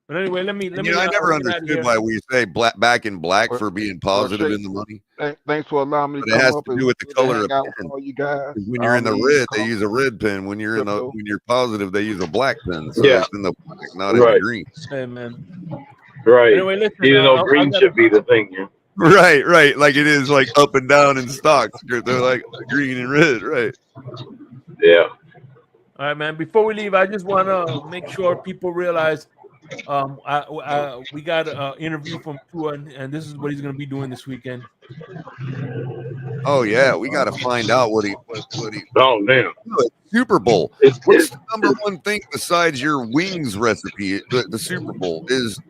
But anyway, let me. I never understood why we say back in black for being positive in the money. Thanks for allowing me to come up. It has to do with the color of pen. All you guys. When you're in the red, they use a red pen. When you're when you're positive, they use a black pen. So it's in the black, not in the green. Hey man. Right. Anyway, listen, even though green should be the thing. Right. Like it is like up and down in stocks. They're like green and red, right? Yeah. All right, man. Before we leave, I just want to make sure people realize we got an interview from Tua, and this is what he's going to be doing this weekend. Oh yeah, we got to find out what he. Oh damn. Super Bowl. It's What's the number one thing besides your wings recipe? The Super Bowl is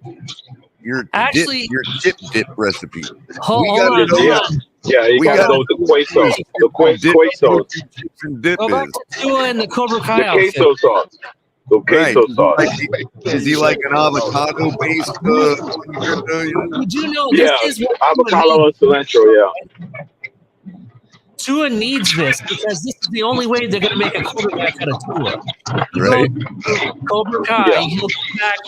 your Actually, chip dip recipe. Hold We got to on, know. hold on. Yeah, you We got to got go with the queso. The queso. chips and dip Go back is. to Tua and the Cobra Kai The outfit. queso sauce. The Right. queso sauce. Is he like an avocado based? You do know this Yeah, is what avocado and cilantro. Yeah. Tua needs this because this is the only way they're going to make a quarterback out of Tua. He Right. goes to Cobra Kai, Yeah. he'll come back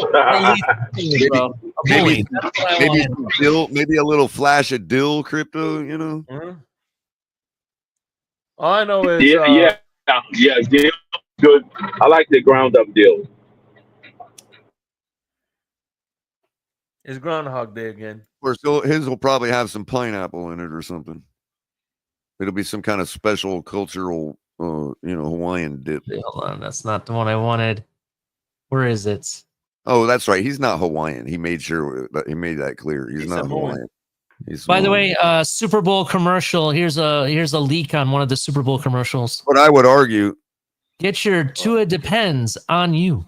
at least bro. A bully. That's what I Maybe wanted. some dill, maybe a little flash of dill, crypto. You know. All I know is Yeah. Deal good. I like the ground up deal. it's Groundhog Day again. Or so his will probably have some pineapple in it or something. It'll be some kind of special cultural, Hawaiian dip. Hold on, that's not the one I wanted. Where is it? Oh, that's right. He's not Hawaiian. He made sure that he made that clear. He's not Samoan. Hawaiian. He's By the Samoan. way, Super Bowl commercial. Here's a leak on one of the Super Bowl commercials. But I would argue, Get your Tua depends on you.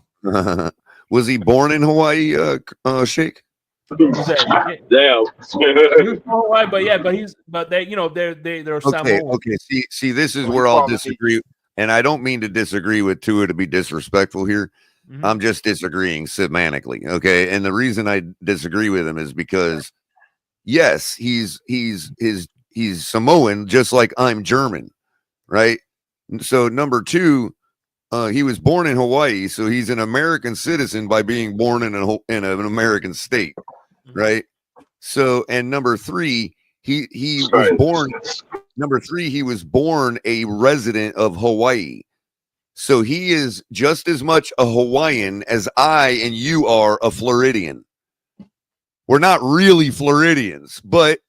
was he born in Hawaii, Sheikh? Who's that? Damn. He's from Hawaii, but they're Samoan. Okay. See, this is where I'll disagree, and I don't mean to disagree with Tua to be disrespectful here. Mhm. I'm just disagreeing semantically, okay? And the reason I disagree with him is because, yes, he's Samoan, just like I'm German, right? So number two, he was born in Hawaii, so he's an American citizen by being born in an American state, right? So, and number three, he was born. Number three, he was born a resident of Hawaii. So he is just as much a Hawaiian as I and you are a Floridian. We're not really Floridians, but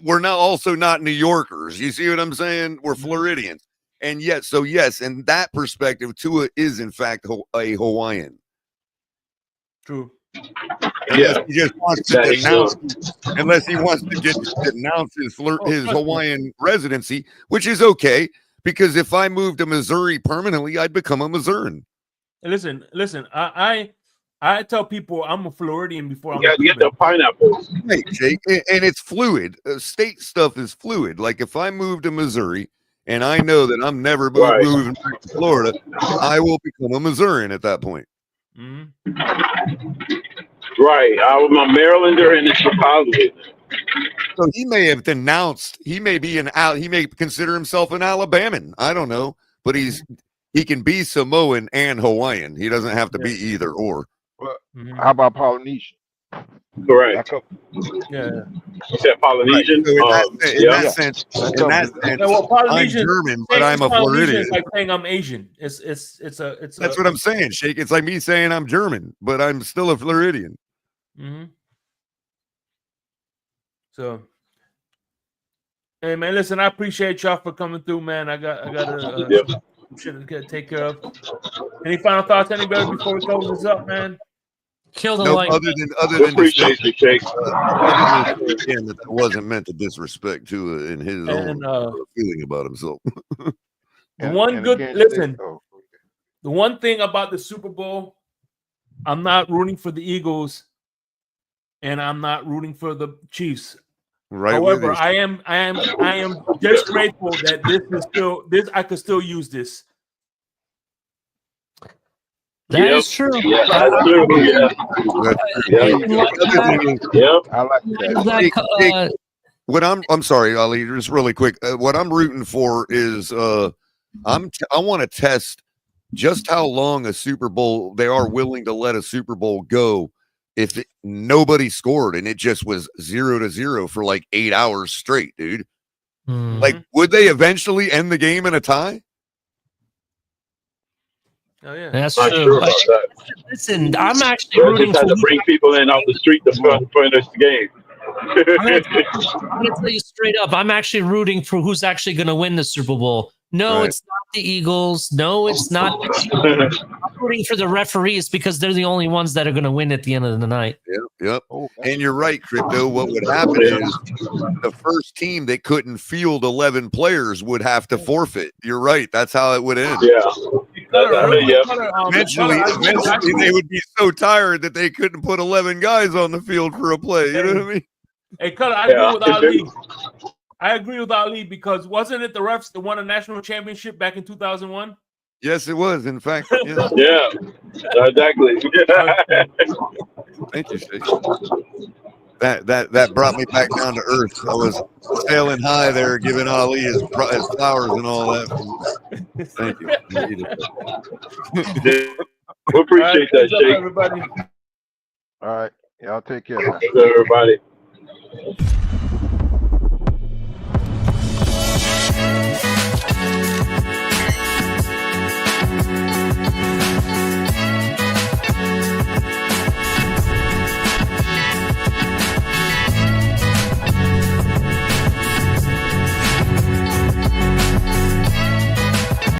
we're also not New Yorkers. You see what I'm saying? We're Floridians. And yet, so yes, in that perspective, Tua is in fact a Hawaiian. True. Unless he just wants to denounce his Hawaiian residency, which is okay. Because if I moved to Missouri permanently, I'd become a Missourian. Listen. I tell people I'm a Floridian before I'm Yeah, get the pineapples. Right, Jake, and it's fluid. State stuff is fluid. Like if I move to Missouri and I know that I'm never moving back to Florida, I will become a Missourian at that point. Mm-hmm. Right. I'm a Marylander and a Chicagoan. So he may have denounced. He may consider himself an Alabaman. I don't know, but he can be Samoan and Hawaiian. He doesn't have to be either or. Well, how about Polynesian? Correct. Yeah. You said Polynesian. Right. So in that sense, I'm German, but I'm a Floridian. It's like saying I'm Asian. It's That's what I'm saying, Shake. It's like me saying I'm German, but I'm still a Floridian. Mm-hmm. So, hey man, listen, I appreciate y'all for coming through, man. I got shit to take care of. Any final thoughts, anybody, before we close this up, man? Kill the nope, light. other than appreciate you, Jake. Again, that wasn't meant to disrespect Tua in his own feeling about himself. The one thing about the Super Bowl, I'm not rooting for the Eagles, and I'm not rooting for the Chiefs. Right. However, I am just grateful that I could still use this. That is true. Yeah, that's true. Yeah. I like that. What I'm sorry, Ali, just really quick. What I'm rooting for is I want to test just how long a Super Bowl they are willing to let a Super Bowl go if nobody scored and it just was 0-0 for like 8 hours straight, dude. Mm-hmm. Like, would they eventually end the game in a tie? Oh yeah, that's true. true. About that. Listen, I'm actually rooting just had to bring people in off the street to finish the game. I'm gonna tell you straight up. I'm actually rooting for who's actually going to win the Super Bowl. No, Right. it's not the Eagles. No, it's not. I'm rooting for the referees because they're the only ones that are going to win at the end of the night. Yep. Oh, And you're right, Crypto. What would happen is the first team that couldn't field 11 players would have to forfeit. You're right. That's how it would end. Yeah. Eventually, Eventually, they would be so tired that they couldn't put 11 guys on the field for a play. You know what I mean? Hey, Cutter, I agree with Ali. I agree with Ali because wasn't it the refs that won a national championship back in 2001? Yes, it was. In fact, yes. Yeah, exactly. Thank you, Shay. That brought me back down to earth. I was sailing high there, giving Ali his flowers and all that. Thank you. We appreciate that, Up, Jake. everybody. all right. Y'all take care now. Everybody.